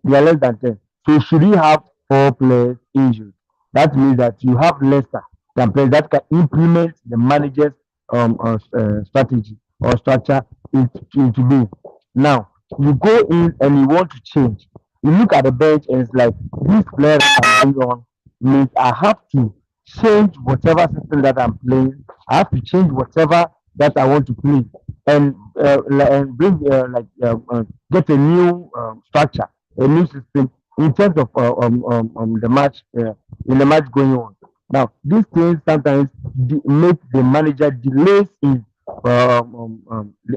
They are less than 10. So should you have 4 players injured? That means that you have lesser than players that can implement the manager's strategy or structure into being. Now you go in and you want to change. You look at the bench and it's like these players that I'm bringing on means I have to change whatever system that I'm playing. I have to change whatever that I want to play and bring get a new structure, a new system in terms of the match in the match going on. Now these things sometimes make the manager delays in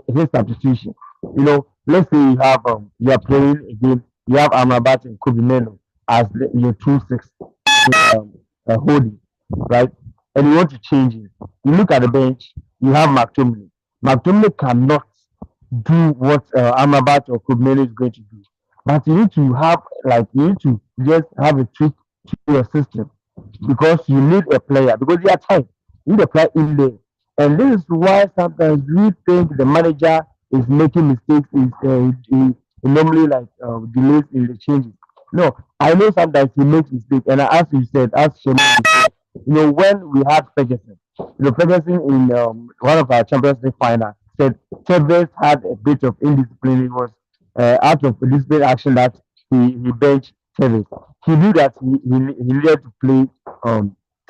his substitution. Let's say you are playing again, you have Amrabat and Kubimeno as your 2-6 holding, right? And you want to change it. You look at the bench, you have McTominay. McTominay cannot do what Amrabat or Kubimeno is going to do. But you need to just have a tweak to your system because you need a player because you are tight. You need a player in there. And this is why sometimes we think the manager is making mistakes, he normally delays in the changes. No, I know sometimes he makes mistakes, and as Shema said, when we had Ferguson, Ferguson in one of our Champions League final said Tevez had a bit of indiscipline. It was out of discipline action that he benched Tevez. He knew that he needed to play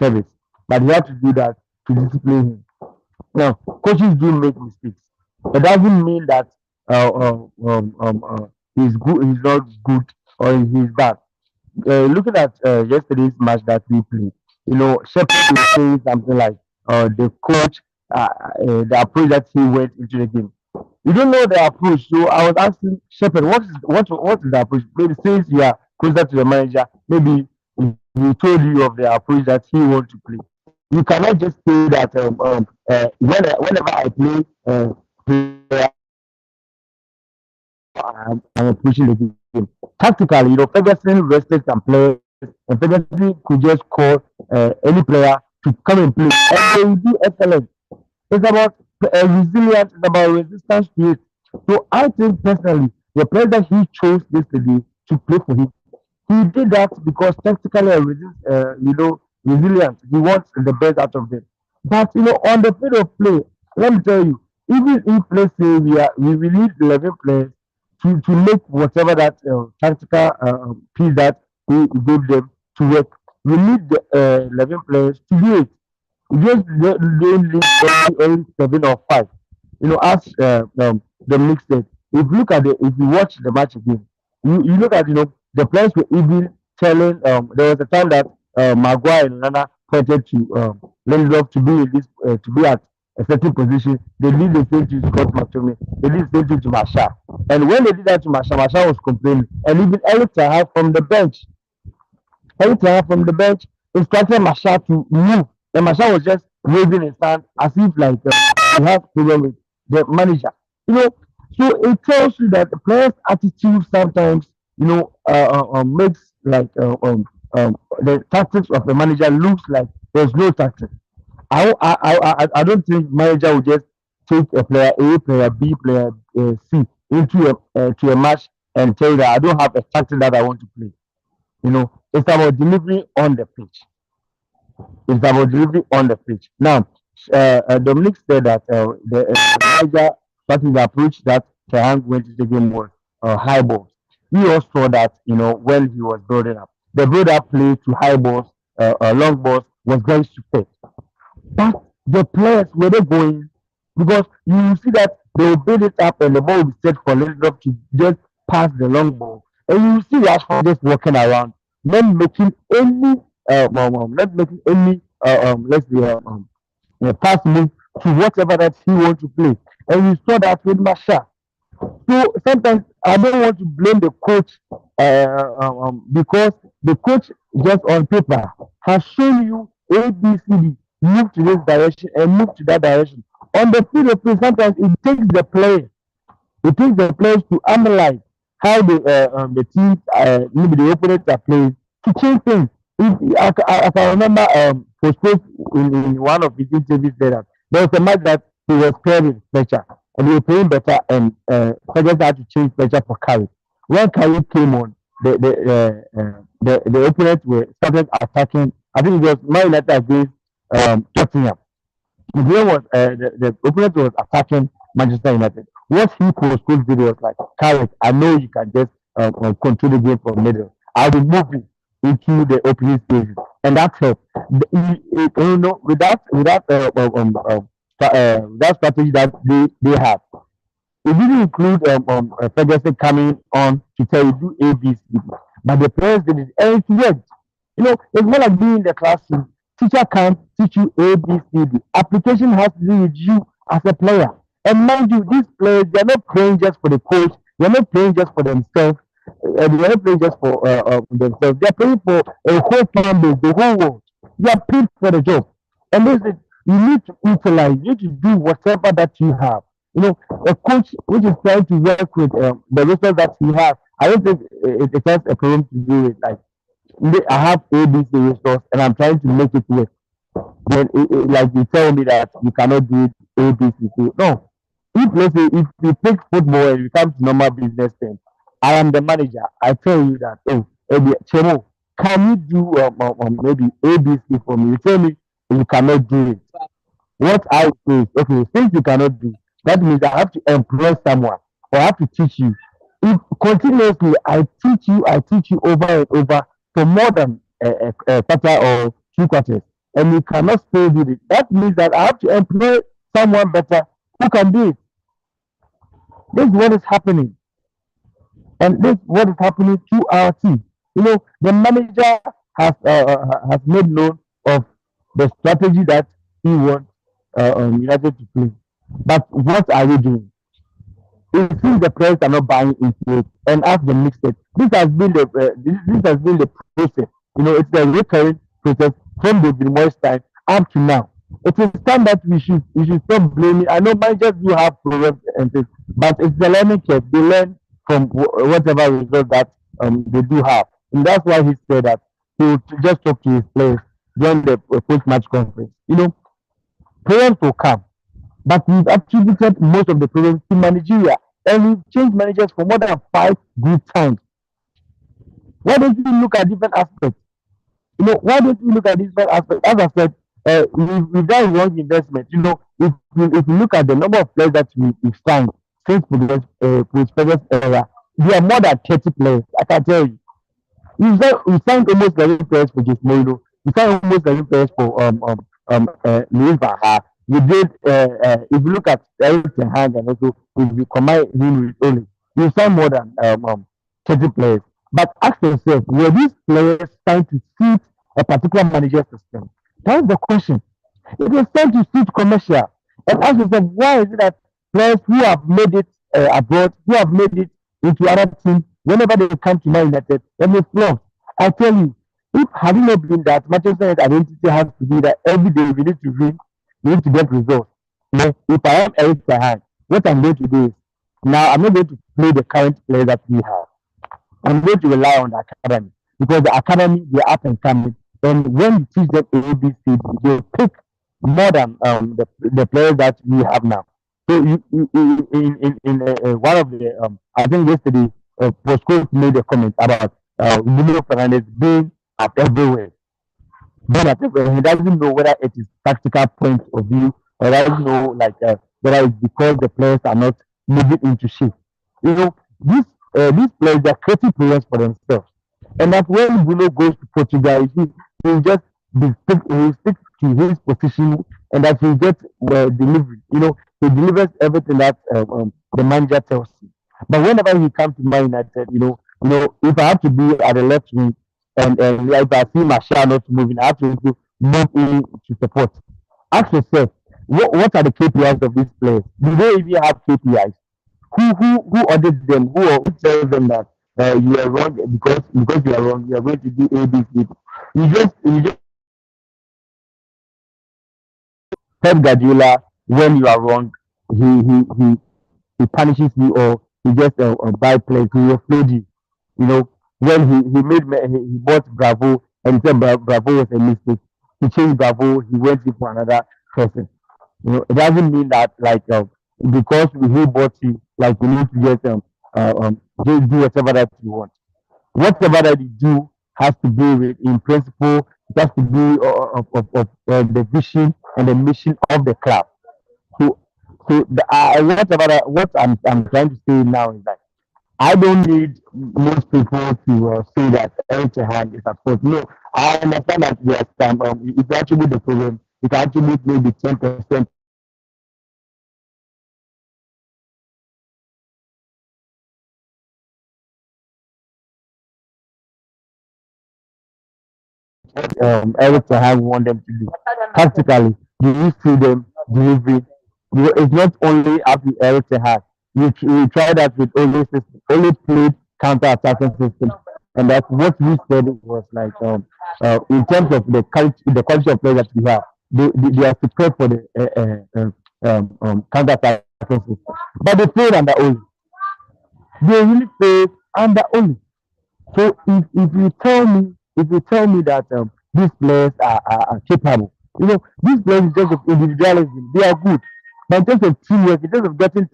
Tevez, but he had to do that to discipline him. Now, coaches do make mistakes. It doesn't mean that he's good, he's not good, or he's bad. Looking at yesterday's match that we played, Shepard is saying something like the coach, the approach that he went into the game. You don't know the approach, so I was asking Shepard, what is the approach? Maybe since you are closer to the manager, maybe he told you of the approach that he wants to play. You cannot just say that whenever I play player, I'm approaching the game. Tactically, Ferguson rested some players, and Ferguson could just call any player to come and play, and they will do excellent. It's about resilience, it's about resistance to it. So I think personally, the player that he chose yesterday to play for him, he did that because tactically resilient. He wants the best out of them. But on the field of play, let me tell you, even if let's say we need 11 players to make whatever that tactical piece that we gave them to work, we need the 11 players to do it. Just they leave only 7 or 5. As Dominic said, if you watch the match again, you look at the players were even telling. There was a time that Maguire and Nana pointed to Lindelof to be in this to be at a certain position. They did the same to Scott McTominay. They did the same thing to Marshall. And when they did that to Marshall was complaining. And even Eric Taha from the bench instructed Marshall to move. And Marshall was just waving his hand as if like he has problem with the manager. So it tells you that the player's attitude sometimes, makes like the tactics of the manager looks like there's no tactics. I don't think manager will just take a player A, player B, player C into to a match and tell you that I don't have a tactic that I want to play. It's about delivery on the pitch. It's about delivery on the pitch. Now, Dominic said that the manager started the approach that Tehang went to the game was high balls. We all saw that, when he was building up. The build-up play to high balls, long balls was very superb. But the players, were they going? Because you see that they will build it up and the ball will be set for Lindelof to just pass the long ball. And you see Rashford just walking around, not making any, let's say, pass move to whatever that he wants to play. And you saw that with Marshall. So sometimes I don't want to blame the coach because the coach just on paper has shown you A, B, C, D, move to this direction and move to that direction. On the field of play, sometimes it takes the players to analyze how the teams, maybe the opponents are playing to change things. I can remember in one of his interviews said that there was a match that he was paired with Fletcher and they were playing better and Ferguson had to change Fletcher for Carrick. When Carrick came on, the opponents were started attacking. I think it was Man United against Tottenham. The game was the opponent was attacking Manchester United. What he postponed video was like, Carrick, I know you can just control the game from middle. I'll be moving into the opening stages, and that's helped. With that strategy that they have, it didn't include Ferguson coming on to tell you do A, B, C, but the players did it, and it worked. It's more like being in the classroom. Teacher can't teach you A, B, C, D. Application has to do with you as a player. And mind you, these players, they're not playing just for the coach. They're not playing just for themselves. They're not playing just for themselves. They're playing for a whole fan base, the whole world. They are paid for the job. And listen, you need to utilize, you need to do whatever that you have. A coach which is trying to work with the resources that he has, I don't think it has a problem to do with like, I have ABC resource and I'm trying to make it work. Then, like you tell me that you cannot do it ABC. So, no. If you take football and it becomes normal business, then I am the manager. I tell you that, Chemo, can you do maybe ABC for me? You tell me you cannot do it. What I say is, okay, since you cannot do it, that means I have to employ someone or I have to teach you. If continuously I teach you over and over for more than a quarter or 2 quarters, and you cannot stay with it, that means that I have to employ someone better who can do it. This is what is happening, and this is what is happening to our team. The manager has made known of the strategy that he wants United to play. But what are we doing? It seems the players are not buying into it, and as the mixed it, this has been the process. It's a recurring process from the Moyes time up to now. It is time that we should stop blaming. I know managers do have problems and things, but it's the learning curve. They learn from whatever result that they do have, and that's why he said that he would just talk to his players during the post-match conference. Players will come, but we've attributed most of the problems to managerial, and we've changed managers for more than 5 good times. Why don't we look at different aspects? Why don't we look at different aspects? As I said, we've done wrong investment. If you look at the number of players that we've signed since previous era, we are more than 30 players. I can tell you. We signed almost 11 players for Gismolo. We signed almost 11 players for Louis Van Gaal. We did. If you look at Eric Ten Hag and also if you combine him with Ole, we signed more than 30 players. But ask yourself, were these players trying to suit a particular manager system? That's the question. It was trying to suit commercial. And ask yourself, why is it that players who have made it abroad, who have made it into other teams, whenever they come to Man United, then they flop? I tell you, if had it not been that, Manchester United identity has to be that every day we need to win, we need to get results. If I am Eric Ten Hag, what I'm going to do is, now I'm not going to play the current players that we have. I'm going to rely on the academy, because the academy, they're up and coming. And when you teach them ABC, they'll pick more than the players that we have now. So in one of the, I think yesterday, Postcoach made a comment about Bruno Fernandes being at everywhere. But he doesn't know whether it is tactical point of view, or doesn't know whether it's because the players are not moving into shape. These players, they are creating players for themselves. And that when Bruno goes to Portugal, he'll just he'll stick to his position, and that he'll get delivery. He delivers everything that the manager tells him. But whenever he comes to Man United, if I have to be at the left wing, and if I see Martial not moving, I have to move in to support. Ask yourself, what are the KPIs of these players? Do they even have KPIs? Who audits them? Who tells them that you are wrong because you are wrong? You are going to do ABC. You just Pep Guardiola, when you are wrong, he punishes you, or he just buy players. He will flood you. When he bought Bravo, and he said Bravo was a mistake. He changed Bravo. He went in for another person. It doesn't mean that because he bought you, you need to just do whatever that you want. Whatever that you do has to be with, in principle, it has to be of the vision and the mission of the club. So what I'm trying to say now is that I don't need most people to say that Eric Ten Hag is at fault. No, I understand that yes, if you attribute the problem, you can attribute maybe 10%. Eric Ten Hag want them to do. Practically, do you see them delivering? It's not only up to Eric Ten Hag. We tried that with Ole system. Ole played counter-attacking system, and that's what we said was in terms of the quality of players that we have, they are prepared for the counter-attacking system. But they played under Ole. They really played under Ole. So if you tell me that these players are capable, these players in terms of individualism, they are good. But in terms of teamwork, in terms of getting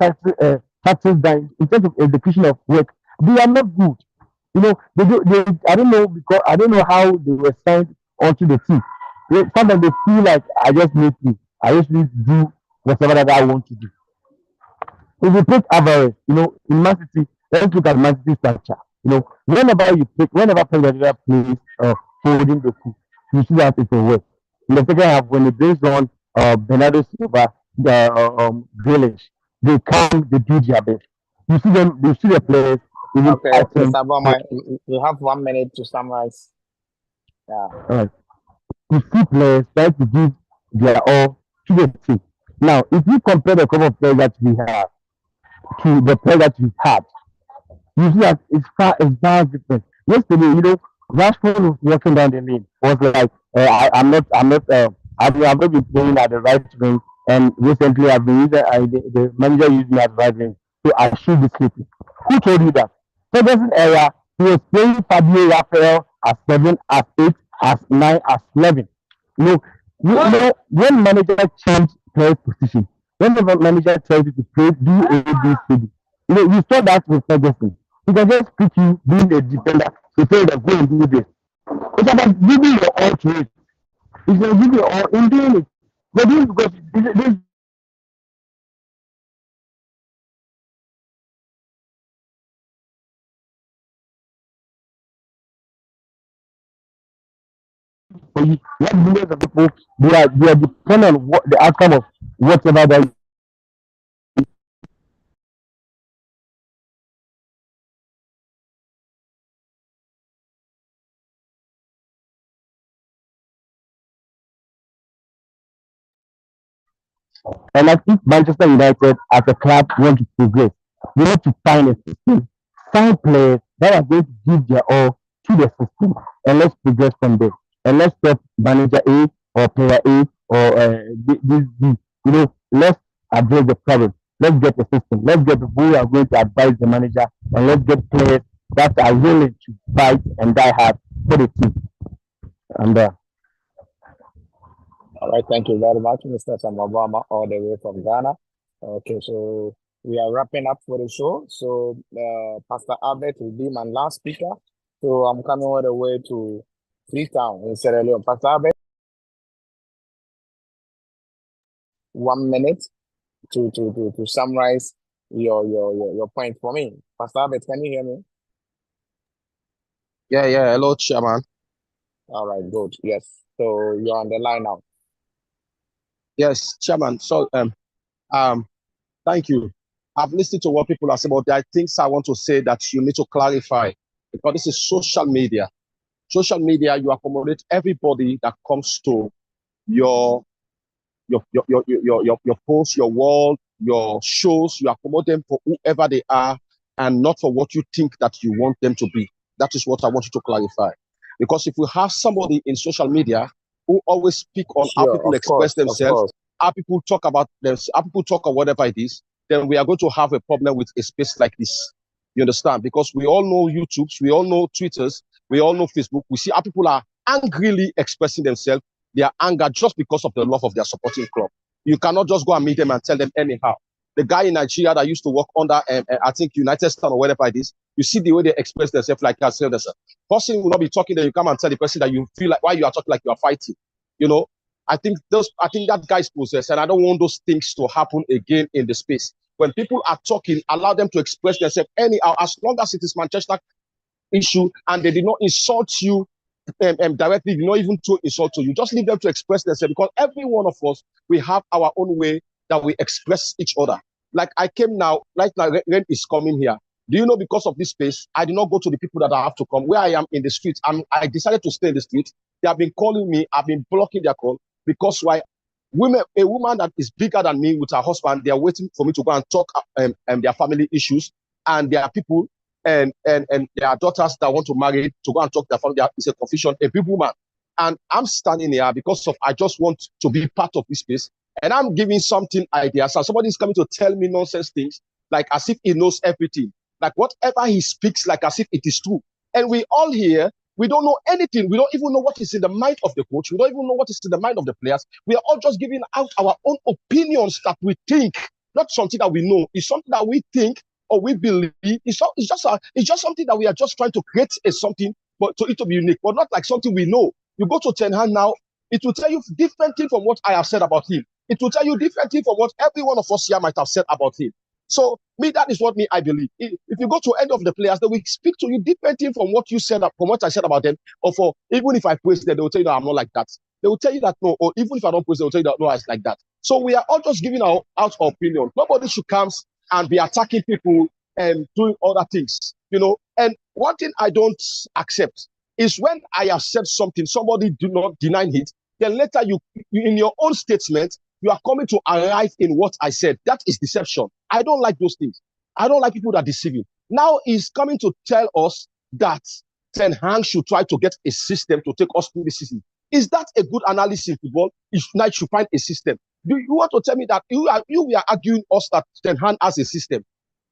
taxes done, in terms of execution of work, they are not good. I don't know how they were signed onto the team. Sometimes they feel like I just need to do whatever that I want to do. If you take Alvarez, in Man City, let's look at Man City structure. Whenever Pep Guardiola plays holding the coup, you see that it's a work. In the second half, when it brings on Bernardo Silva, Grealish, they do their best. You see them, you see the players. Even Okay, Mr. Boma, you have 1 minute to summarize. Yeah. Alright. You see players try to give their all to the team. Now, if you compare the couple of players that we have to the players that we had, you see that it's far different. Yesterday, Rashford was walking down the lane. Was like, I've not been playing at the right wing, and recently I've been using the manager used me as right wing, so I should be sleeping. Who told you that? Ferguson era, he was playing Fabio Raphael as 7, as 8, as 9, as 11. When manager change player position, when the manager tells you to play, do A, B, C, D. You saw that with Ferguson. He can just pick you being a defender to say that go and do this. It's about giving your all to it. It's about giving your all in doing it. But this because this for you. You have millions of people. They are dependent on what the outcome of whatever that. And I think Manchester United as a club want to progress. We need to find a system, find players that are going to give their all to the system, and let's progress from there. And let's stop manager A or player A or this. Let's address the problem. Let's get a system. Let's get people who are going to advise the manager, and let's get players that are willing to fight and die hard for the team. And All right, thank you very much, Mr. Samobama, all the way from Ghana. Okay, so we are wrapping up for the show. So Pastor Albert will be my last speaker. So I'm coming all the way to Freetown in Sierra Leone. Pastor Albert, 1 minute to summarize your point for me. Pastor Albert, can you hear me? Yeah. Hello, Chairman. All right, good. Yes. So you're on the line now. Yes, Chairman. So, thank you. I've listened to what people are saying, but there are things I want to say that you need to clarify because this is social media. Social media, you accommodate everybody that comes to your posts, your wall, your shows. You accommodate them for whoever they are and not for what you think that you want them to be. That is what I want you to clarify. Because if we have somebody in social media who always speak on how people express themselves, how people talk about them, how people talk on whatever it is, then we are going to have a problem with a space like this. You understand? Because we all know YouTubes, we all know Twitters, we all know Facebook. We see how people are angrily expressing themselves, their anger just because of the love of their supporting club. You cannot just go and meet them and tell them anyhow. The guy in Nigeria that used to work under, I think, United States or whatever it is, you see the way they express themselves like that. Person will not be talking, then you come and tell the person that you feel like why you are talking like you are fighting. I think that guy's possessed, and I don't want those things to happen again in the space. When people are talking, allow them to express themselves anyhow, as long as it is Manchester issue and they did not insult you directly, did not even to insult you. Just leave them to express themselves because every one of us, we have our own way that we express each other. Like I came now, right now, Ren is coming here. Do you know, because of this space, I did not go to the people that I have to come. Where I am in the street, I decided to stay in the street. They have been calling me. I've been blocking their call because why? A woman that is bigger than me with her husband, they are waiting for me to go and talk their family issues. And there are people and there are daughters that want to marry to go and talk their family. It's a confusion, a big woman. And I'm standing here because of I just want to be part of this space. And I'm giving something ideas. So somebody is coming to tell me nonsense things, like as if he knows everything. Like whatever he speaks, like as if it is true. And we all here, we don't know anything. We don't even know what is in the mind of the coach. We don't even know what is in the mind of the players. We are all just giving out our own opinions that we think, not something that we know. It's something that we think or we believe. It's just something that we are just trying to create something, but to it to be unique, but not like something we know. You go to Ten Hag now, it will tell you different things from what I have said about him. It will tell you different things from what every one of us here might have said about him. So that is what I believe. If you go to any of the players, they will speak to you different things from what you said, from what I said about them, or even if I praise them, they will tell you that I'm not like that. They will tell you that no, or even if I don't praise, they will tell you that no, it's like that. So we are all just giving out our opinion. Nobody should come and be attacking people doing other things, you know. And one thing I don't accept is when I accept something, somebody do not deny it, then later you in your own statement, you are coming to arrive in what I said. That is deception. I don't like those things. I don't like people that deceive you. Now he's coming to tell us that Ten Hag should try to get a system to take us through the season. Is that a good analysis in football? If United should find a system. Do you want to tell me that you are arguing us that Ten Hag has a system,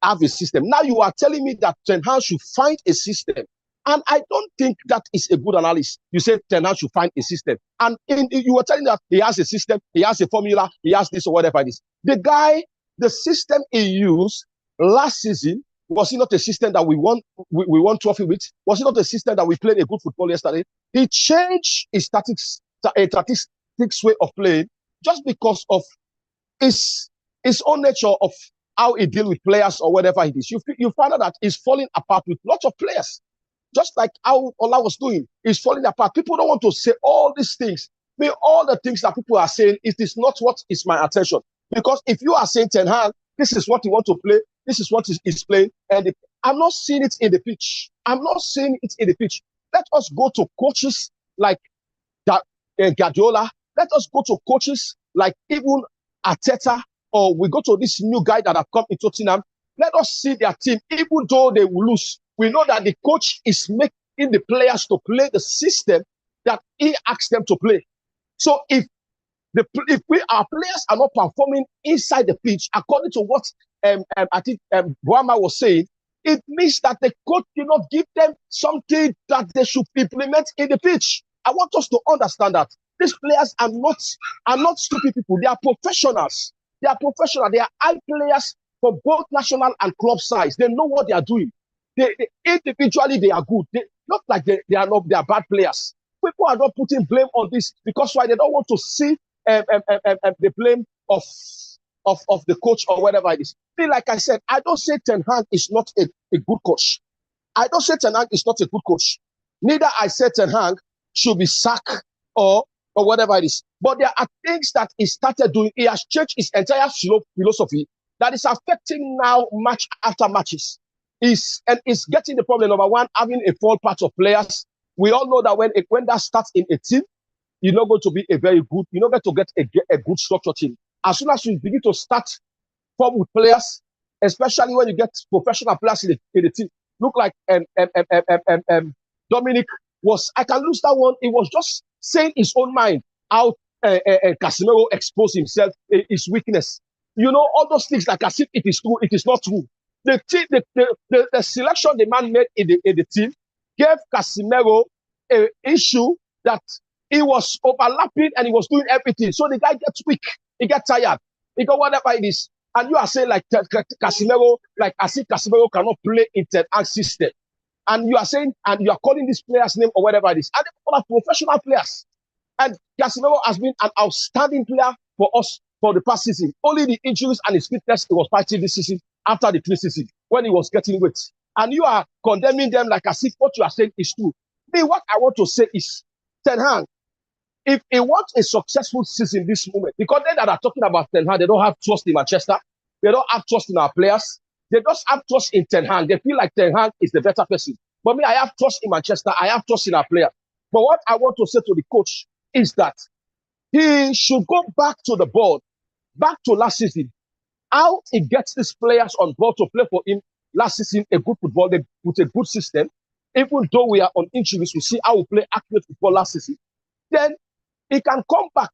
have a system? Now you are telling me that Ten Hag should find a system. And I don't think that is a good analysis. You said Ten Hag should find a system. And you were telling that he has a system, he has a formula, he has this or whatever it is. The guy, the system he used last season, was it not a system that we won trophy with? Was it not a system that we played a good football yesterday? He changed his statistics way of playing just because of his own nature of how he deals with players or whatever it is. You find out that he's falling apart with lots of players. Just like how Ola was doing, he's falling apart. People don't want to say all these things. I mean, all the things that people are saying, it is not what is my attention. Because if you are saying Ten Hag, this is what he wants to play, this is what he's playing, and I'm not seeing it in the pitch. I'm not seeing it in the pitch. Let us go to coaches like Guardiola. Let us go to coaches like even Arteta, or we go to this new guy that have come into Tottenham. Let us see their team, even though they will lose. We know that the coach is making the players to play the system that he asks them to play. So if our players are not performing inside the pitch according to what I think Brahma was saying, it means that the coach did not give them something that they should implement in the pitch. I want us to understand that these players are not stupid people. They are professionals. They are professional. They are high players for both national and club sides. They know what they are doing. They individually they are good. Not like they are bad players. People are not putting blame on this because why? They don't want to see the blame of the coach or whatever it is. Like I said, I don't say Ten Hag is not a good coach. I don't say Ten Hag is not a good coach. Neither I say Ten Hag should be sacked or whatever it is. But there are things that he started doing. He has changed his entire philosophy that is affecting now match after matches. Is getting the problem. Number one, having a full patch of players. We all know that when that starts in a team, you're not going to be you're not going to get a good structured team. As soon as you begin to start form with players, especially when you get professional players in the team, look like Dominic was. I can lose that one. He was just saying his own mind how Casemiro exposed himself, his weakness. You know, all those things like as if it is true. It is not true. The selection the man made in the team gave Casemiro an issue that he was overlapping and he was doing everything. So the guy gets weak, he gets tired, he got whatever it is. And you are saying like Casemiro, like as if Casemiro cannot play in Ten Hag system. And you are saying, and you are calling this player's name or whatever it is. And they are professional players. And Casemiro has been an outstanding player for us for the past season. Only the injuries and his fitness he was fighting this season after the preseason when he was getting weight. And you are condemning them like as if what you are saying is true. Me, what I want to say is, Ten Hag, if he wants a successful season this moment, because they that are talking about Ten Hag, they don't have trust in Manchester. They don't have trust in our players. They just have trust in Ten Hag. They feel like Ten Hag is the better person. But me, I have trust in Manchester. I have trust in our players. But what I want to say to the coach is that he should go back to the board, back to last season. How he gets these players on board to play for him last season, a good football, with a good system. Even though we are on injuries, we see how we play accurate football last season. Then he can come back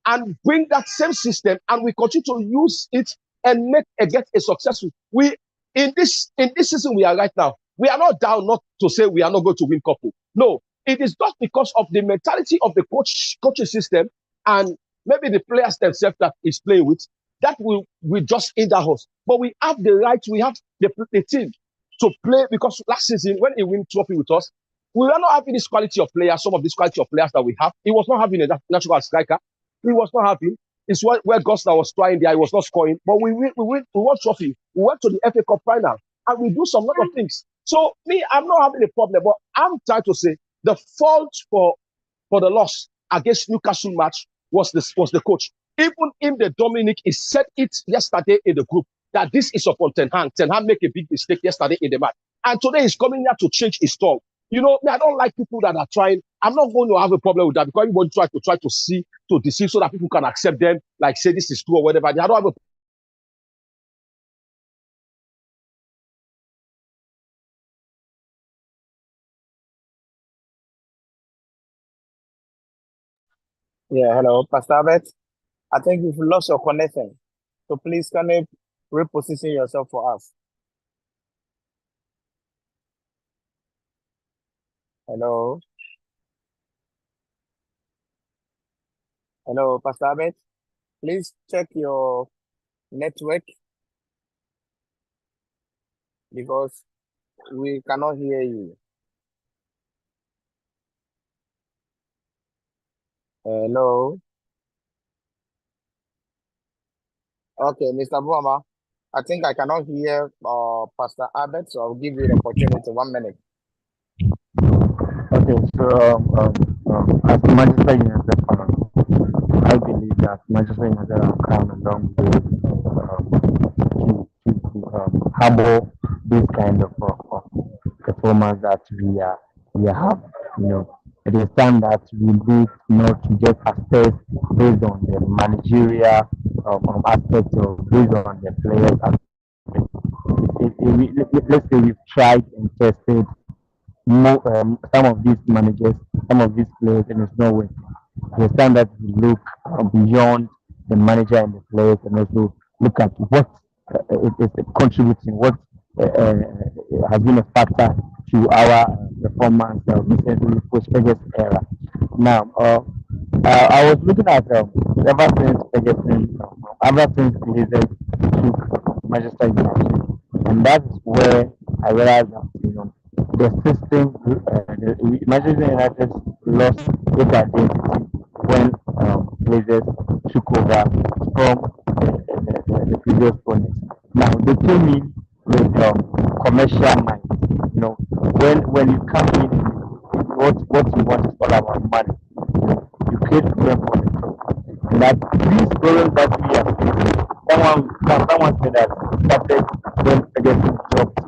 and bring that same system, and we continue to use it and get a successful. We in this season we are right now. We are not down not to say we are not going to win couple. No, it is just because of the mentality of the coaching system and maybe the players themselves that is playing with. That we just in that house. But we have the right, we have the team to play, because last season when he win trophy with us, we were not having this quality of players, some of this quality of players that we have. He was not having a natural striker. He was not having. It's where Gosler was trying there, he was not scoring. But we won trophy. We went to the FA Cup final and we do some lot of things. So me, I'm not having a problem, but I'm trying to say the fault for the loss against Newcastle match was the coach. Even in the Dominic, he said it yesterday in the group that this is upon Ten Hag. Ten Hag make a big mistake yesterday in the match. And today he's coming here to change his tone. You know, I don't like people that are trying. I'm not going to have a problem with that because everybody try to see, to deceive so that people can accept them, like say this is true or whatever. I don't have a Yeah, hello, Pastor Albert. I think you've lost your connection. So please can you reposition yourself for us? Hello. Hello, Pastor Albert. Please check your network because we cannot hear you. Hello. Okay, Mr. Buama, I think I cannot hear Pastor Albert, so I'll give you the opportunity. 1 minute. Okay, so as Manchester United fan, I believe that Manchester United have come a long way to handle this kind of performance that we have. You know, it is time that we need not to just assess based on the managerial aspect or based on the players aspect. Let's say we've tried and tested some of these managers, some of these players, and it's not working. It's time that we look beyond the manager and the players and also look at what it is contributing, what has been a factor to our performance recently post-Ferguson era. Now, I was looking at ever since Ferguson, ever since Glazers took Manchester United, and that's where I realized that the system, Manchester United lost its identity when Glazers took over from the previous owners. Now they came in with commercial mind. You know, when you come in, what you want is all about money. You create problem for the club. And that these problems that we are facing, someone said that started when Ferguson dropped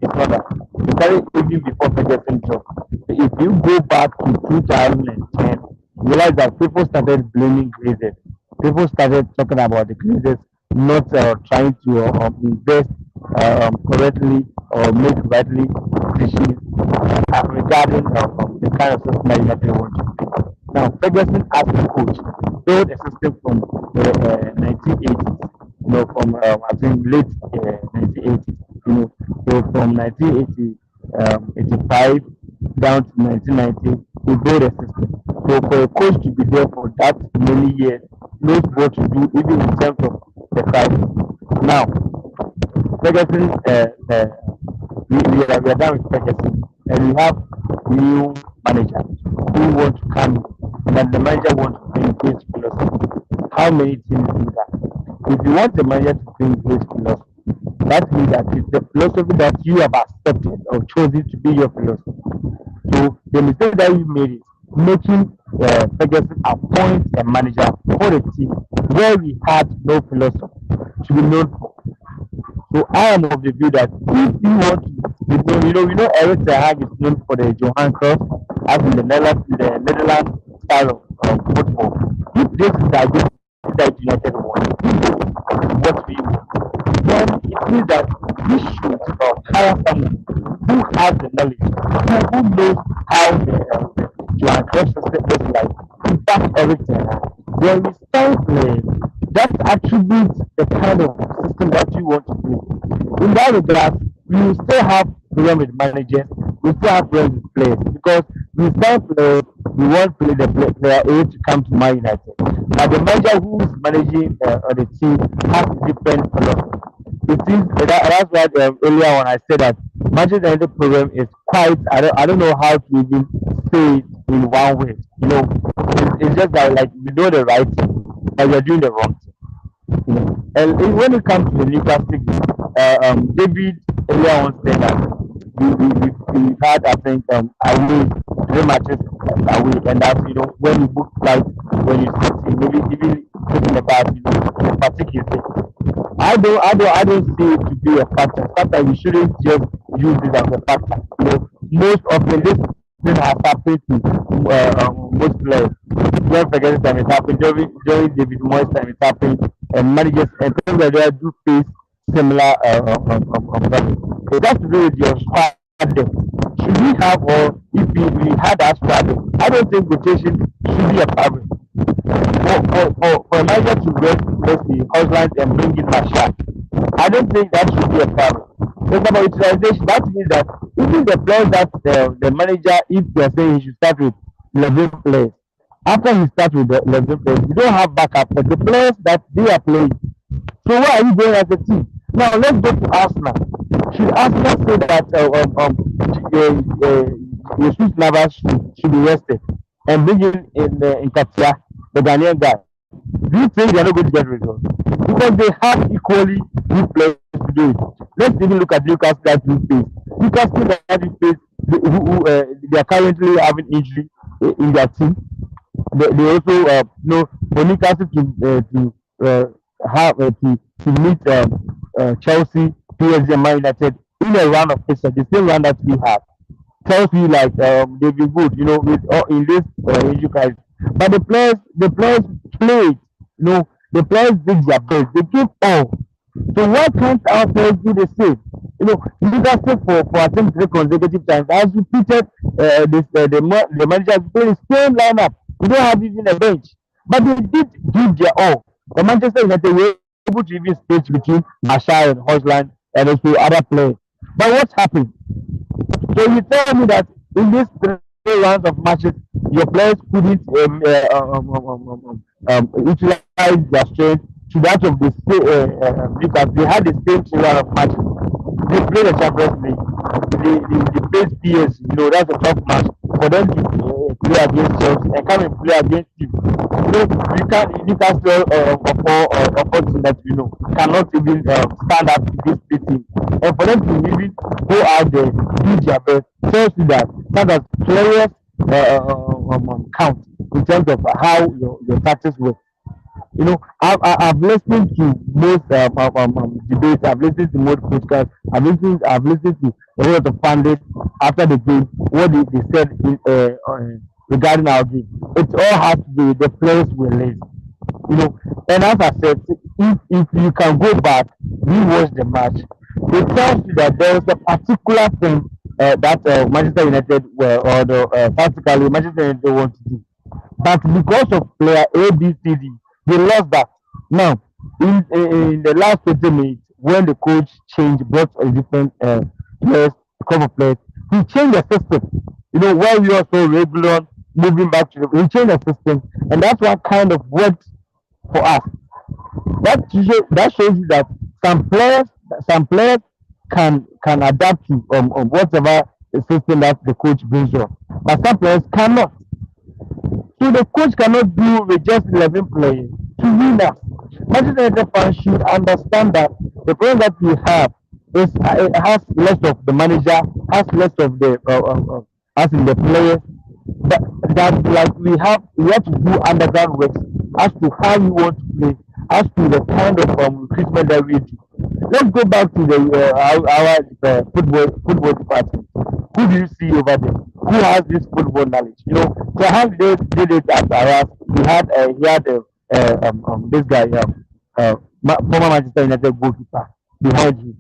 it's not that. It started even before Ferguson dropped. If you go back to 2010, you realize that people started blaming Glazers. People started talking about the Glazers not trying to invest correctly or make rightly decisions regarding the kind of system that United want to play. Now, Ferguson as a coach built a system from the 1980s, from I think late 1980s, so from 1985 down to 1990, he built a system. So for a coach to be there for that many years, knows what to do even in terms of the crisis. Now, Ferguson, we are done with Ferguson, and we have new managers who want to come in, and then the manager wants to bring his philosophy. How many teams do that? If you want the manager to bring his philosophy, that means that it's the philosophy that you have accepted or chosen to be your philosophy. So the mistake that you made is making Ferguson appoint a manager for the team where we had no philosophy to be known for. So I am of the view that if you want to be known, we know Erik ten Hag is known for the Johan Cruyff, as in the Netherlands style of football. If this is the idea that United wants, what we want, then it means that we should hire someone who has the knowledge, who knows how the Johan Cruyff system looks like. In fact, Erik ten Hag, there is some players that attributes the kind of system that you want to play. In that regard, we will still have problem with managers, we still have problem with players because we still play, we want to play the player A to come to Man United. Now the manager who is managing the team has different philosophy. It is that's why earlier when I said that Manchester United problem is quite I don't know how to even say it in one way. It's just that like you know the right thing, but you're doing the wrong thing. And when it comes to the Newcastle game, David earlier on said that we had I think away 3 matches away, and that when you book flights, when you sit maybe even taking the bus, the fatigue is there. I don't see it to be a factor. Sometimes you shouldn't just use it as a factor. You know, most often this thing has happened to most players. Don't forget time it happened during David Moyes time it happened, and managers and things like that do face similar problems. It has to do with your squad depth. Should we have, or if we had that squad depth, I don't think rotation should be a problem. For a manager to rest the Husland and bring in Marshall, I don't think that should be a problem. It's about utilization. That means that even the players that the manager, if they're saying he should start with 11 players, after he starts with the 11 players, you don't have backup for the players that they are playing. So why are you going as a team? Now let's go to Arsenal. Should Arsenal say that Jesus Navas should be rested and bring in Katia, the Ghanaian guy? Do you think they're not going to get results? Because they have equally good players to do it. Let's even look at Newcastle that you face. Newcastle that you face, they are currently having injury in their team. They also for Newcastle to meet Chelsea, PSG, and Man United in a round of fixture, the same round that we have, tells you like they've been good, with in this injury crisis. But the players played, the players did their best, they gave all. So why can't our players do the same? Newcastle for I think 3 consecutive times has repeated the manager has played the same lineup. We don't have even a bench, but they did give their all. The Manchester United were able to even space between Marshall and Hojlund and also other players. But what happened? So you tell me that in these 3 rounds of matches, your players couldn't utilize their strength to that of the because they had the same 3 rounds of matches. They played the Champions League. They played PS. That's a tough match for them to play against Chelsea and come and play against you. You can't Newcastle of that cannot even stand up to this team. And for them to even go out there, do their best, tells you that players count in terms of how your tactics work. I've listened to most debates. I've listened to most podcasts. I've listened to a lot of pundits after the game. What they said regarding our game. It all has to do with the players were lazy. And as I said, if you can go back, rewatch the match, it tells you that there was a particular thing that Manchester United tactically Manchester United want to do. But because of player A, B, C, D, they lost that. Now, in the last 20 minutes, when the coach brought a different players, a couple of players, he changed the system. Where we are so regular, moving back to he changed the system, and that's what kind of worked for us. That shows you that some players can adapt to whatever the system that the coach brings on, but some players cannot. So the coach cannot do with just 11 players to win us. Manchester United fans should understand that the problem that we have is it has less of the manager, has less of the as in the players. That like we have to do underground work as to how we want to play, as to the kind of recruitment that we do. Let's go back to our football department. Who do you see over there? Who has this football knowledge? Jahan did it at Arras. He had this guy, former Manchester United goalkeeper behind him.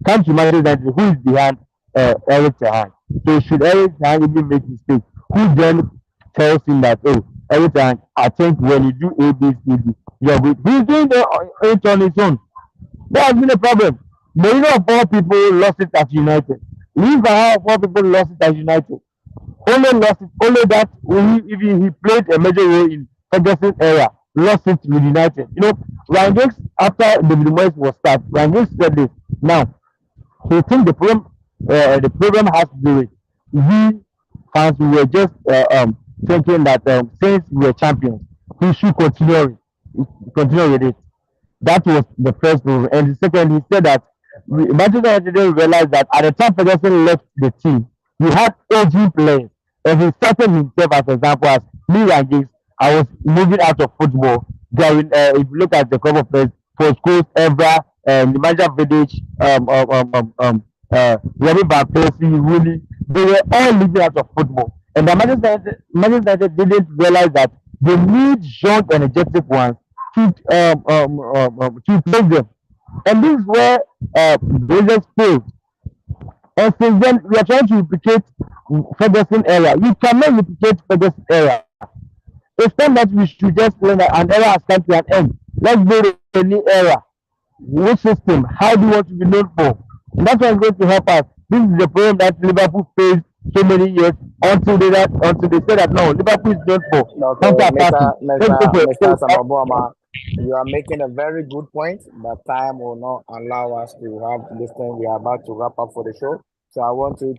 Come to Manchester United, who is behind Eric Jahan? So should Eric Jahan even make mistakes? Who then tells him that, Eric Jahan, I think when you do A, B, C, D, you're good. He's doing it on his own. That has been a problem. Mourinho of all people lost it at United. Louis van Gaal of all people lost it at United. Only that he played a major role in Ferguson era, lost it with United. Ryan Giggs, after David Moyes was started, Ryan Giggs said this. Now, he thinks the problem has to do with we fans were just thinking that since we were champions, we should continue with it. That was the first move. And the second, he said that Manchester United realized that at the time Ferguson left the team, he had aging players. And he started himself as an example as me and Giggs. I was moving out of football. If you look at the cover players, for schools, Evra, Nemanja Vidic, Robin Van Persie, Rooney, they were all living out of football. And the Manchester United didn't realize that they need young, energetic ones to play them. And this is where Blazers failed. And since then, we are trying to replicate Ferguson era. You cannot replicate Ferguson era. It's time that we should just learn that an era has come to an end. Let's build a new era. Which system? How do you want to be known for? And that's what is going to help us. This is the problem that Liverpool faced so many years until they said that no, Liverpool is known for Okay, counter-attacking. Mr. Samoboma, you are making a very good point, but time will not allow us to have this thing. We are about to wrap up for the show. So I want to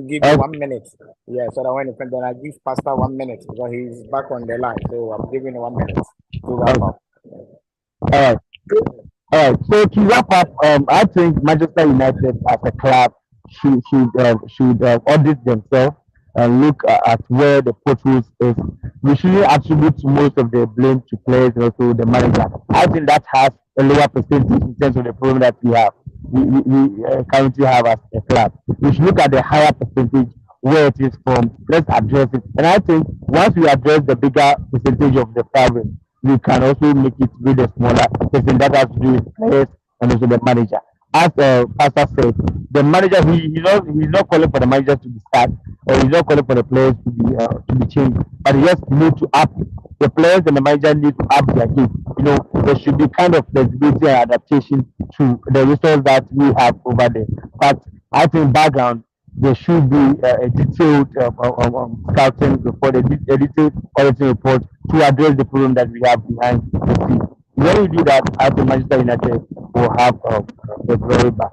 give you 1 minute. Yeah, so that when then I give Pastor 1 minute because he's back on the line. So I'm giving you 1 minute to wrap up. All right. So to wrap up, I think Manchester United as a club should audit themselves and look at where the potholes is. We shouldn't attribute most of the blame to players and also the manager. I think that has a lower percentage in terms of the problem that we have. We currently have as a club. We should look at the higher percentage where it is from. Let's address it. And I think once we address the bigger percentage of the problem, we can also make it with a smaller percentage that has to do with players and also the manager. As Pastor said, the manager he's not calling for the manager to be sacked or he's not calling for the players to be changed, but he just need to up the players and the manager need to up their game. There should be kind of flexibility and adaptation to the results that we have over there. But I think background there should be a detailed scouting report, a detailed auditing report to address the problem that we have behind the scenes. When we do that, I think Manchester United will have a very bad.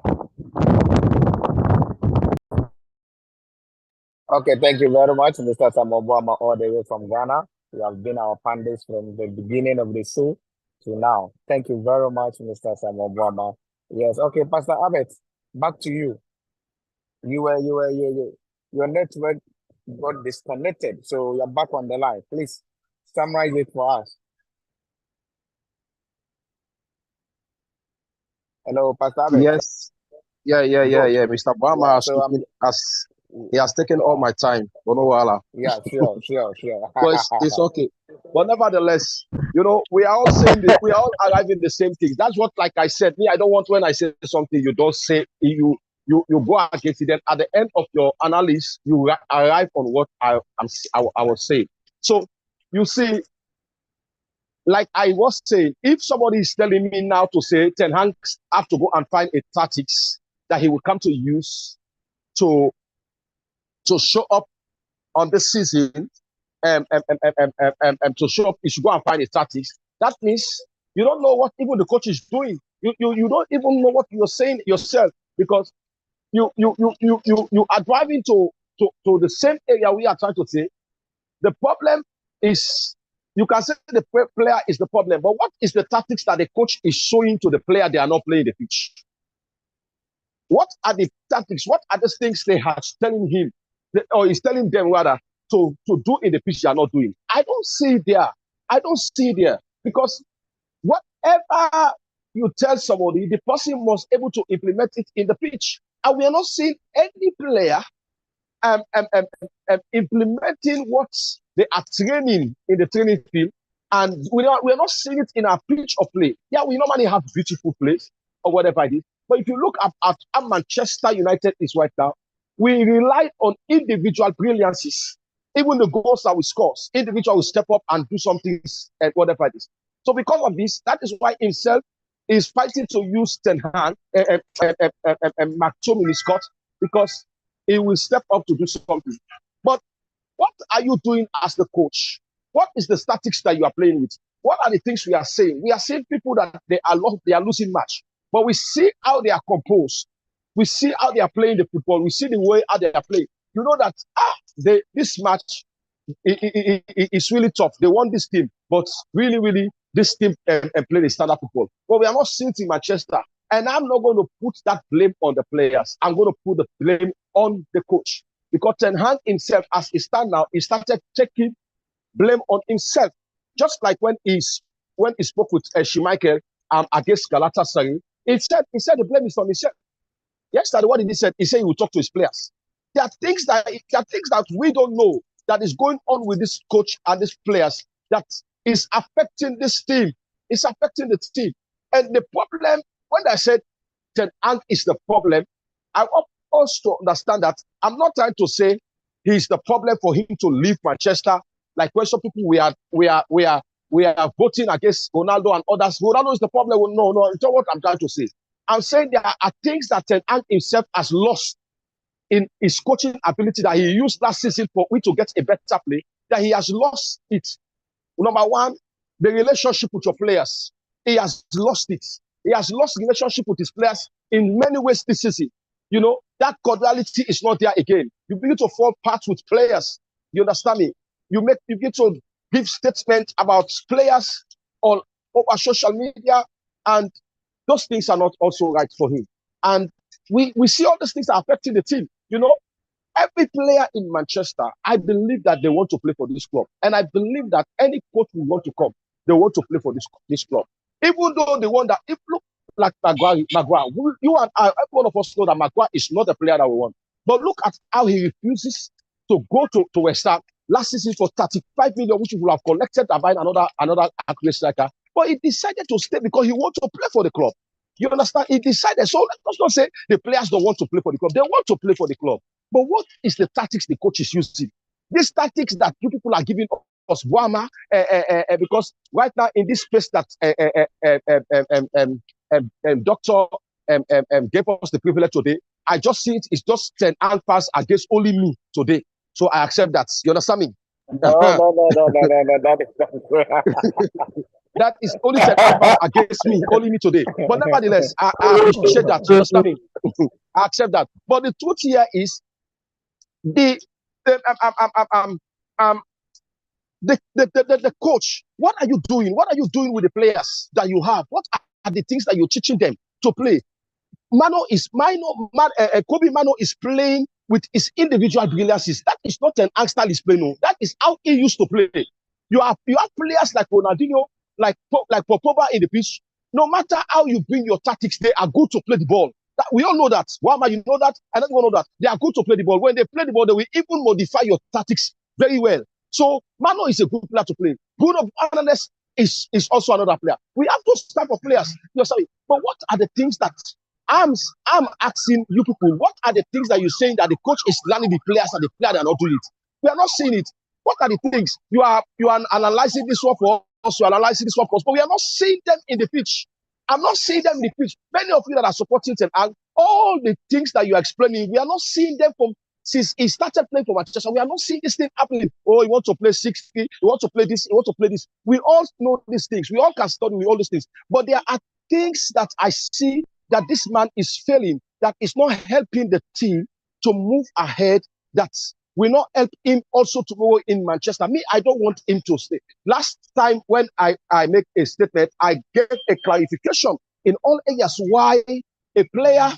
Okay, thank you very much, Mr. Samobama, all the way from Ghana. You have been our pundits from the beginning of the show to now. Thank you very much, Mr. Samobama. Yes, okay, Pastor Abbott, back to you. Your network got disconnected, so you're back on the line. Please summarize it for us. Hello, Pastor Abbott. Yes. Yeah. Mr. Obama he has taken all my time. Don't know why. Yeah, sure. But it's okay. But nevertheless, we are all saying this, we are all arriving the same thing. That's what, like I said, I don't want when I say something, you don't say you go against it. Then at the end of your analysis, you arrive on what I was saying. So you see, like I was saying, if somebody is telling me now to say Ten Hag have to go and find a tactics that he will come to use to show up on this season, to show up, you should go and find a tactics. That means you don't know what even the coach is doing. You don't even know what you're saying yourself, because you are driving to the same area we are trying to say. The problem is, you can say the player is the problem, but what is the tactics that the coach is showing to the player they are not playing the pitch? What are the tactics? What are the things they are telling him, or is telling them rather, to do in the pitch they are not doing? I don't see there. Because whatever you tell somebody, the person must able to implement it in the pitch. And we are not seeing any player implementing what they are training in the training field, and we are not seeing it in our pitch of play. Yeah, we normally have beautiful plays or whatever it is, but if you look at Manchester United is right now, we rely on individual brilliances. Even the goals that we score, individual will step up and do something and whatever it is. So because of this, that is why himself is fighting to use Ten Hag and McTominay Scott, because he will step up to do something. But what are you doing as the coach? What is the statistics that you are playing with? What are the things we are saying? We are saying people that they are losing match, but we see how they are composed. We see how they are playing the football. We see the way how they are playing. You know that this match is really tough. They won this team, but really, this team play the standard football. But we are not seeing it in Manchester. And I'm not going to put that blame on the players. I'm going to put the blame on the coach. Because Ten Hag himself, as he stand now, he started taking blame on himself. Just like when he spoke with Schmeichel against Galatasaray, he said the blame is on himself. Yesterday, what did he say? He said he will talk to his players. There are things that we don't know that is going on with this coach and these players that is affecting this team. It's affecting the team. And the problem, when I said Ten Hag is the problem, I want us to understand that I'm not trying to say he's the problem for him to leave Manchester. Like when some people we are voting against Ronaldo and others. Ronaldo is the problem. No, it's not what I'm trying to say. I'm saying there are things that Ten Hag himself has lost in his coaching ability that he used last season for we to get a better play, that he has lost it. Number one, the relationship with your players. He has lost it. He has lost relationship with his players in many ways this season. You know, that cordiality is not there again. You begin to fall apart with players. You understand me? You begin to give statements about players on over social media, and those things are not also right for him. And we see all these things are affecting the team. You know, every player in Manchester, I believe that they want to play for this club. And I believe that any coach who want to come, they want to play for this club. Even though the one that, if look like Maguire, you and I, every one of us know that Maguire is not the player that we want. But look at how he refuses to go to West Ham last season for 35 million, which he would have collected and buying another accurate striker. But he decided to stay because he wants to play for the club. You understand? He decided. So let's not say the players don't want to play for the club. They want to play for the club. But what is the tactics the coach is using? These tactics that you people are giving us, Boama, because right now in this space that Doctor gave us the privilege today, I just see it's just 10 pass against only me today. So I accept that. You understand me? No. That is not That is only 10 pass against me, only me today. But nevertheless, I appreciate that. You understand me? I accept that. But the truth here is the coach. What are you doing? What are you doing with the players that you have? What are the things that you're teaching them to play? Kobe Mano is playing with his individual brilliances. That is not an style he's playing. That is how he used to play. You have players like Ronaldinho, like Pogba in the pitch. No matter how you bring your tactics, they are good to play the ball. We all know that. Wama, you know that. I don't know that. They are good to play the ball. When they play the ball, they will even modify your tactics very well. So Mano is a good player to play. Bruno Fernandes is also another player. We have those type of players. You're sorry, but what are the things that I'm asking you people? What are the things that you're saying that the coach is learning the players and the players are not doing it? We are not seeing it. What are the things you are analyzing this one for us? You are analyzing this one for us, but we are not seeing them in the pitch. I'm not seeing them in the pitch. Many of you that are supporting Ten Hag, all the things that you are explaining, we are not seeing them since he started playing for Manchester. We are not seeing this thing happening. Oh, you want to play 60, you want to play this, you want to play this. We all know these things. We all can study with all these things. But there are things that I see that this man is failing, that is not helping the team to move ahead, that will not help him also to go in Manchester. Me, I don't want him to stay. Last time when I make a statement, I gave a clarification in all areas why a player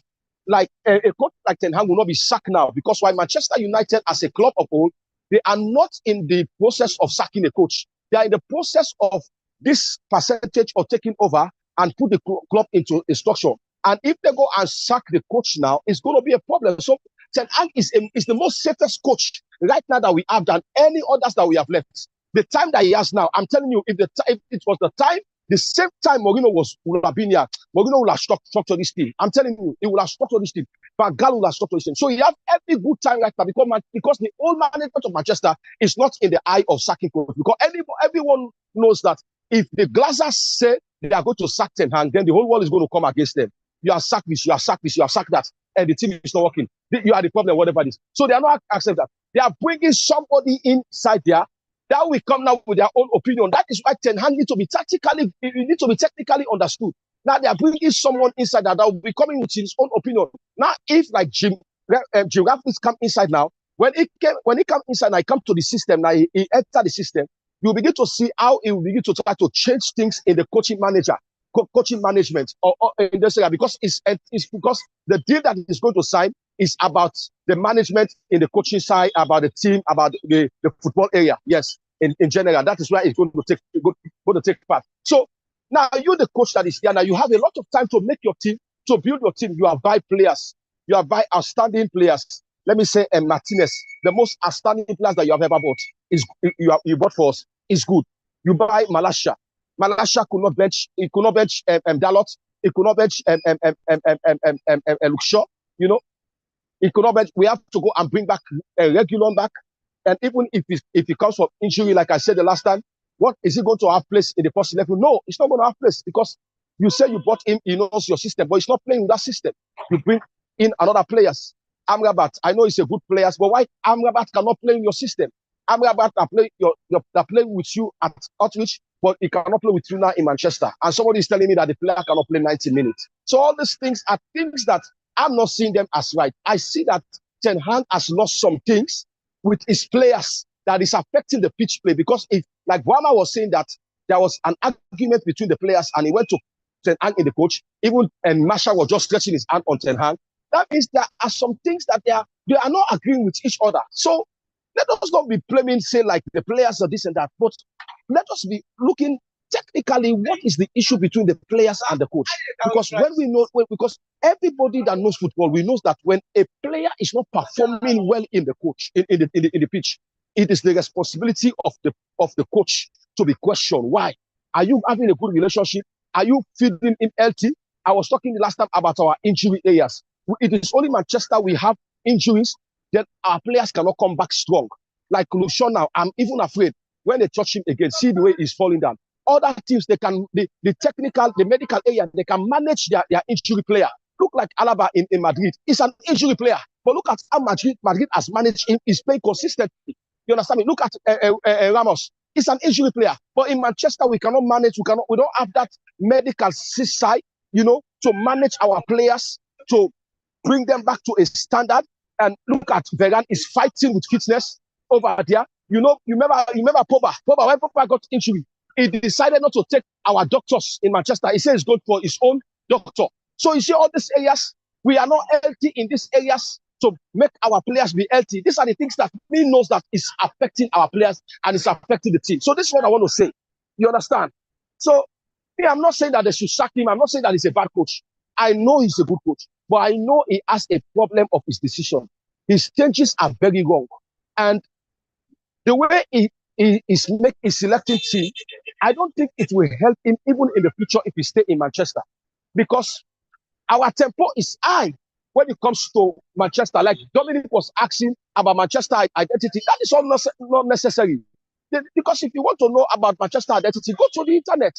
like a coach like Ten Hag will not be sacked now, because why Manchester United as a club of whole, they are not in the process of sacking a coach. They are in the process of this percentage of taking over and put the club into a structure. And if they go and sack the coach now, it's going to be a problem. So Ten Hag is the most safest coach right now that we have than any others that we have left. The time that he has now, I'm telling you, if it was the same time Mourinho would have been here, Mourinho would have structured this team. I'm telling you, he would have structured this team. Van Gaal would have structured this team. So he has every good time right now because the whole management of Manchester is not in the eye of sacking coach. Because everyone knows that if the Glazers say they are going to sack Ten Hag, then the whole world is going to come against them. You have sacked this, you have sacked this, you have sacked that, and the team is not working. You are the problem, whatever it is. So they are not accepting that. They are bringing somebody inside there that will come now with their own opinion. That is why Ten Hag needs to be technically understood. Now they are bringing someone inside that will be coming with his own opinion. Now, if like Jim Ratcliffe come inside now, when he come inside now, he come to the system now, he enter the system, you begin to see how he will begin to try to change things in the coaching management or in this area, because it's because the deal that he's going to sign is about the management in the coaching side, about the team, about the football area. Yes, in general, that is where it's going to take part. So Now, you, the coach that is there, now you have a lot of time to make your team, to build your team. You have buy players. You have buy outstanding players. Let me say, Martinez, the most outstanding players that you have ever bought is you bought for us is good. You buy Malasha. Malasha could not bench. He could not bench Dalot. He could not bench Luke Shaw. You know, he could not bench. We have to go and bring back Regulon back. And even if he comes from injury, like I said the last time, what is he going to have place in the first 11? No, it's not going to have place because you say you bought him, he knows your system, but he's not playing with that system. You bring in another players. Amrabat, I know he's a good player, but why Amrabat cannot play in your system? Amrabat are playing with you at Outreach, but he cannot play with you now in Manchester. And somebody is telling me that the player cannot play 90 minutes. So all these things are things that I'm not seeing them as right. I see that Ten Hag has lost some things with his players that is affecting the pitch play, because if, like Brahma was saying, that there was an argument between the players and he went to Ten Hag in the coach, even and Masha was just stretching his hand on Ten Hag. That means there are some things that they are not agreeing with each other. So let us not be blaming, say, like the players are this and that, but let us be looking technically what is the issue between the players and the coach. Because because everybody that knows football, we know that when a player is not performing well in the coach, in the pitch, it is the responsibility of the coach to be questioned. Why? Are you having a good relationship? Are you feeding in LT? I was talking the last time about our injury areas. It is only Manchester we have injuries, then our players cannot come back strong. Like Lucian now, I'm even afraid when they touch him again, see the way he's falling down. Other teams, they can, the technical, the medical area, they can manage their injury player. Look like Alaba in Madrid. He's an injury player. But look at how Madrid has managed him. He's playing consistently. You understand me? Look at Ramos. He's an injury player. But in Manchester, we cannot manage. We don't have that medical side, to manage our players, to bring them back to a standard. And look at Varane is fighting with fitness over there. You remember Pogba. When Pogba got injury, he decided not to take our doctors in Manchester. He said he's going for his own doctor. So you see all these areas, we are not healthy in these areas to make our players be healthy. These are the things that he knows that is affecting our players and it's affecting the team. So this is what I want to say. You understand? So I'm not saying that they should sack him. I'm not saying that he's a bad coach. I know he's a good coach, but I know he has a problem of his decision. His changes are very wrong. And the way he is selecting team, I don't think it will help him even in the future if he stay in Manchester. Because our tempo is high when it comes to Manchester. Like Dominic was asking about Manchester identity. That is all not necessary. Because if you want to know about Manchester identity, go to the internet.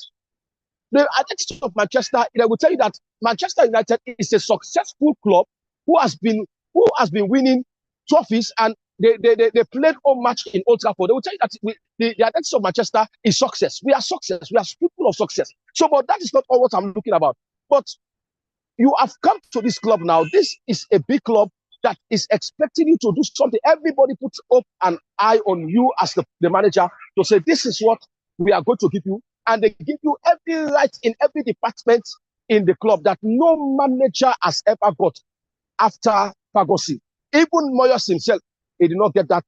The identity of Manchester, they will tell you that Manchester United is a successful club who has been winning trophies, and they played home match in Old Trafford. They will tell you that the identity of Manchester is success. We are success. We are people of success. So, but that is not all what I'm looking about. But you have come to this club now. This is a big club that is expecting you to do something. Everybody puts up an eye on you as the manager to say, this is what we are going to give you. And they give you every right in every department in the club that no manager has ever got after Ferguson. Even Moyes himself, he did not get that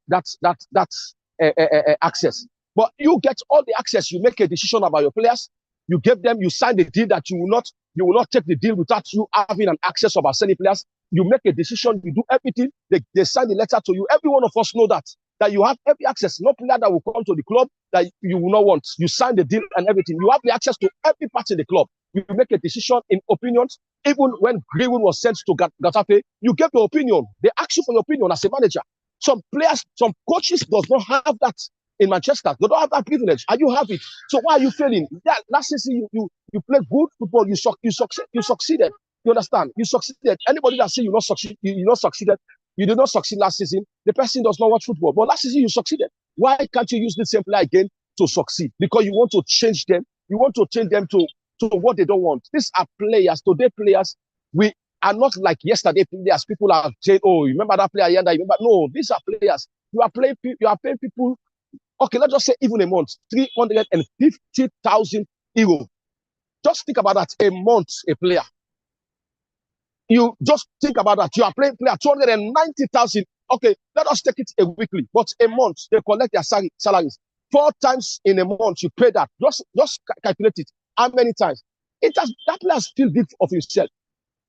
access. But you get all the access. You make a decision about your players. You give them. You sign the deal that you will not take the deal without you having an access about selling players. You make a decision. You do everything. They sign the letter to you. Every one of us know that you have every access. No player that will come to the club that you will not want. You sign the deal and everything. You have the access to every part in the club. You make a decision in opinions. Even when Greenwood was sent to Getafe, you gave your opinion. They ask you for your opinion as a manager. Some players, some coaches does not have that in Manchester. They don't have that privilege, and you have it. So why are you failing? That last season you played good football. You succeeded. You understand? You succeeded. Anybody that say you not succeeded, you did not succeed last season. The person does not watch football. But last season you succeeded. Why can't you use the same player again to succeed? Because you want to change them. You want to change them to what they don't want. These are players. Today players, we are not like yesterday players. People are saying, "Oh, you remember that player here?" Remember? No, these are players. You are paying people. Okay, let's just say even a month, 350,000 euros. Just think about that. A month, a player. You just think about that. You are playing player 290,000. Okay, let us take it a weekly, but a month they collect their salaries 4 times in a month. You pay that. Just calculate it. how many times? That player still did of himself.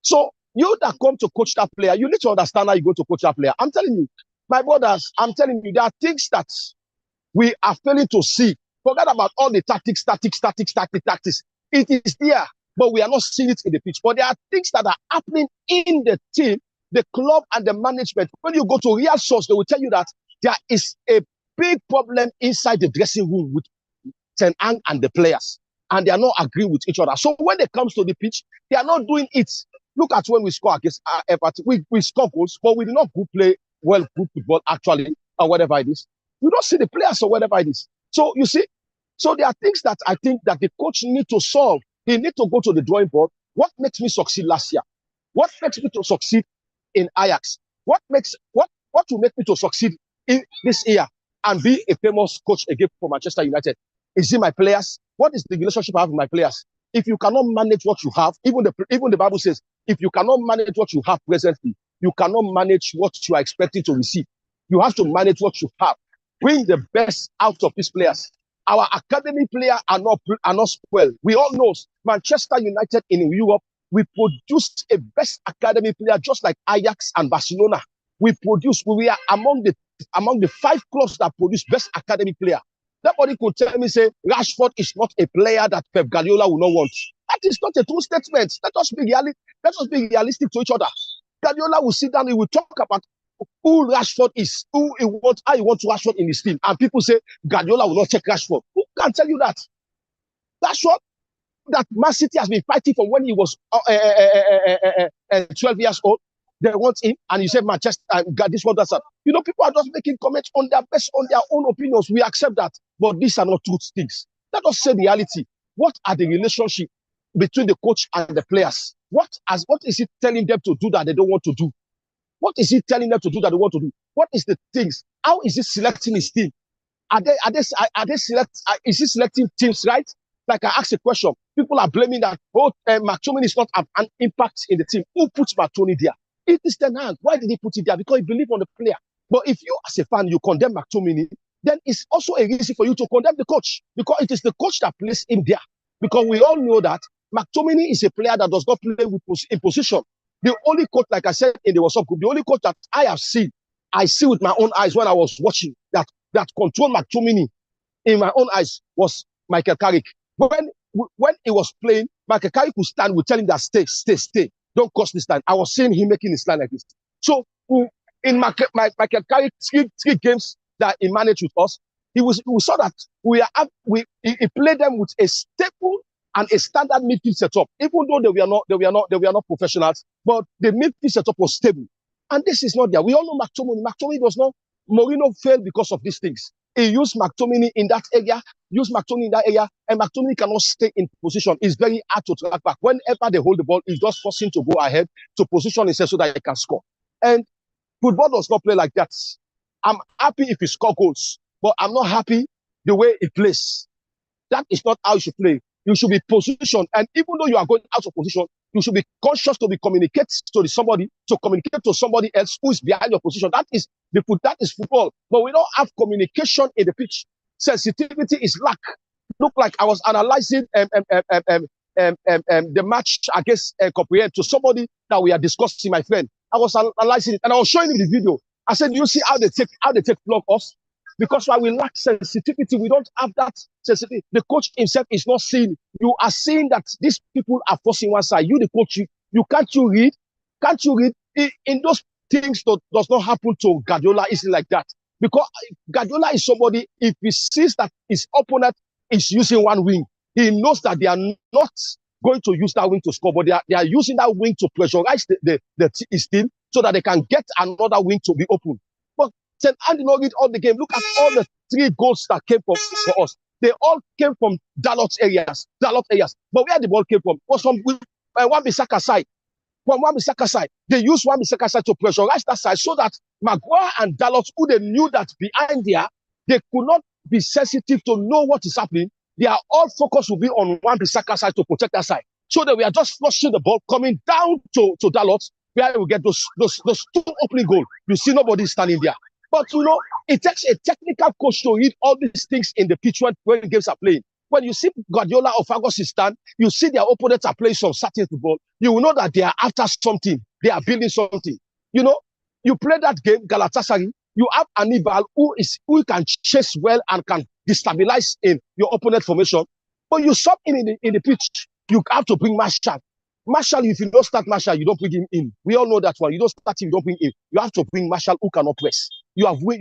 So you that come to coach that player, you need to understand how you go to coach that player. I'm telling you, my brothers, I'm telling you, there are things that we are failing to see. Forget about all the tactics. It is there, but we are not seeing it in the pitch. But there are things that are happening in the team, the club, and the management. When you go to real source, they will tell you that there is a big problem inside the dressing room with Ten Hag and the players, and they are not agreeing with each other. So when it comes to the pitch, they are not doing it. Look at when we score against Everton. We score goals, but we do not play good football actually, or whatever it is. You don't see the players or whatever it is. So you see, so there are things that I think that the coach need to solve. He need to go to the drawing board. What makes me succeed last year? What makes me to succeed in Ajax? What will make me to succeed in this year and be a famous coach again for Manchester United? Is it my players? What is the relationship I have with my players? If you cannot manage what you have, even the Bible says, if you cannot manage what you have presently, you cannot manage what you are expecting to receive. You have to manage what you have. Bring the best out of these players. Our academy players are not spoiled. We all know Manchester United in Europe, we produced a best academy player just like Ajax and Barcelona. We are among the 5 clubs that produce best academy player. Nobody could tell me, say, Rashford is not a player that Pep Guardiola will not want. That is not a true statement. Let us be realistic to each other. Guardiola will sit down, he will talk about who Rashford is, how he wants Rashford in his team. And people say, Guardiola will not take Rashford. Who can tell you that? Rashford, that Man City has been fighting from when he was 12 years old. They want him, and you say Manchester, this one, that's that. You know, people are just making comments on their own opinions. We accept that, but these are not truth things. Let us say reality. What are the relationship between the coach and the players? What is it telling them to do that they don't want to do? What is he telling them to do that they want to do? What is the things? How is he selecting his team? Is he selecting teams right? Like I asked a question, people are blaming that McTominay is not an impact in the team. Who puts McTominay there? It is Ten Hag. Why did he put it there? Because he believes on the player. But if you, as a fan, you condemn McTominay, then it's also a reason for you to condemn the coach, because it is the coach that places him there. Because we all know that McTominay is a player that does not play in position. The only coach, like I said in the WhatsApp group, the only coach that I see with my own eyes when I was watching that controlled McTominay in my own eyes was Michael Carrick. But when he was playing, Michael Carrick would stand, would tell him that stay. Don't cross this line. I was seeing him making his line like this. So in Michael Carrick, three games that he managed with us, we saw that he played them with a staple and a standard midfield setup. Even though they were not professionals, but the midfield setup was stable. And this is not there. We all know McTominay. McTominay does not. Mourinho failed because of these things. He used McTominay in that area, and McTominay cannot stay in position. It's very hard to track back. Whenever they hold the ball, it's just forcing to go ahead to position himself so that he can score. And football does not play like that. I'm happy if he scores goals, but I'm not happy the way he plays. That is not how you should play. You should be positioned, and even though you are going out of position, you should be conscious to communicate to somebody else who is behind your position. That is football. But we don't have communication in the pitch. Sensitivity is lack. Look like I was analyzing the match against Copenhagen to somebody that we are discussing, my friend. I was analyzing it and I was showing him the video. I said, you see how they take block us? Because while we lack sensitivity, we don't have that sensitivity. The coach himself is not seeing. You are seeing that these people are forcing one side. You, the coach, can't you read? In those things that does not happen to Guardiola easily like that. Because Guardiola is somebody, if he sees that his opponent is using one wing, he knows that they are not going to use that wing to score, but they are using that wing to pressurize his team so that they can get another wing to be open. But Ten Hag did not read all the game. Look at all the 3 goals that came for us. They all came from Dalot areas. But where the ball came from was from Wan-Bissaka side. From Wan-Bissaka side. They used Wan-Bissaka side to pressurize that side so that Maguire and Dalot, who they knew that behind there, they could not be sensitive to know what is happening. Their all focus will be on Wan-Bissaka side to protect that side. So that we are just flushing the ball coming down to Dalot, where we get those 2 opening goals. You see nobody standing there. But it takes a technical coach to read all these things in the pitch when games are playing. when you see Guardiola or Ferguson stand, you see their opponents are playing some certain football, you will know that they are after something. They are building something. You know, you play that game, Galatasaray, you have Anibal who can chase well and can destabilize in your opponent formation. But you sub in the pitch, you have to bring Marshall. Marshall, if you don't start Marshall, you don't bring him in. We all know that one. You don't start him, you don't bring him. You have to bring Marshall who cannot press. You are winning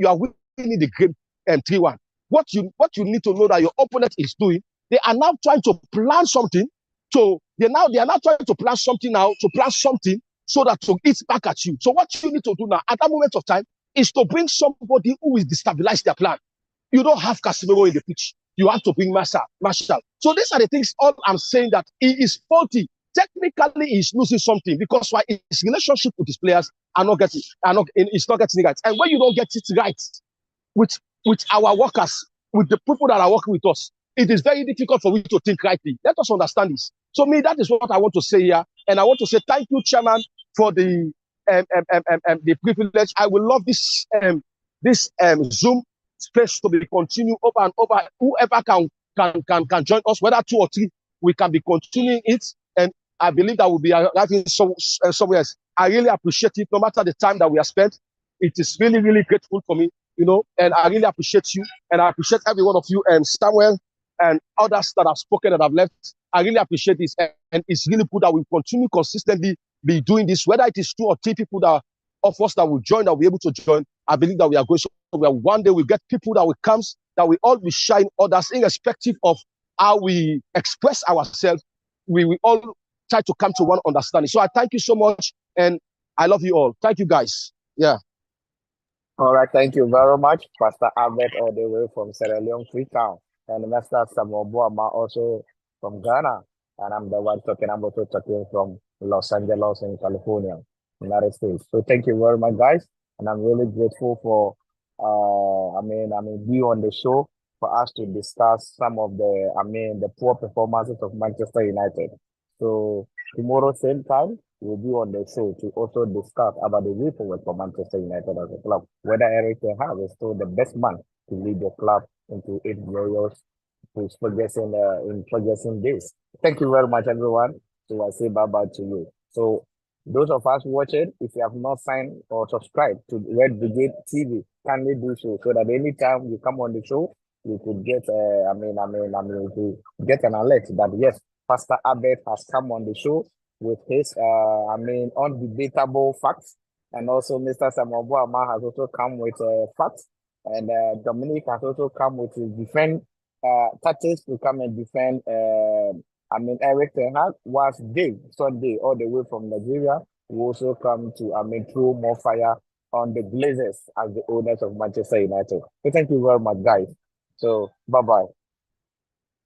the game 3-1. What you need to know that your opponent is doing, they are now trying to plan something. So they are now trying to plan something so that to eat back at you. So what you need to do now at that moment of time is to bring somebody who will destabilize their plan. You don't have Casemiro in the pitch. You have to bring Marshall. So these are the things. All I'm saying that he is faulty. Technically, he's losing something because why his relationship with his players it's not getting it right. And when you don't get it right with our workers, with the people that are working with us, it is very difficult for you to think rightly. Let us understand this. So that is what I want to say here. And I want to say thank you, Chairman, for the privilege. I will love this Zoom space to be continued over and over. Whoever can join us, whether 2 or 3, we can be continuing it. And I believe that we'll be arriving somewhere else. I really appreciate it, no matter the time that we have spent. It is really, really grateful for me, and I really appreciate you. And I appreciate every one of you, and Samuel and others that have spoken and have left. I really appreciate this. And it's really good that we continue consistently be doing this, whether it is 2 or 3 people that of us that will join, that will be able to join. I believe that we are going to, one day we get people that will come, that will all be shine others, irrespective of how we express ourselves. We will all try to come to one understanding. So I thank you so much, and I love you all. Thank you, guys. Yeah. All right, thank you very much, Pastor Albert, all the way from Sierra Leone, Freetown, and Master Samuel Boama, also from Ghana. And I'm the one talking. I'm also talking from Los Angeles in California, United States. So thank you very much, guys, and I'm really grateful for be on the show for us to discuss some of the poor performances of Manchester United. So tomorrow same time we'll be on the show to also discuss about the way forward for Manchester United as a club, whether Erik ten Hag is still the best man to lead the club into its glorious progressing days. Thank you very much, everyone. So I say bye-bye to you. So those of us watching, if you have not signed or subscribed to Red Brigade TV, kindly do so that anytime you come on the show, you could get to get an alert that yes, Pastor Albert has come on the show with his undebatable facts, and also Mr. Samuel Boama has also come with facts, and Dominic has also come with his different tactics to come and defend Erik ten Hag, whilst Dave Sunday all the way from Nigeria will also come to throw more fire on the Glazers as the owners of Manchester United. So thank you very much, guys. So bye-bye.